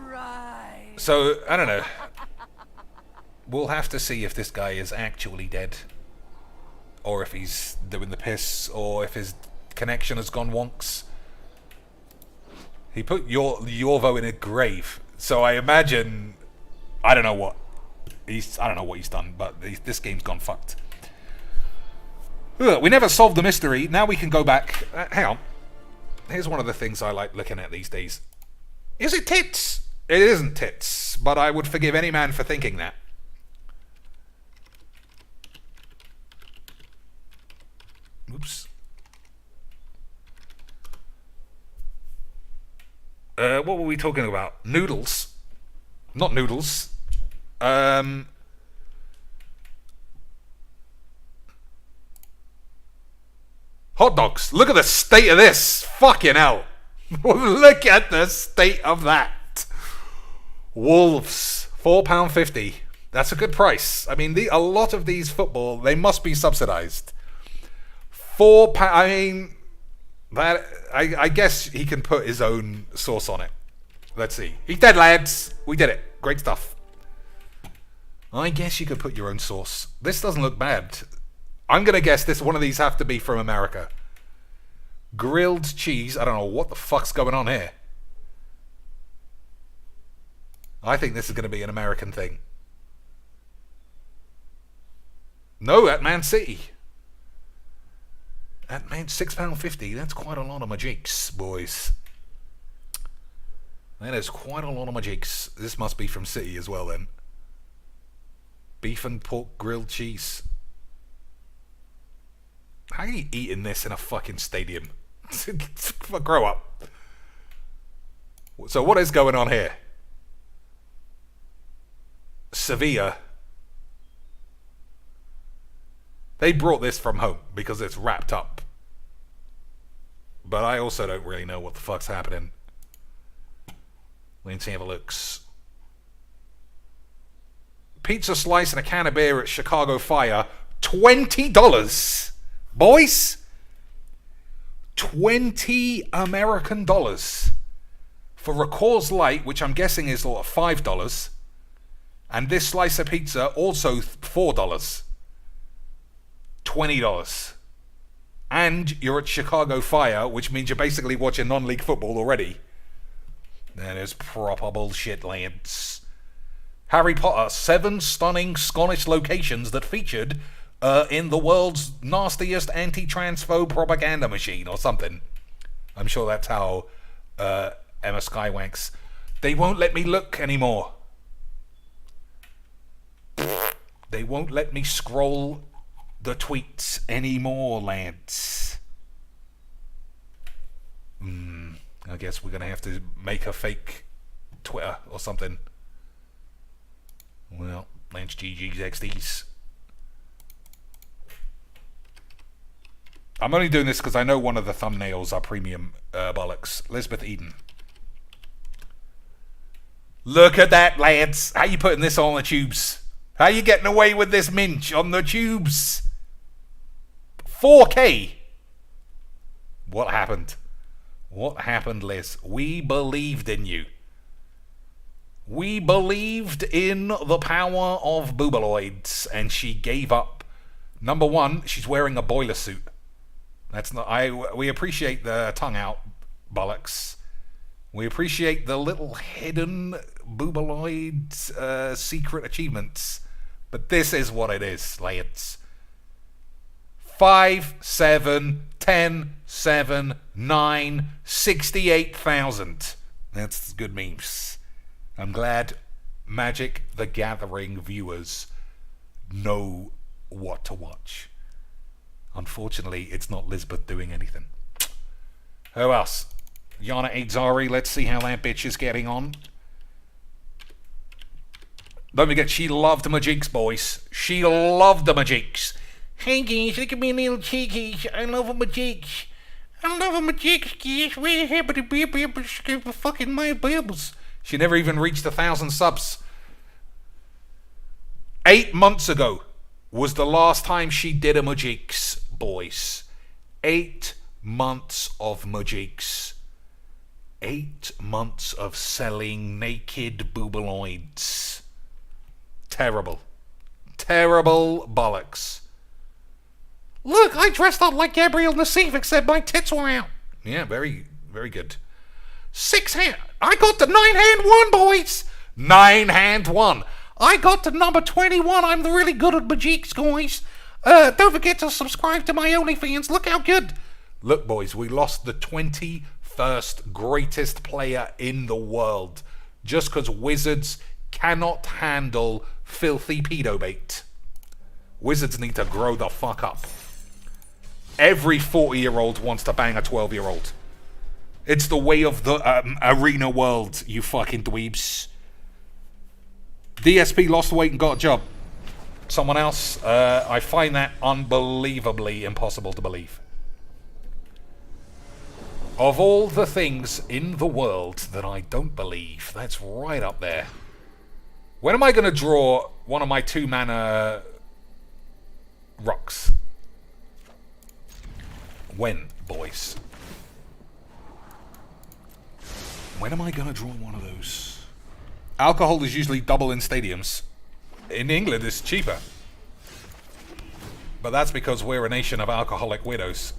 Right. So, I don't know. We'll have to see if this guy is actually dead. Or if he's doing the piss. Or if his connection has gone wonks. He put Yorvo in a grave. So I imagine... I don't know what he's done. But this game's gone fucked. Ugh, we never solved the mystery. Now we can go back. Hang on. Here's one of the things I like looking at these days. Is it tits? It isn't tits, but I would forgive any man for thinking that. Oops. What were we talking about? Noodles. Not noodles. Hot dogs. Look at the state of this. Fucking hell. Look at the state of that. Wolves, £4.50. That's a good price. I mean, a lot of these football, they must be subsidized. £4. I mean, that I guess he can put his own sauce on it. Let's see. He's dead, lads. We did it. Great stuff. I guess you could put your own sauce. This doesn't look bad. I'm going to guess one of these have to be from America. Grilled cheese. I don't know what the fuck's going on here. I think this is going to be an American thing. No, at Man City. At Man, £6.50. That's quite a lot of Mageecs, boys. That is quite a lot of Mageecs. This must be from City as well, then. Beef and pork grilled cheese. How are you eating this in a fucking stadium? Grow up. So what is going on here? Sevilla. They brought this from home because it's wrapped up. But I also don't really know what the fuck's happening. Let's have a look. Pizza slice and a can of beer at Chicago Fire. $20. Boys. 20 American dollars. For a Coors Light, which I'm guessing is $5. And this slice of pizza also $4. $20. And you're at Chicago Fire, which means you're basically watching non-league football already. That is proper bullshit, lads. Harry Potter, 7 stunning Scottish locations that featured in the world's nastiest anti-transphobe propaganda machine or something. I'm sure that's how Emma Skywanks. They won't let me look anymore. They won't let me scroll the tweets anymore, lads. I guess we're going to have to make a fake Twitter or something. Well, thanks GG's XDs. I'm only doing this because I know one of the thumbnails are premium bollocks. Elizabeth Eden. Look at that, lads. How you putting this on the tubes? How you getting away with this minch on the tubes? 4K. What happened? What happened, Liz? We believed in you. We believed in the power of boobaloids, and she gave up. Number one, she's wearing a boiler suit. That's not. We appreciate the tongue out, bollocks. We appreciate the little hidden boobaloid secret achievements, but this is what it is, lads. 5, 7, 10, 7, 9, 68,000. That's good memes. I'm glad Magic the Gathering viewers know what to watch. Unfortunately, it's not Lisbeth doing anything. Who else? Yana Adzari, let's see how that bitch is getting on. Don't forget, she loved Mageecs, boys. She loved the Mageecs. Hey guys, look at me little cheekies. I love a Mageecs. I love a Mageecs, guys. We're happy to be able to fucking my bibbles. She never even reached 1,000 subs. 8 months ago was the last time she did a Mageecs, boys. 8 months of Mageecs. 8 months of selling naked boobaloids. Terrible. Terrible bollocks. Look, I dressed up like Gabriel Nassif, except my tits were out. Yeah, very, very good. 6 hand. I got the 9-hand 1, boys. 9-hand 1. I got to number 21. I'm really good at Mageecs, guys. Don't forget to subscribe to my OnlyFans. Look how good. Look, boys, we lost the 21st greatest player in the world just because Wizards cannot handle filthy pedo bait. Wizards need to grow the fuck up. Every 40-year-old wants to bang a 12-year-old. It's the way of the arena world, you fucking dweebs. DSP lost weight and got a job. Someone else? I find that unbelievably impossible to believe. Of all the things in the world that I don't believe, that's right up there. When am I going to draw one of my 2-mana rocks? When, boys? When am I going to draw one of those? Alcohol is usually double in stadiums. In England, it's cheaper. But that's because we're a nation of alcoholic widows.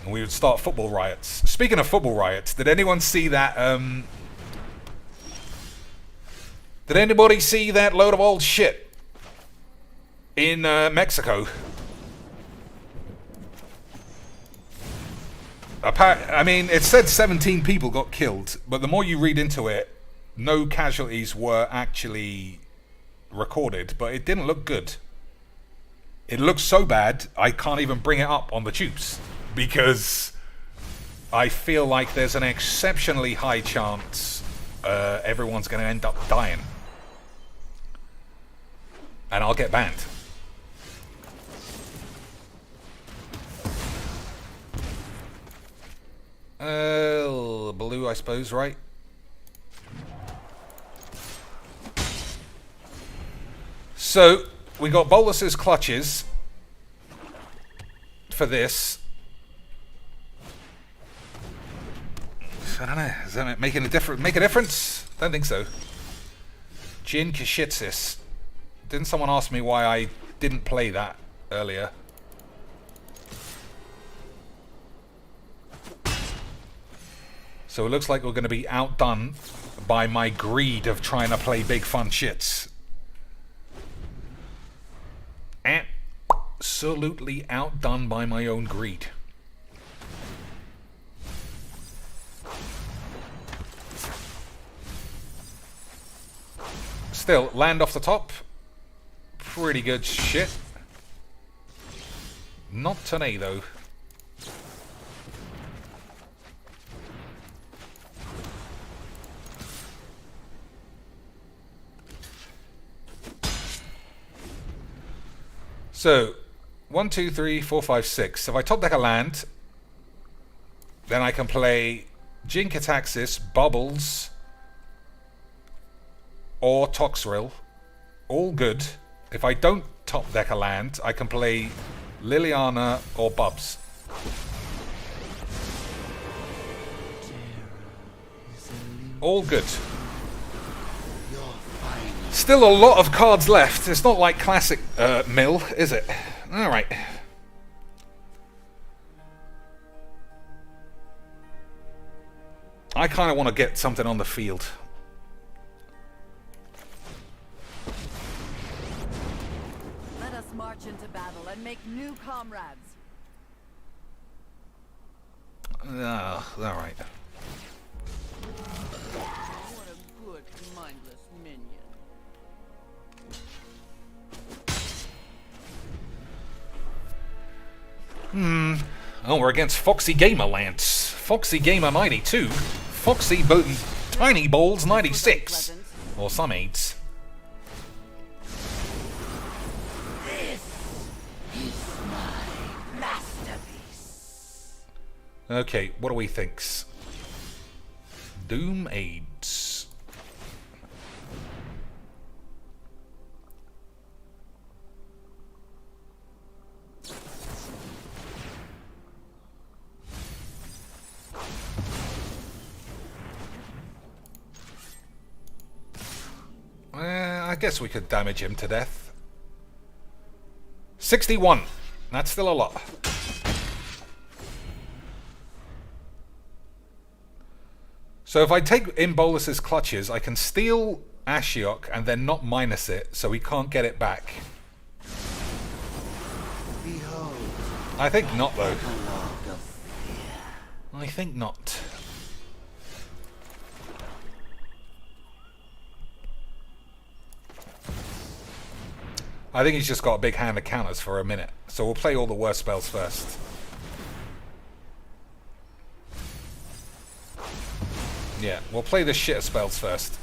And we would start football riots. Speaking of football riots, did anyone see that, did anybody see that load of old shit in Mexico? I mean, it said 17 people got killed, but the more you read into it, no casualties were actually recorded, but it didn't look good. It looks so bad, I can't even bring it up on the tubes, because I feel like there's an exceptionally high chance everyone's going to end up dying. And I'll get banned. Blue, I suppose, right? So, we got Bolus's Clutches for this. I don't know, is that making a difference? Don't think so. Jin Kashitsis. Didn't someone ask me why I didn't play that earlier? So it looks like we're going to be outdone by my greed of trying to play big fun shits. Absolutely outdone by my own greed. Still, land off the top. Pretty good shit. Not today, though. So, 1, 2, 3, 4, 5, 6. If I top deck a land, then I can play Jin-Kataxis, Bubbles, or Toxrill. All good. If I don't top deck a land, I can play Liliana or Bubs. All good. Still a lot of cards left. It's not like classic Mill, is it? Alright. I kind of want to get something on the field. Let us march into battle and make new comrades. Alright. What a good, mindless minion. Oh, we're against Foxy Gamer Lance. Foxy Gamer 92. Foxy Tiny Balls 96. Or some aids. This is my masterpiece. Okay, what do we think? Doom aids. I guess we could damage him to death. 61. That's still a lot. So if I take in Bolus's Clutches, I can steal Ashiok and then not minus it, so we can't get it back. Behold, I think not, though. I think not. I think he's just got a big hand of counters for a minute. So we'll play all the worst spells first. Yeah, we'll play the shit spells first.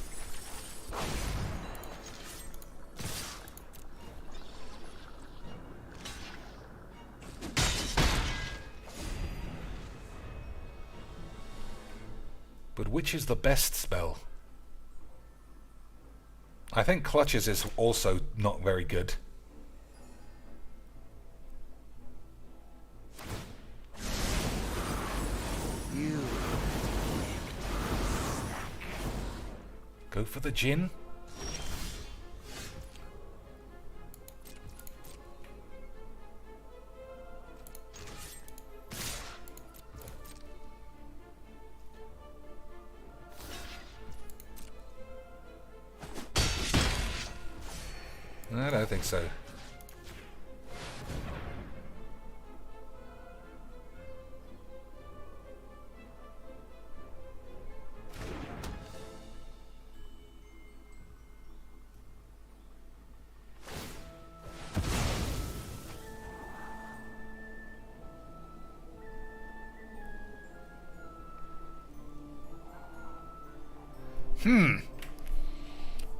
which is the best spell? I think Clutches is also not very good. Go for the Jin. I don't think so.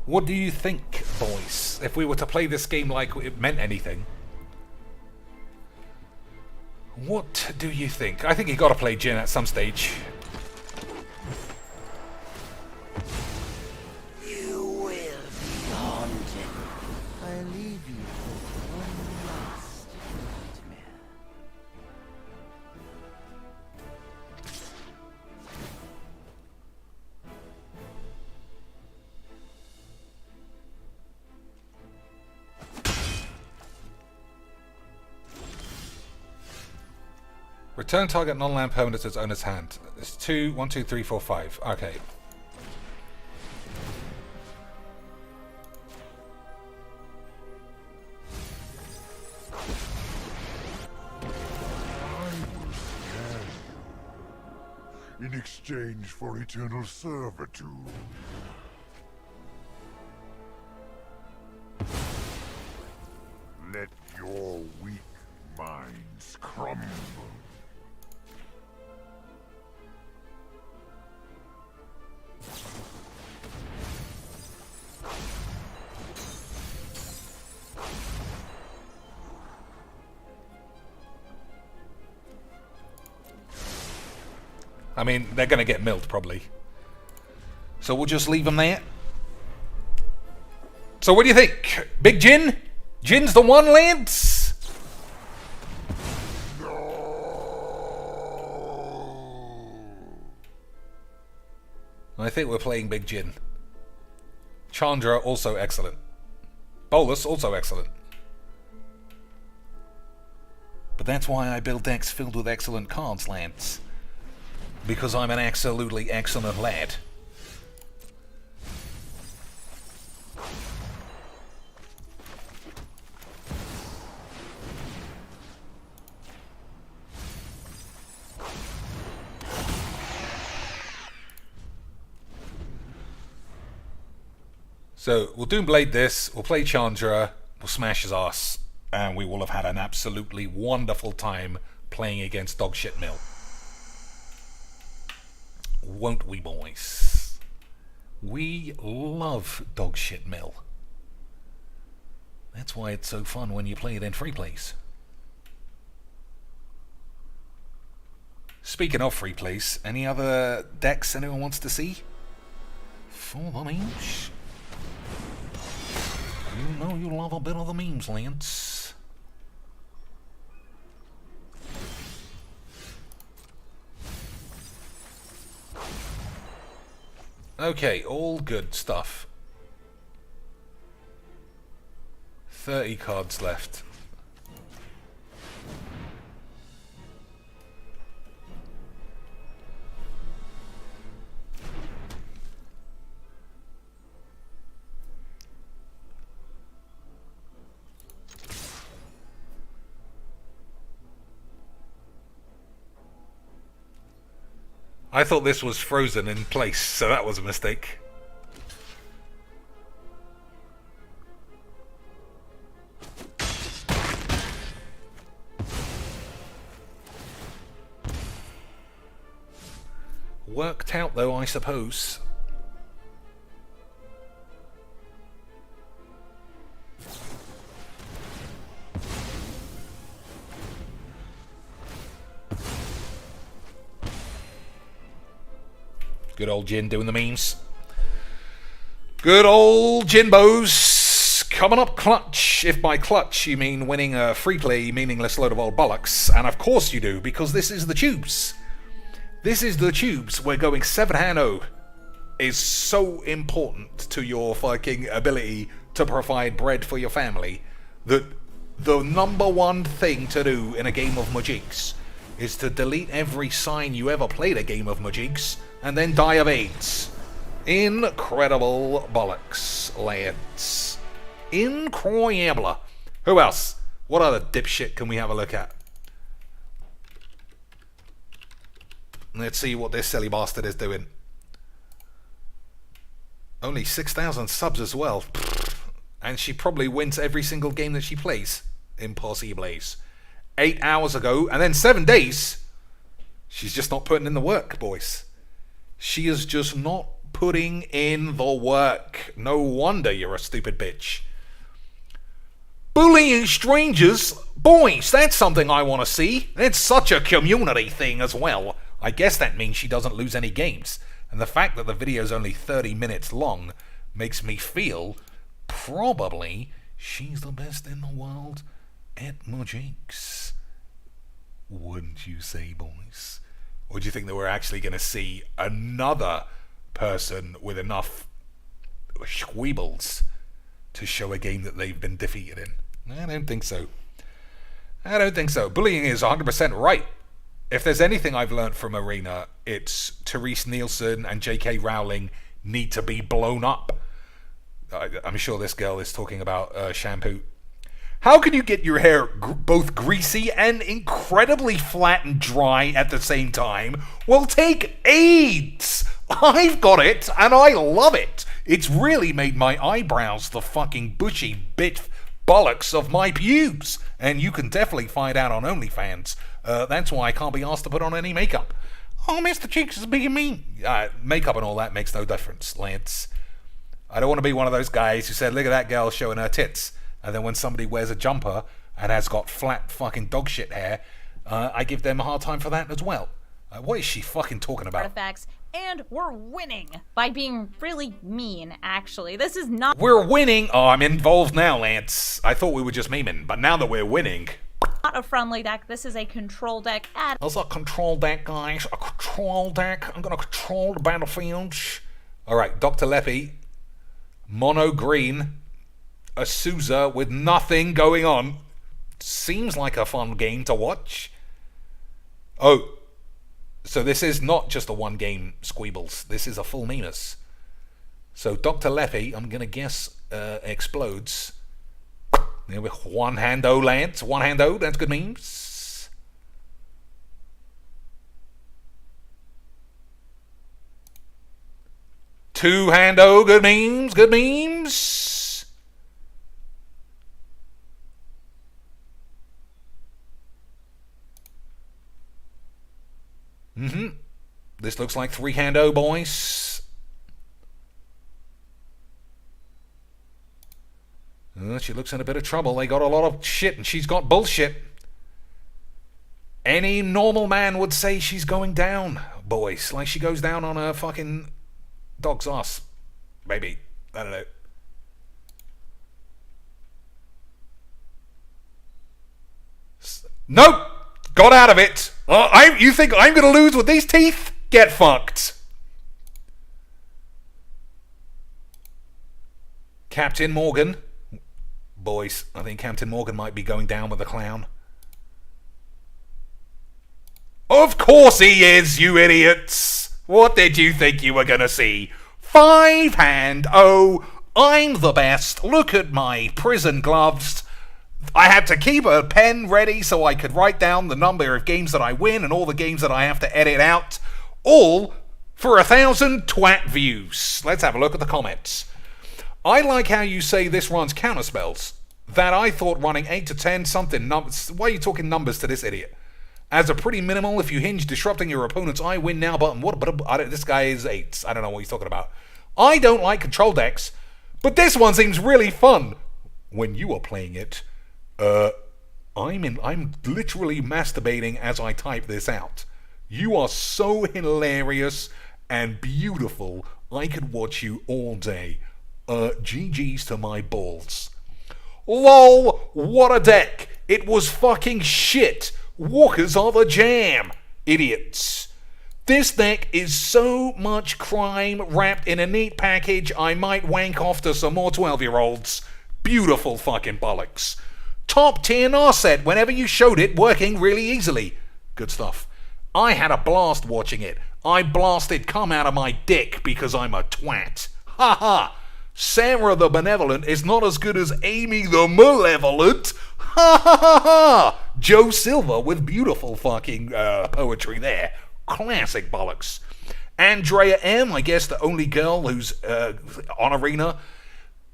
What do you think, boys? If we were to play this game like it meant anything, what do you think? I think you got to play Jin at some stage. You will be haunted. I leave you with one last nightmare. Return target non-land permanent to its owner's hand. It's 2, 1, 2, 3, 4, 5. Okay. In exchange for eternal servitude. Let your weak minds crumble. I mean, they're going to get milled, probably. So we'll just leave them there. So what do you think? Big Jin? Jin's the one, lads? I think we're playing Big Jin. Chandra, also excellent. Bolus, also excellent. But that's why I build decks filled with excellent cards, lads. Because I'm an absolutely excellent lad. So, we'll Doomblade this, we'll play Chandra, we'll smash his ass, and we will have had an absolutely wonderful time playing against Dogshit Mill. Won't we, boys? We love Dogshit Mill. That's why it's so fun when you play it in free plays. Speaking of free plays, any other decks anyone wants to see? For the memes. You know you love a bit of the memes, Lance. Okay, all good stuff. 30 cards left. I thought this was frozen in place, so that was a mistake. Worked out though, I suppose. Good old Jin doing the memes. Good old Jinbos coming up clutch. If by clutch you mean winning a free play meaningless load of old bollocks. And of course you do, because this is the tubes. This is the tubes. We're going 7-0. Is so important to your fucking ability to provide bread for your family that the number one thing to do in a game of Mageecs is to delete every sign you ever played a game of Mageecs and then die of AIDS. Incredible bollocks, lads. Incroyable. Who else? What other dipshit can we have a look at? Let's see what this silly bastard is doing. Only 6,000 subs as well. And she probably wins every single game that she plays. Impossibles. 8 hours ago, and then 7 days. She's just not putting in the work, boys. She is just not putting in the work. No wonder you're a stupid bitch. Bullying strangers? Boys, that's something I want to see. It's such a community thing as well. I guess that means she doesn't lose any games. And the fact that the video's only 30 minutes long makes me feel probably she's the best in the world at Mageecs. Wouldn't you say, boys? Or do you think that we're actually going to see another person with enough squeebles to show a game that they've been defeated in? I don't think so. I don't think so. Bullying is 100% right. If there's anything I've learned from Arena, it's Therese Nielsen and J.K. Rowling need to be blown up. I'm sure this girl is talking about shampoo. How can you get your hair both greasy and incredibly flat and dry at the same time? Well, take AIDS! I've got it, and I love it. It's really made my eyebrows the fucking bushy bit bollocks of my pubes. And you can definitely find out on OnlyFans. That's why I can't be asked to put on any makeup. Oh, Mr. Cheeks is being mean. Makeup and all that makes no difference, Lance. I don't want to be one of those guys who said, look at that girl showing her tits. And then when somebody wears a jumper and has got flat fucking dog shit hair, I give them a hard time for that as well. What is she fucking talking about? Artifacts, and we're winning by being really mean, actually. This is not... We're winning? Oh, I'm involved now, Lance. I thought we were just memeing, but now that we're winning... Not a friendly deck. This is a control deck. That's a control deck, guys. A control deck. I'm going to control the battlefields. Alright, Dr. Leppy. Mono green. A Sousa with nothing going on. Seems like a fun game to watch. Oh. So this is not just a one game Squeebles. This is a full Mimas. So Dr. Leppy, I'm going to guess, explodes. There with one hando, Lance. One hando, that's good memes. Two hando, good memes, good memes. This looks like three hando, boys. She looks in a bit of trouble. They got a lot of shit and she's got bullshit. Any normal man would say she's going down, boys. Like she goes down on her fucking dog's ass. Maybe. I don't know. Nope! Got out of it! You think I'm going to lose with these teeth? Get fucked. Captain Morgan. Boys, I think Captain Morgan might be going down with the clown. Of course he is, you idiots! What did you think you were gonna see? 5 hand, oh, I'm the best. Look at my prison gloves. I had to keep a pen ready so I could write down the number of games that I win and all the games that I have to edit out. All for 1,000 twat views. Let's have a look at the comments. I like how you say this runs counterspells. That I thought running 8 to 10 something numbers. Why are you talking numbers to this idiot? As a pretty minimal, if you hinge disrupting your opponent's I win now button. This guy is 8. I don't know what he's talking about. I don't like control decks, but this one seems really fun. When you are playing it, I'm literally masturbating as I type this out. You are so hilarious and beautiful. I could watch you all day. GG's to my balls. LOL, what a deck. It was fucking shit. Walkers are the jam. Idiots. This deck is so much crime wrapped in a neat package I might wank off to some more 12-year-olds. Beautiful fucking bollocks. Top tier Narset whenever you showed it working really easily. Good stuff. I had a blast watching it. I blasted cum out of my dick because I'm a twat. Ha ha. Sarah the Benevolent is not as good as Amy the Malevolent. Ha ha ha ha. Joe Silver with beautiful fucking poetry there. Classic bollocks. Andrea M, I guess the only girl who's on Arena.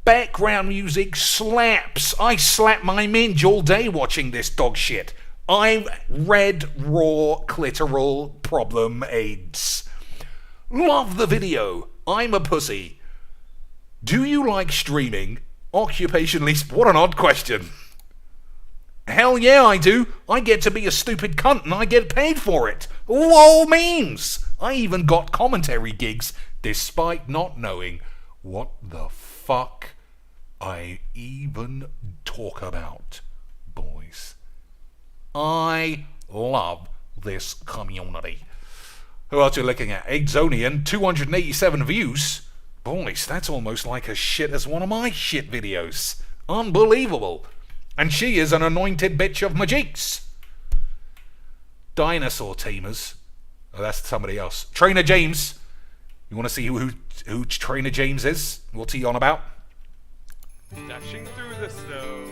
Background music slaps. I slap my minge all day watching this dog shit. I've read raw clitoral problem AIDS. Love the video. I'm a pussy. Do you like streaming? Occupationally, what an odd question. Hell yeah, I do. I get to be a stupid cunt and I get paid for it. LOL memes. I even got commentary gigs despite not knowing what the fuck I even talk about, boys. I love this community. Who else are you looking at? Egzonian, 287 views. Boys, that's almost like as shit as one of my shit videos. Unbelievable. And she is an anointed bitch of Mageecs. Dinosaur Tamers. Oh, that's somebody else. Trainer James. You want to see who Trainer James is? What's he on about? Dashing through the snow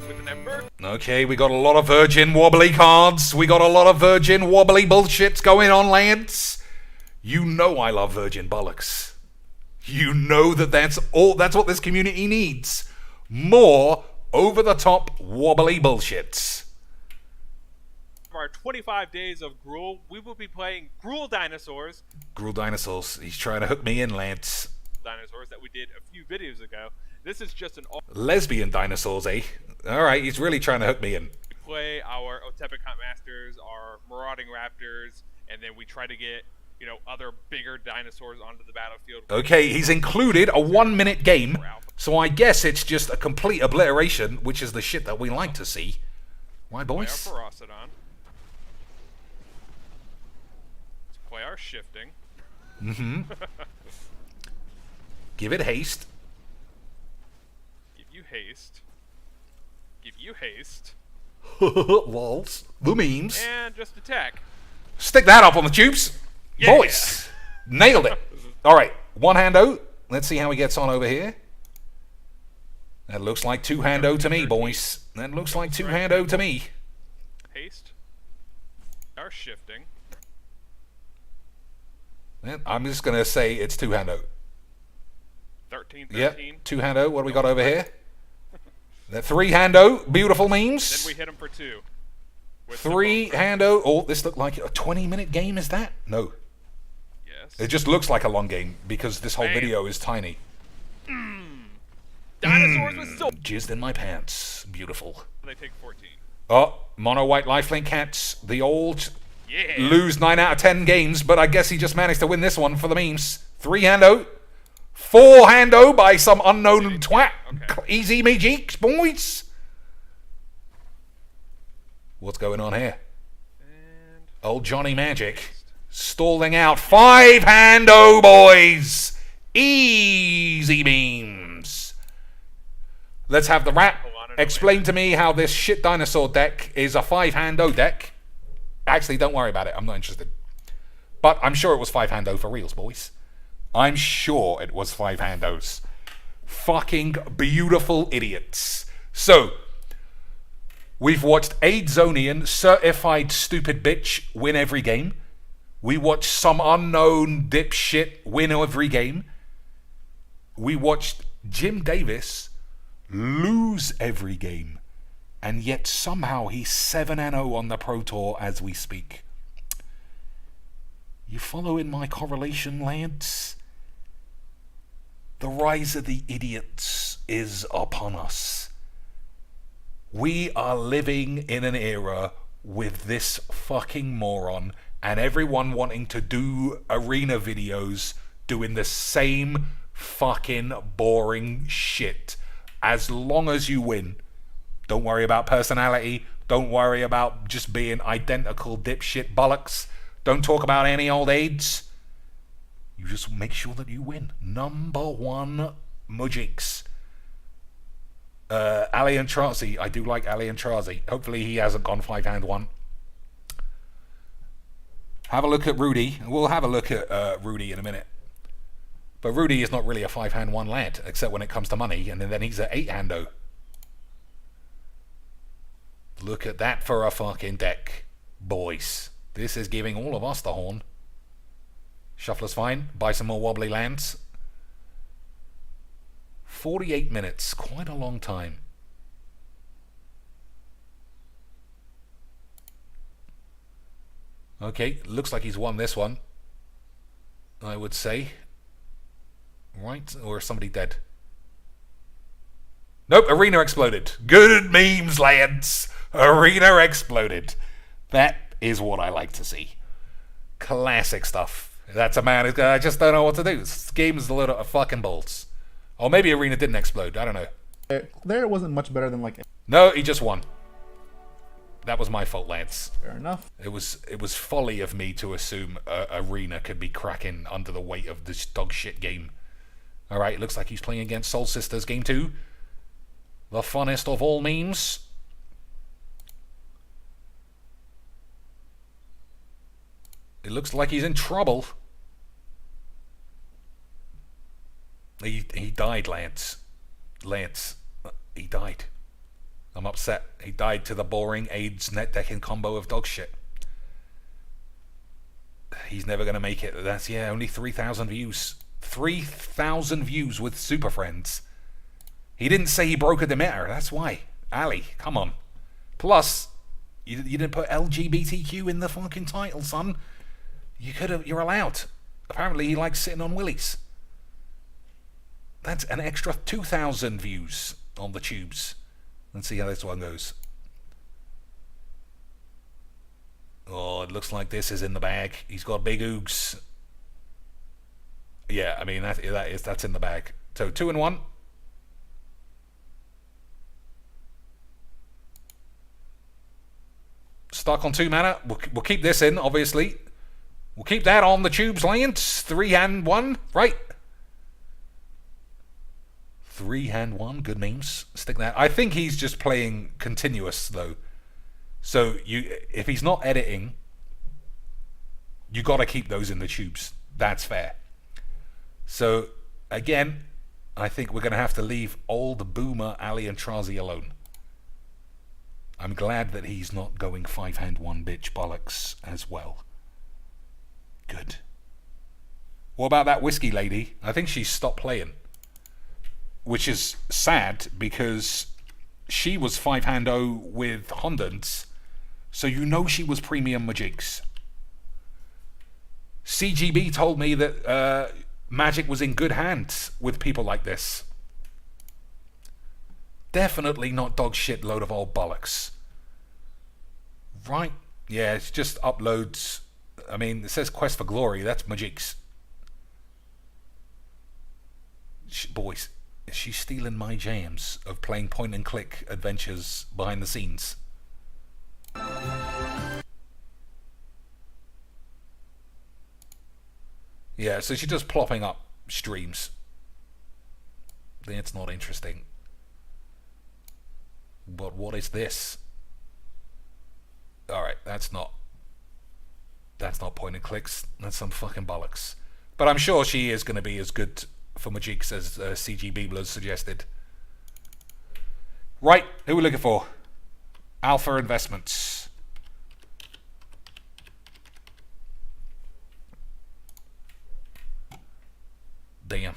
with an ember. Okay, we got a lot of virgin wobbly cards. We got a lot of virgin wobbly bullshit going on, lads. You know I love virgin bollocks. You know that's what this community needs. More over-the-top wobbly bullshits. For our 25 days of Gruul, we will be playing Gruul Dinosaurs. Gruul Dinosaurs. He's trying to hook me in, lads. Dinosaurs that we did a few videos ago. This is just an... Lesbian dinosaurs, eh? Alright, he's really trying to hook me in. We play our Otepecot Masters, our Marauding Raptors, and then we try to get, you know, other bigger dinosaurs onto the battlefield. Okay, he's included a 1-minute game, so I guess it's just a complete obliteration, which is the shit that we like to see. Why, boys? Play our Ferocidon. Let's play our Shifting. Mm-hmm. Give it haste. Give you haste. Give you haste. Lols. The memes. And just attack. Stick that up on the tubes. Yeah. Boys. Nailed it. Alright, one hando. Let's see how he gets on over here. That looks like two hando to me, boys. That looks like two hando to me. Haste. Our Shifting. I'm just going to say it's two hando. 13. Yep, two hando. What do we got over here? The three hando. Beautiful memes. Then we hit him for 2. Three hando. Oh, this looked like a 20-minute game, is that? No. Yes. It just looks like a long game because this whole video is tiny. Dinosaurs with silver. Jizzed in my pants. Beautiful. They take 14. Oh, mono white lifelink cats. The old Yeah. lose 9 out of 10 games, but I guess he just managed to win this one for the memes. 3 hando. 4 hando by some unknown twat. Okay. Easy Mageecs, boys. What's going on here? And old Johnny Magic. Stalling out. 5 hando, boys. Easy beams. Let's have the rap. Explain to me how this shit dinosaur deck is a 5 hando deck. Actually, don't worry about it. I'm not interested. But I'm sure it was 5 hando for reals, boys. I'm sure it was 5 handos. Fucking beautiful idiots. So, we've watched Aidzonian, certified stupid bitch, win every game. We watched some unknown dipshit win every game. We watched Jim Davis lose every game. And yet somehow he's 7-0 on the Pro Tour as we speak. You following my correlation, lads? The rise of the idiots is upon us. We are living in an era with this fucking moron and everyone wanting to do arena videos doing the same fucking boring shit. As long as you win. Don't worry about personality. Don't worry about just being identical dipshit bollocks. Don't talk about any old aids. You just make sure that you win. Number 1, Mageecs. Ali and Trazi. I do like Ali and Trazi. Hopefully he hasn't gone 5-hand 1. Have a look at Rudy. We'll have a look at Rudy in a minute. But Rudy is not really a 5-hand 1 lad, except when it comes to money, and then he's an 8-hando. Look at that for a fucking deck, boys. This is giving all of us the horn. Shuffler's fine. Buy some more wobbly lands. 48 minutes. Quite a long time. Okay, looks like he's won this one. I would say. Right? Or is somebody dead? Nope, arena exploded. Good memes, lads. Arena exploded. That is what I like to see. Classic stuff. That's a man who I just don't know what to do. This game is a load of fucking bolts. Or maybe arena didn't explode. I don't know. There it wasn't much better than like... No, he just won. That was my fault, Lance. Fair enough. It was folly of me to assume arena could be cracking under the weight of this dog shit game. Alright, looks like he's playing against Soul Sisters game 2. The funnest of all memes. It looks like he's in trouble. He died, Lance. Lance, he died. I'm upset. He died to the boring AIDS net decking combo of dog shit. He's never going to make it. That's, yeah, only 3,000 views. 3,000 views with Super Friends. He didn't say he broke a Demeter. That's why. Ali, come on. Plus, you didn't put LGBTQ in the fucking title, son. You could have. You're allowed. Apparently, he likes sitting on willies. That's an extra 2,000 views on the tubes. Let's see how this one goes. Oh, it looks like this is in the bag. He's got big oogs. Yeah, I mean that's in the bag. So 2 and 1. Stuck on 2 mana. We'll keep this in, obviously. We'll keep that on the tubes, Lions. 3-hand 1, right? 3-hand 1, good memes. Stick that. I think he's just playing continuous though. So if he's not editing, you got to keep those in the tubes. That's fair. So again, I think we're going to have to leave old boomer Ali and Trazi alone. I'm glad that he's not going 5-hand 1 bitch bollocks as well. Good. What about that whiskey lady? I think she's stopped playing. Which is sad because she was 5-hand 0 with Hondans, so you know she was premium Mageecs. CGB told me that Magic was in good hands with people like this. Definitely not dog shit load of old bollocks. Right? Yeah, it's just uploads. I mean, it says Quest for Glory. That's Mageecs. Boys, is she stealing my jams of playing point-and-click adventures behind the scenes? Yeah, so she's just plopping up streams. That's not interesting. But what is this? Alright, that's not point and clicks. That's some fucking bollocks. But I'm sure she is going to be as good for Mageecs as CG Beebler suggested. Right, who are we looking for? Alpha Investments. Damn.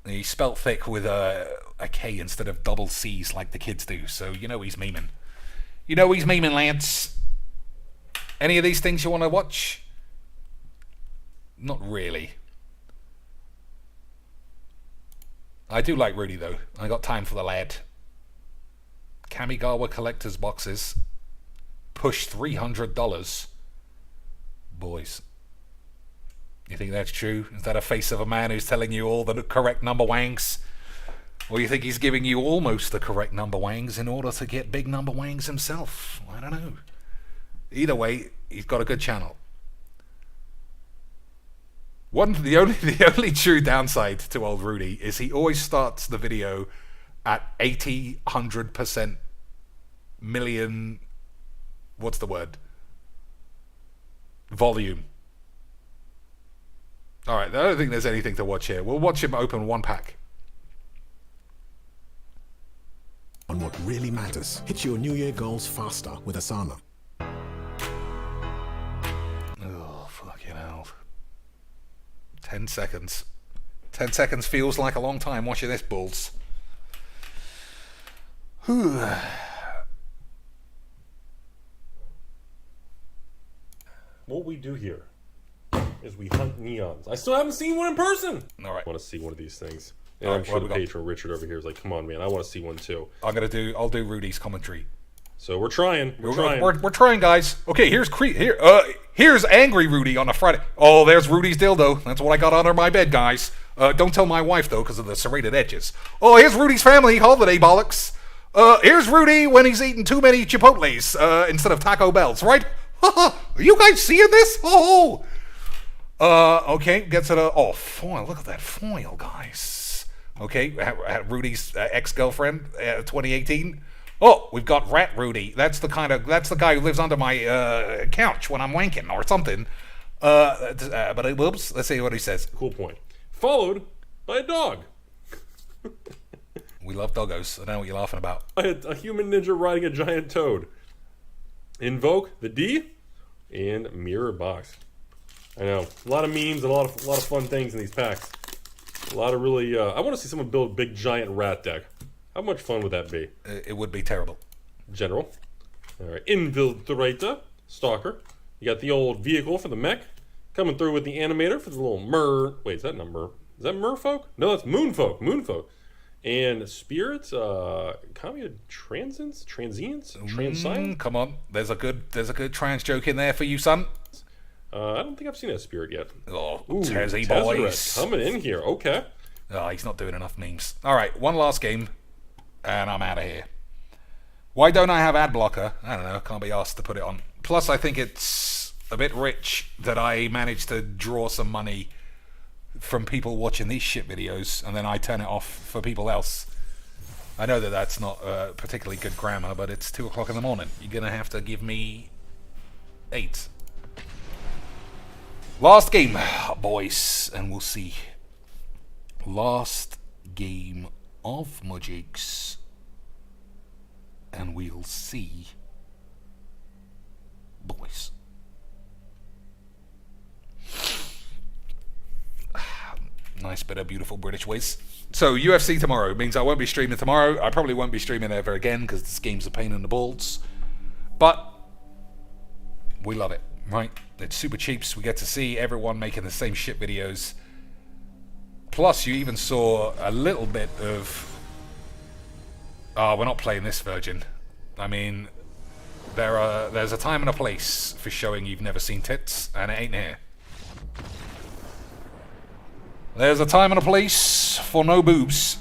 He spelt thick with a K instead of double C's like the kids do, so you know he's memeing. You know he's memeing, Lance. Any of these things you want to watch? Not really. I do like Rudy though. I got time for the lad. Kamigawa collector's boxes. Push $300. Boys. You think that's true? Is that a face of a man who's telling you all the correct number wangs? Or you think he's giving you almost the correct number wangs in order to get big number wangs himself? I don't know. Either way, he's got a good channel. The only true downside to old Rudy is he always starts the video at 80, 100% million, what's the word? Volume. Alright, I don't think there's anything to watch here. We'll watch him open one pack. On what really matters. Hit your New Year goals faster with Asana. Oh, fucking hell. 10 seconds. 10 seconds feels like a long time watching this, bulls. What we do here is we hunt neons. I still haven't seen one in person. All right. I want to see one of these things. And I'm sure the patron Richard over here is like, come on, man, I want to see one too. I'll do Rudy's commentary. So we're trying. We're trying, guys. Okay, here's angry Rudy on a Friday. Oh, there's Rudy's dildo. That's what I got under my bed, guys. Don't tell my wife though, because of the serrated edges. Oh, here's Rudy's family holiday bollocks. Here's Rudy when he's eating too many Chipotles instead of Taco Bells, right? Are you guys seeing this? Oh. Okay, gets to the foil. Look at that foil, guys. Okay, Rudy's ex-girlfriend, 2018. Oh, we've got Rat Rudy. That's the guy who lives under my couch when I'm wanking or something. But whoops. Let's see what he says. Cool point. Followed by a dog. We love doggos. I don't know what you're laughing about. A human ninja riding a giant toad. Invoke the D and mirror box. I know, a lot of memes and a lot of fun things in these packs. A lot of really. I want to see someone build a big giant rat deck. How much fun would that be? It would be terrible. General. All right, Infiltrator, Stalker. You got the old vehicle for the mech. Coming through with the animator for the little mer. Wait, is that number? Is that merfolk? No, that's moonfolk. Moonfolk. And spirits, Kamiya transients? Come on, there's a good trans joke in there for you, son. I don't think I've seen that spirit yet. Oh, Tezzy boys coming in here. Okay. Oh, he's not doing enough memes. All right, one last game, and I'm out of here. Why don't I have ad blocker? I don't know. Can't be asked to put it on. Plus, I think it's a bit rich that I managed to draw some money from people watching these shit videos, and then I turn it off for people else. I know that that's not particularly good grammar, but it's 2 o'clock in the morning. You're gonna have to give me 8. Last game, boys, and we'll see. Last game of Mageecs, and we'll see, boys. Nice bit of beautiful British whiz. So UFC tomorrow means I won't be streaming tomorrow. I probably won't be streaming ever again because this game's a pain in the balls. But we love it, right? It's super cheaps. We get to see everyone making the same shit videos. Plus, you even saw a little bit of... Oh, we're not playing this, Virgin. I mean, there's a time and a place for showing you've never seen tits, and it ain't here. There's a time and a place for no boobs,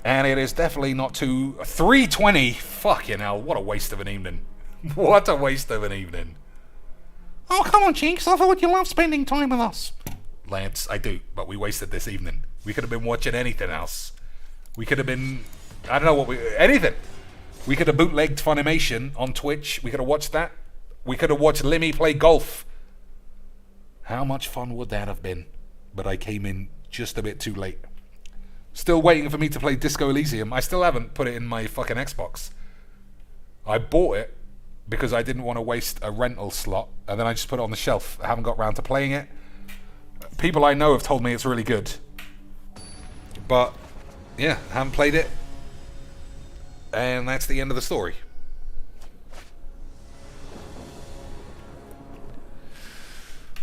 and it is definitely not to 3:20. Fucking hell, what a waste of an evening. What a waste of an evening. Oh, come on, Cheeks, I thought you loved spending time with us. Lance, I do, but we wasted this evening. We could have been watching anything else. We could have been, I don't know anything. We could have bootlegged Funimation on Twitch. We could have watched that. We could have watched Limmy play golf. How much fun would that have been? But I came in just a bit too late. Still waiting for me to play Disco Elysium. I still haven't put it in my fucking Xbox. I bought it because I didn't want to waste a rental slot, and then I just put it on the shelf. I haven't got around to playing it. People I know have told me it's really good. But, yeah, haven't played it. And that's the end of the story.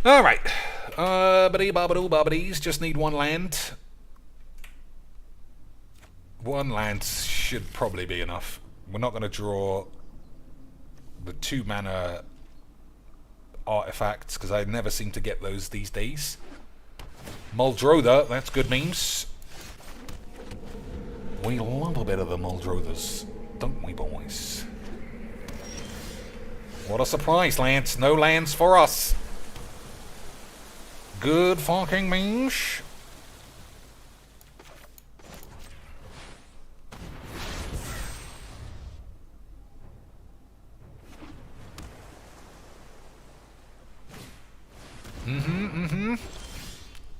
Alright. Babadoo-babadies. Just need one land. One land should probably be enough. We're not going to draw the 2 mana artifacts, because I never seem to get those these days. Muldrotha, that's good memes. We love a bit of the Muldrothas, don't we, boys? What a surprise, Lance. No lands for us. Good fucking memes.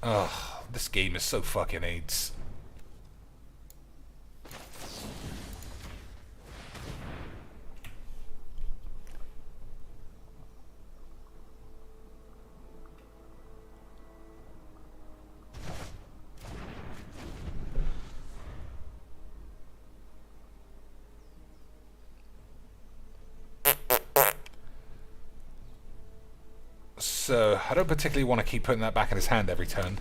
Ugh, this game is so fucking AIDS. So, I don't particularly want to keep putting that back in his hand every turn.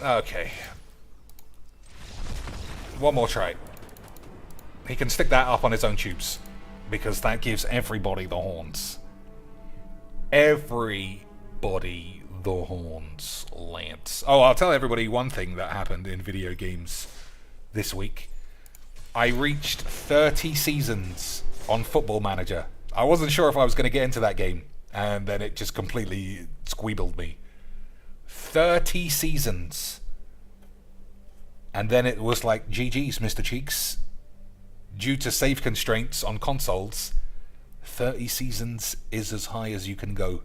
Okay. One more try. He can stick that up on his own tubes, because that gives everybody the horns. Everybody the horns, Lance. Oh, I'll tell everybody one thing that happened in video games this week. I reached 30 seasons on Football Manager. I wasn't sure if I was going to get into that game, and then it just completely squeebled me. 30 seasons. And then it was like, GG's, Mr. Cheeks. Due to save constraints on consoles, 30 seasons is as high as you can go.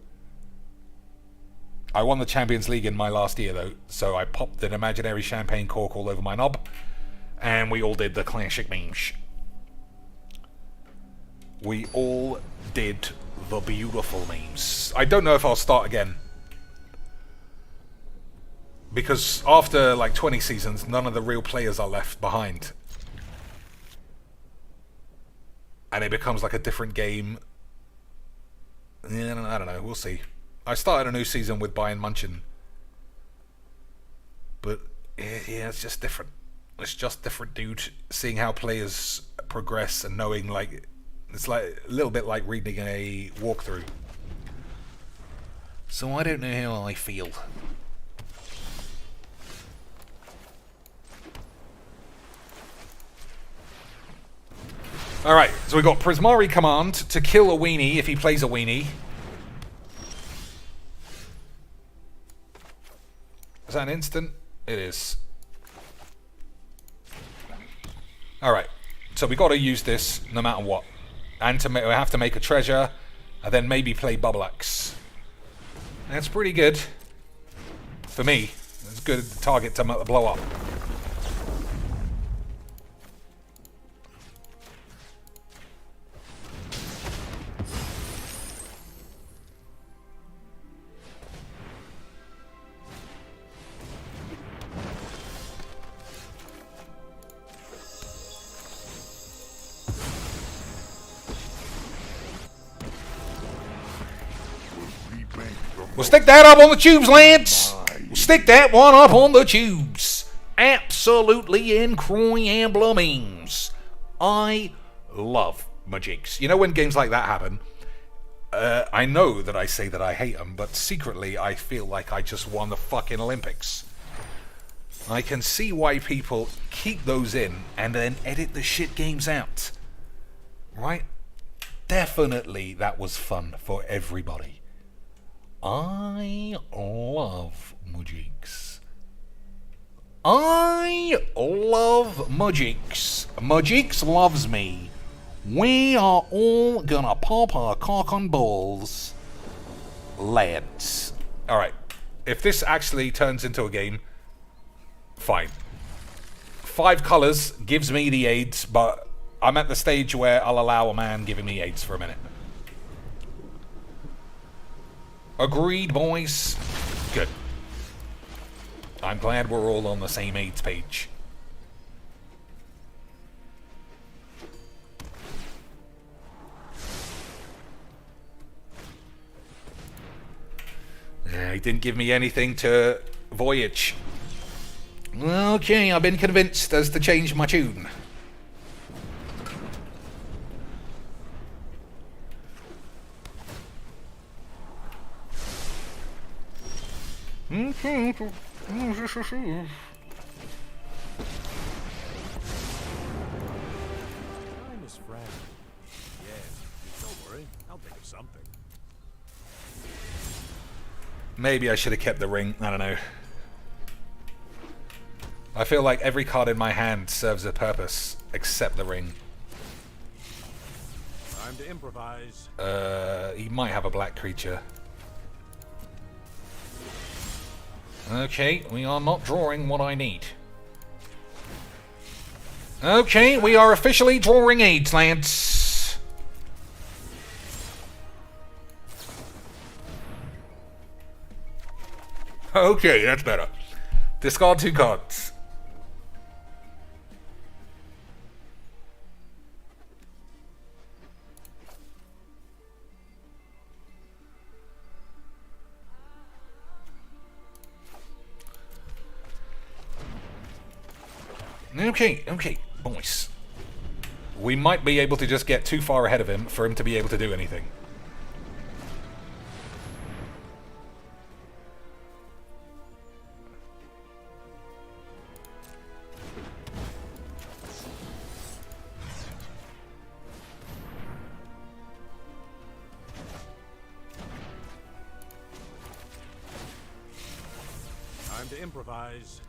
I won the Champions League in my last year, though, so I popped an imaginary champagne cork all over my knob, and we all did the classic memes. We all did the beautiful memes. I don't know if I'll start again, because after like 20 seasons, none of the real players are left behind. And it becomes like a different game. Yeah, I don't know, we'll see. I started a new season with Bayern Munchen. But, yeah, it's just different. It's just different, dude. Seeing how players progress and knowing, like, it's like a little bit like reading a walkthrough. So I don't know how I feel. Alright, so we got Prismari command to kill a weenie if he plays a weenie. Is that an instant? It is. Alright, so we got to use this no matter what. And we have to make a treasure, and then maybe play Bubble Axe. That's pretty good. For me. It's a good target to blow up. We'll stick that up on the tubes, Lance! We'll stick that one up on the tubes. Absolutely incredible memes. I love Mageecs. You know when games like that happen, I know that I say that I hate them, but secretly I feel like I just won the fucking Olympics. I can see why people keep those in and then edit the shit games out. Right? Definitely that was fun for everybody. I love Mageecs. I love Mageecs. Mageecs loves me. We are all gonna pop our cock on balls. Lads. Alright. If this actually turns into a game, fine. 5 colours gives me the AIDS, but I'm at the stage where I'll allow a man giving me AIDS for a minute. Agreed, boys. Good. I'm glad we're all on the same AIDS page. He didn't give me anything to voyage. Okay, I've been convinced as to change my tune. Time is fragile. Yeah, don't worry. I'll think of something. Maybe I should have kept the ring. I don't know. I feel like every card in my hand serves a purpose, except the ring. Time to improvise. He might have a black creature. Okay, we are not drawing what I need. Okay, we are officially drawing aids, lads. Okay, that's better. Discard 2 cards. Okay, boys. We might be able to just get too far ahead of him for him to be able to do anything. Time to improvise.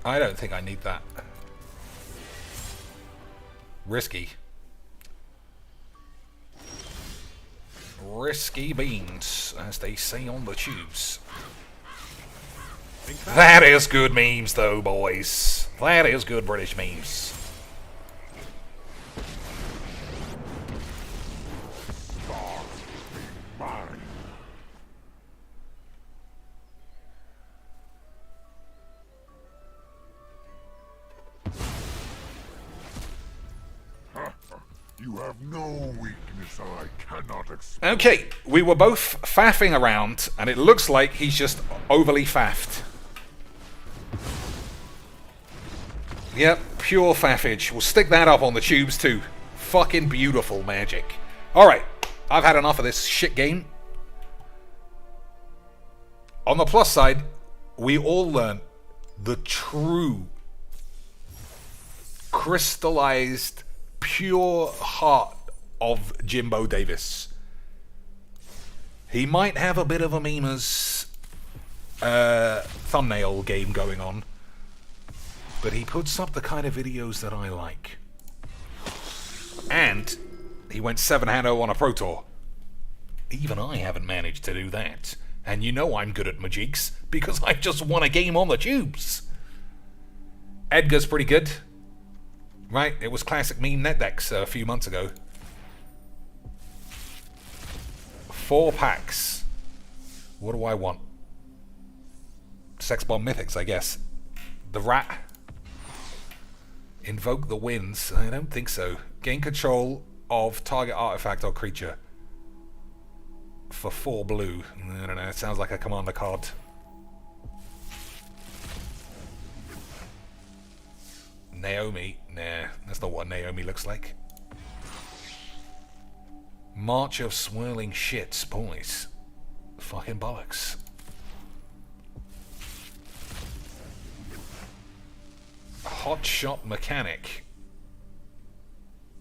I don't think I need that. Risky. Risky beans, as they say on the tubes. That is good memes, though, boys. That is good British memes. You have no weakness I cannot exploit. Okay, we were both faffing around, and it looks like he's just overly faffed. Yep, pure faffage. We'll stick that up on the tubes too. Fucking beautiful magic. Alright, I've had enough of this shit game. On the plus side, we all learned the true crystallized pure heart of Jimbo Davis. He might have a bit of a memer's thumbnail game going on, but he puts up the kind of videos that I like. And he went 7-0 on a Pro Tour. Even I haven't managed to do that. And you know I'm good at Mageecs, because I've just won a game on the tubes. Edgar's pretty good. Right, it was classic meme net decks a few months ago. 4 packs. What do I want? Sex Bomb Mythics, I guess. The Rat. Invoke the Winds. I don't think so. Gain control of target artifact or creature. For 4 blue. I don't know, it sounds like a commander card. Naomi. Nah, that's not what Naomi looks like. March of Swirling Shits, boys. Fucking bollocks. Hot Shot Mechanic.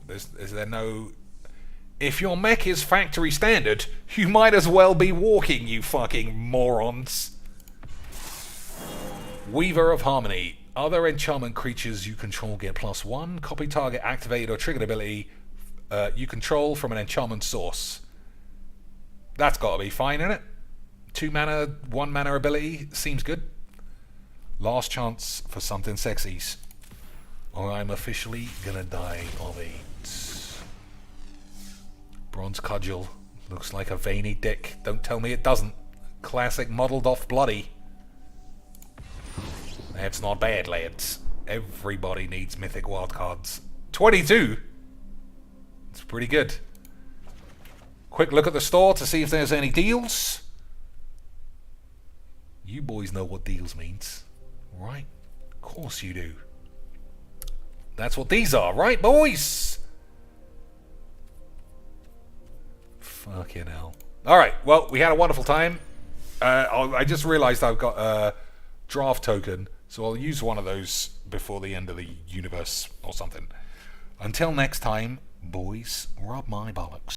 Is there no... If your mech is factory standard, you might as well be walking, you fucking morons. Weaver of Harmony. Other enchantment creatures you control get +1. Copy target activated or triggered ability you control from an enchantment source. That's got to be fine, isn't it? 2 mana, 1 mana ability. Seems good. Last chance for something sexies. Or I'm officially gonna die of AIDS. Bronze Cudgel. Looks like a veiny dick. Don't tell me it doesn't. Classic modelled off bloody. That's not bad, lads. Everybody needs mythic wildcards. 22? It's pretty good. Quick look at the store to see if there's any deals. You boys know what deals means. Right. course you do. That's what these are, right, boys? Fucking hell. Alright, well, we had a wonderful time. I just realised I've got a draft token, so I'll use one of those before the end of the universe or something. Until next time, boys, rub my bollocks.